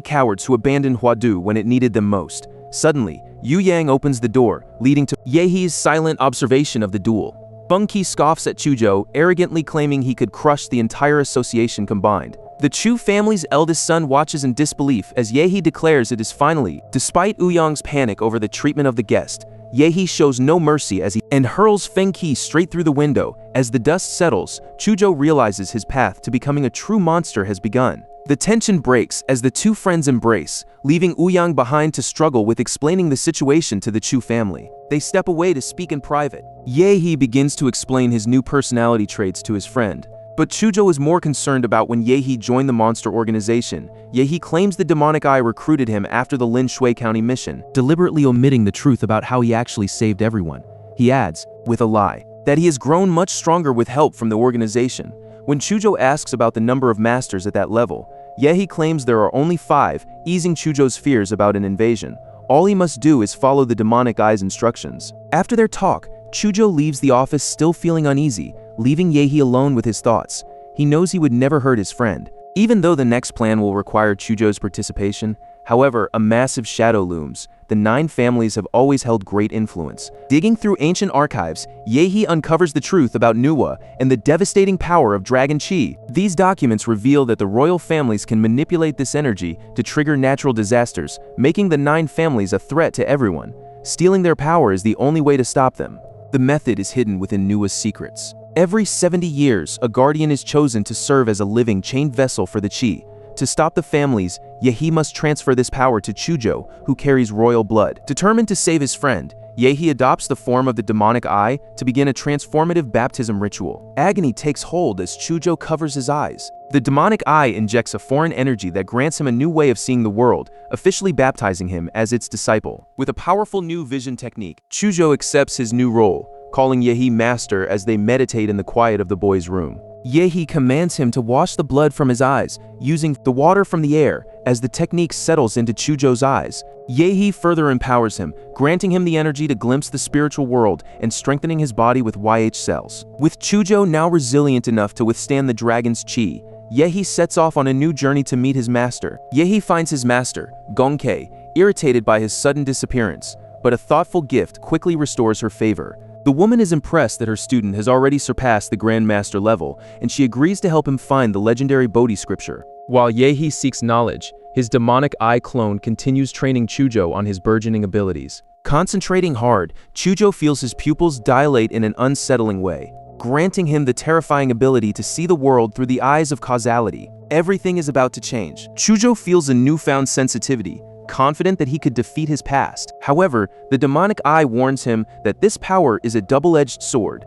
cowards who abandoned Huadu when it needed them most. Suddenly, Yu Yang opens the door, leading to Yahei's silent observation of the duel. Bunki scoffs at Chujo, arrogantly claiming he could crush the entire association combined. The Chu family's eldest son watches in disbelief as Yahhei declares it is finally. Despite Uyang's panic over the treatment of the guest, Yahhei shows no mercy as he hurls Feng Qi straight through the window. As the dust settles, Chujo realizes his path to becoming a true monster has begun. The tension breaks as the two friends embrace, leaving Uyang behind to struggle with explaining the situation to the Chu family. They step away to speak in private. Yahhei begins to explain his new personality traits to his friend, but Chujo is more concerned about when Yahhei joined the monster organization. Yahhei claims the demonic eye recruited him after the Lin Shui County mission, deliberately omitting the truth about how he actually saved everyone. He adds, with a lie, that he has grown much stronger with help from the organization. When Chujo asks about the number of masters at that level, Yahhei claims there are only 5, easing Chujo's fears about an invasion. All he must do is follow the demonic eye's instructions. After their talk, Chujo leaves the office still feeling uneasy, leaving Yahhei alone with his thoughts. He knows he would never hurt his friend, even though the next plan will require Chujo's participation. However, a massive shadow looms. The 9 families have always held great influence. Digging through ancient archives, Yahhei uncovers the truth about Nuwa and the devastating power of Dragon Qi. These documents reveal that the royal families can manipulate this energy to trigger natural disasters, making the 9 families a threat to everyone. Stealing their power is the only way to stop them. The method is hidden within Nuwa's secrets. Every 70 years, a guardian is chosen to serve as a living chained vessel for the Qi. To stop the families, Yahhei must transfer this power to Chujo, who carries royal blood. Determined to save his friend, Yahhei adopts the form of the demonic eye to begin a transformative baptism ritual. Agony takes hold as Chujo covers his eyes. The demonic eye injects a foreign energy that grants him a new way of seeing the world, officially baptizing him as its disciple. With a powerful new vision technique, Chujo accepts his new role, calling Yahhei master as they meditate in the quiet of the boy's room. Yahhei commands him to wash the blood from his eyes, using the water from the air as the technique settles into Chujo's eyes. Yahhei further empowers him, granting him the energy to glimpse the spiritual world and strengthening his body with YH cells. With Chujo now resilient enough to withstand the dragon's Qi, Yahhei sets off on a new journey to meet his master. Yahhei finds his master, Gongkei, irritated by his sudden disappearance, but a thoughtful gift quickly restores her favor. The woman is impressed that her student has already surpassed the Grand Master level, and she agrees to help him find the legendary Bodhi scripture. While Yahhei seeks knowledge, his demonic eye clone continues training Chujo on his burgeoning abilities. Concentrating hard, Chujo feels his pupils dilate in an unsettling way, granting him the terrifying ability to see the world through the eyes of causality. Everything is about to change. Chujo feels a newfound sensitivity, confident that he could defeat his past. However, the demonic eye warns him that this power is a double-edged sword.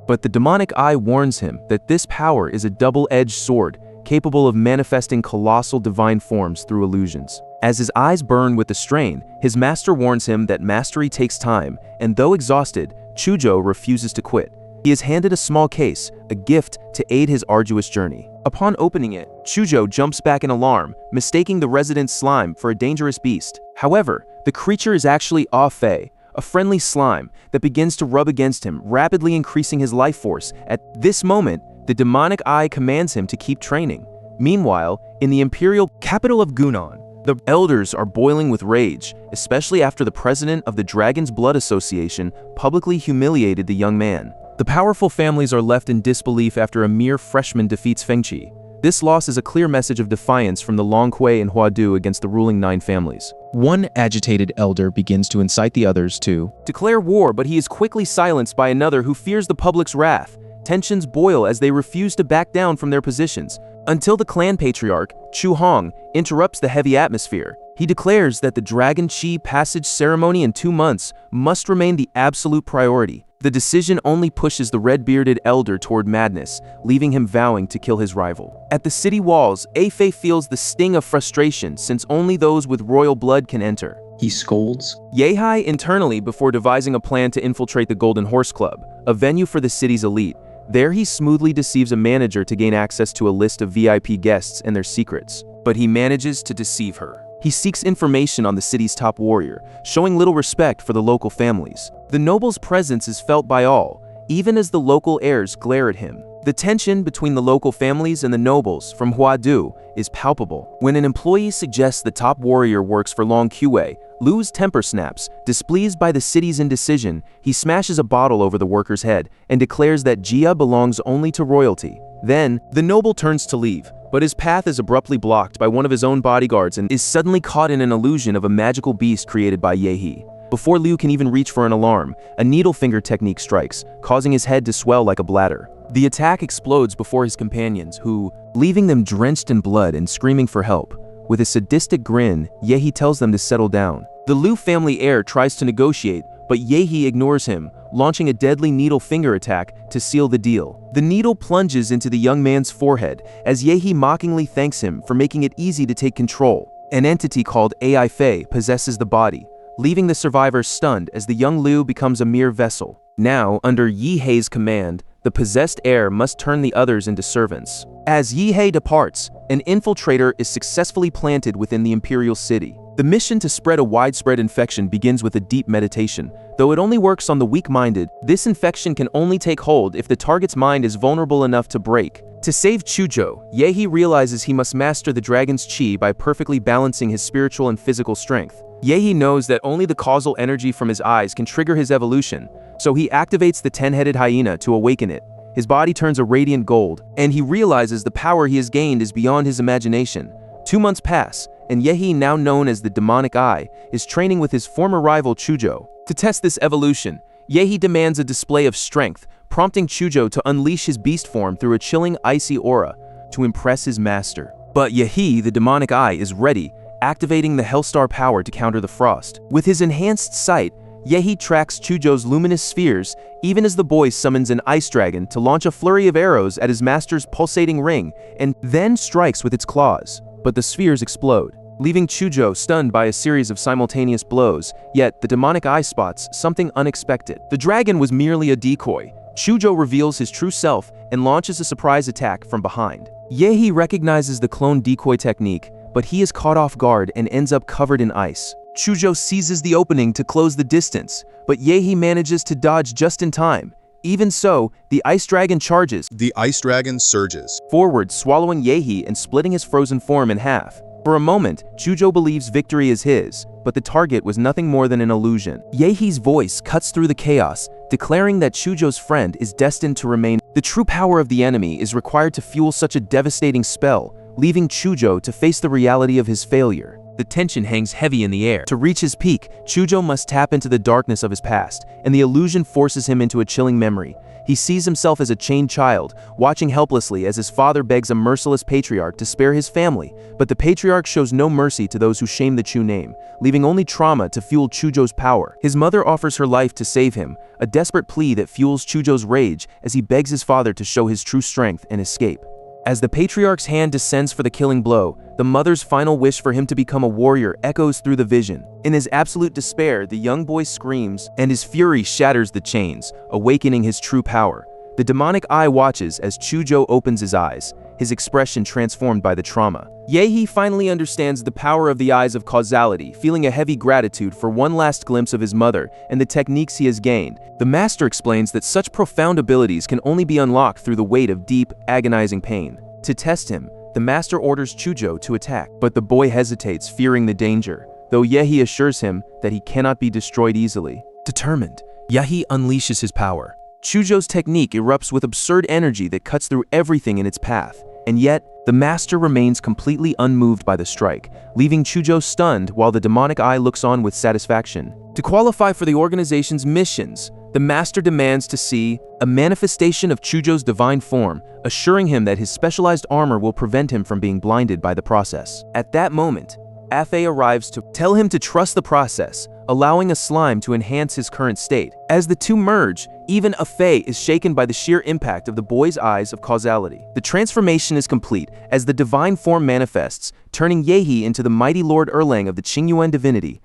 Capable of manifesting colossal divine forms through illusions. As his eyes burn with the strain, his master warns him that mastery takes time, and though exhausted, Chujo refuses to quit. He is handed a small case, a gift to aid his arduous journey. Upon opening it, Chujo jumps back in alarm, mistaking the resident slime for a dangerous beast. However, the creature is actually Yahhei, a friendly slime that begins to rub against him, rapidly increasing his life force. At this moment, the demonic eye commands him to keep training. Meanwhile, in the imperial capital of Gunan, the elders are boiling with rage, especially after the president of the Dragon's Blood Association publicly humiliated the young man. The powerful families are left in disbelief after a mere freshman defeats Feng Qi. This loss is a clear message of defiance from the Longhui and Huadu against the ruling 9 families. One agitated elder begins to incite the others to declare war, but he is quickly silenced by another who fears the public's wrath. Tensions boil as they refuse to back down from their positions, until the clan patriarch, Chu Hong, interrupts the heavy atmosphere. He declares that the Dragon Qi passage ceremony in 2 months must remain the absolute priority. The decision only pushes the red-bearded elder toward madness, leaving him vowing to kill his rival. At the city walls, Yahhei feels the sting of frustration since only those with royal blood can enter. He scolds Yahhei internally before devising a plan to infiltrate the Golden Horse Club. a venue for the city's elite. There he smoothly deceives a manager to gain access to a list of VIP guests and their secrets. But he manages to deceive her. He seeks information on the city's top warrior, showing little respect for the local families. The noble's presence is felt by all, even as the local heirs glare at him. The tension between the local families and the nobles from Huadu is palpable. When an employee suggests the top warrior works for Long Qa, Lu's temper snaps. Displeased by the city's indecision, he smashes a bottle over the worker's head and declares that Jia belongs only to royalty. Then, the noble turns to leave, but his path is abruptly blocked by one of his own bodyguards and is suddenly caught in an illusion of a magical beast created by Yahhei. Before Liu can even reach for an alarm, a needle finger technique strikes, causing his head to swell like a bladder. The attack explodes before his companions, who, leaving them drenched in blood and screaming for help. With a sadistic grin, Yahhei tells them to settle down. The Liu family heir tries to negotiate, but Yahhei ignores him, launching a deadly needle finger attack to seal the deal. The needle plunges into the young man's forehead, as Yahhei mockingly thanks him for making it easy to take control. An entity called AI Fei possesses the body, leaving the survivors stunned as the young Liu becomes a mere vessel. Now, under Yahhei's command, the possessed heir must turn the others into servants. As Yahhei departs, an infiltrator is successfully planted within the imperial city. The mission to spread a widespread infection begins with a deep meditation. Though it only works on the weak-minded, this infection can only take hold if the target's mind is vulnerable enough to break. To save Chuzhou, Yahhei realizes he must master the dragon's chi by perfectly balancing his spiritual and physical strength. Yahhei knows that only the causal energy from his eyes can trigger his evolution, so he activates the 10-headed hyena to awaken it. His body turns a radiant gold, and he realizes the power he has gained is beyond his imagination. 2 months pass, and Yahhei, now known as the Demonic Eye, is training with his former rival Chuzhou. To test this evolution, Yahhei demands a display of strength, prompting Chuzhou to unleash his beast form through a chilling icy aura to impress his master. But Yahhei, the Demonic Eye, is ready, activating the Hellstar power to counter the frost. With his enhanced sight, Yahhei tracks Chuzhou's luminous spheres, even as the boy summons an ice dragon to launch a flurry of arrows at his master's pulsating ring, and then strikes with its claws. But the spheres explode, leaving Chuzhou stunned by a series of simultaneous blows, yet the Demonic Eye spots something unexpected. The dragon was merely a decoy. Chuzhou reveals his true self and launches a surprise attack from behind. Yahhei recognizes the clone decoy technique, but he is caught off guard and ends up covered in ice. Chuzhou seizes the opening to close the distance, but Yahhei manages to dodge just in time. Even so, the ice dragon charges. The ice dragon surges Forward, swallowing Yahhei and splitting his frozen form in half. For a moment, Chuzhou believes victory is his, but the target was nothing more than an illusion. Yehei's voice cuts through the chaos, declaring that Chuzhou's friend is destined to remain. The true power of the enemy is required to fuel such a devastating spell, leaving Chuzhou to face the reality of his failure. The tension hangs heavy in the air. To reach his peak, Chuzhou must tap into the darkness of his past, and the illusion forces him into a chilling memory. He sees himself as a chained child, watching helplessly as his father begs a merciless patriarch to spare his family, but the patriarch shows no mercy to those who shame the Chu name, leaving only trauma to fuel Chuzhou's power. His mother offers her life to save him, a desperate plea that fuels Chuzhou's rage as he begs his father to show his true strength and escape. As the patriarch's hand descends for the killing blow, the mother's final wish for him to become a warrior echoes through the vision. In his absolute despair, the young boy screams, and his fury shatters the chains, awakening his true power. The demonic eye watches as Chuzhou opens his eyes, his expression transformed by the trauma. Yahhei finally understands the power of the eyes of causality, feeling a heavy gratitude for one last glimpse of his mother and the techniques he has gained. The master explains that such profound abilities can only be unlocked through the weight of deep, agonizing pain. To test him, the master orders Chuzhou to attack, but the boy hesitates, fearing the danger, though Yahhei assures him that he cannot be destroyed easily. Determined, Yahhei unleashes his power. Chuzhou's technique erupts with absurd energy that cuts through everything in its path, and yet, the master remains completely unmoved by the strike, leaving Chuzhou stunned while the demonic eye looks on with satisfaction. To qualify for the organization's missions, the master demands to see a manifestation of Chuzhou's divine form, assuring him that his specialized armor will prevent him from being blinded by the process. At that moment, Yahhei arrives to tell him to trust the process, allowing a slime to enhance his current state. As the two merge, even Yahhei is shaken by the sheer impact of the boy's eyes of causality. The transformation is complete as the divine form manifests, turning Yahhei into the mighty Lord Erlang of the Qingyuan divinity.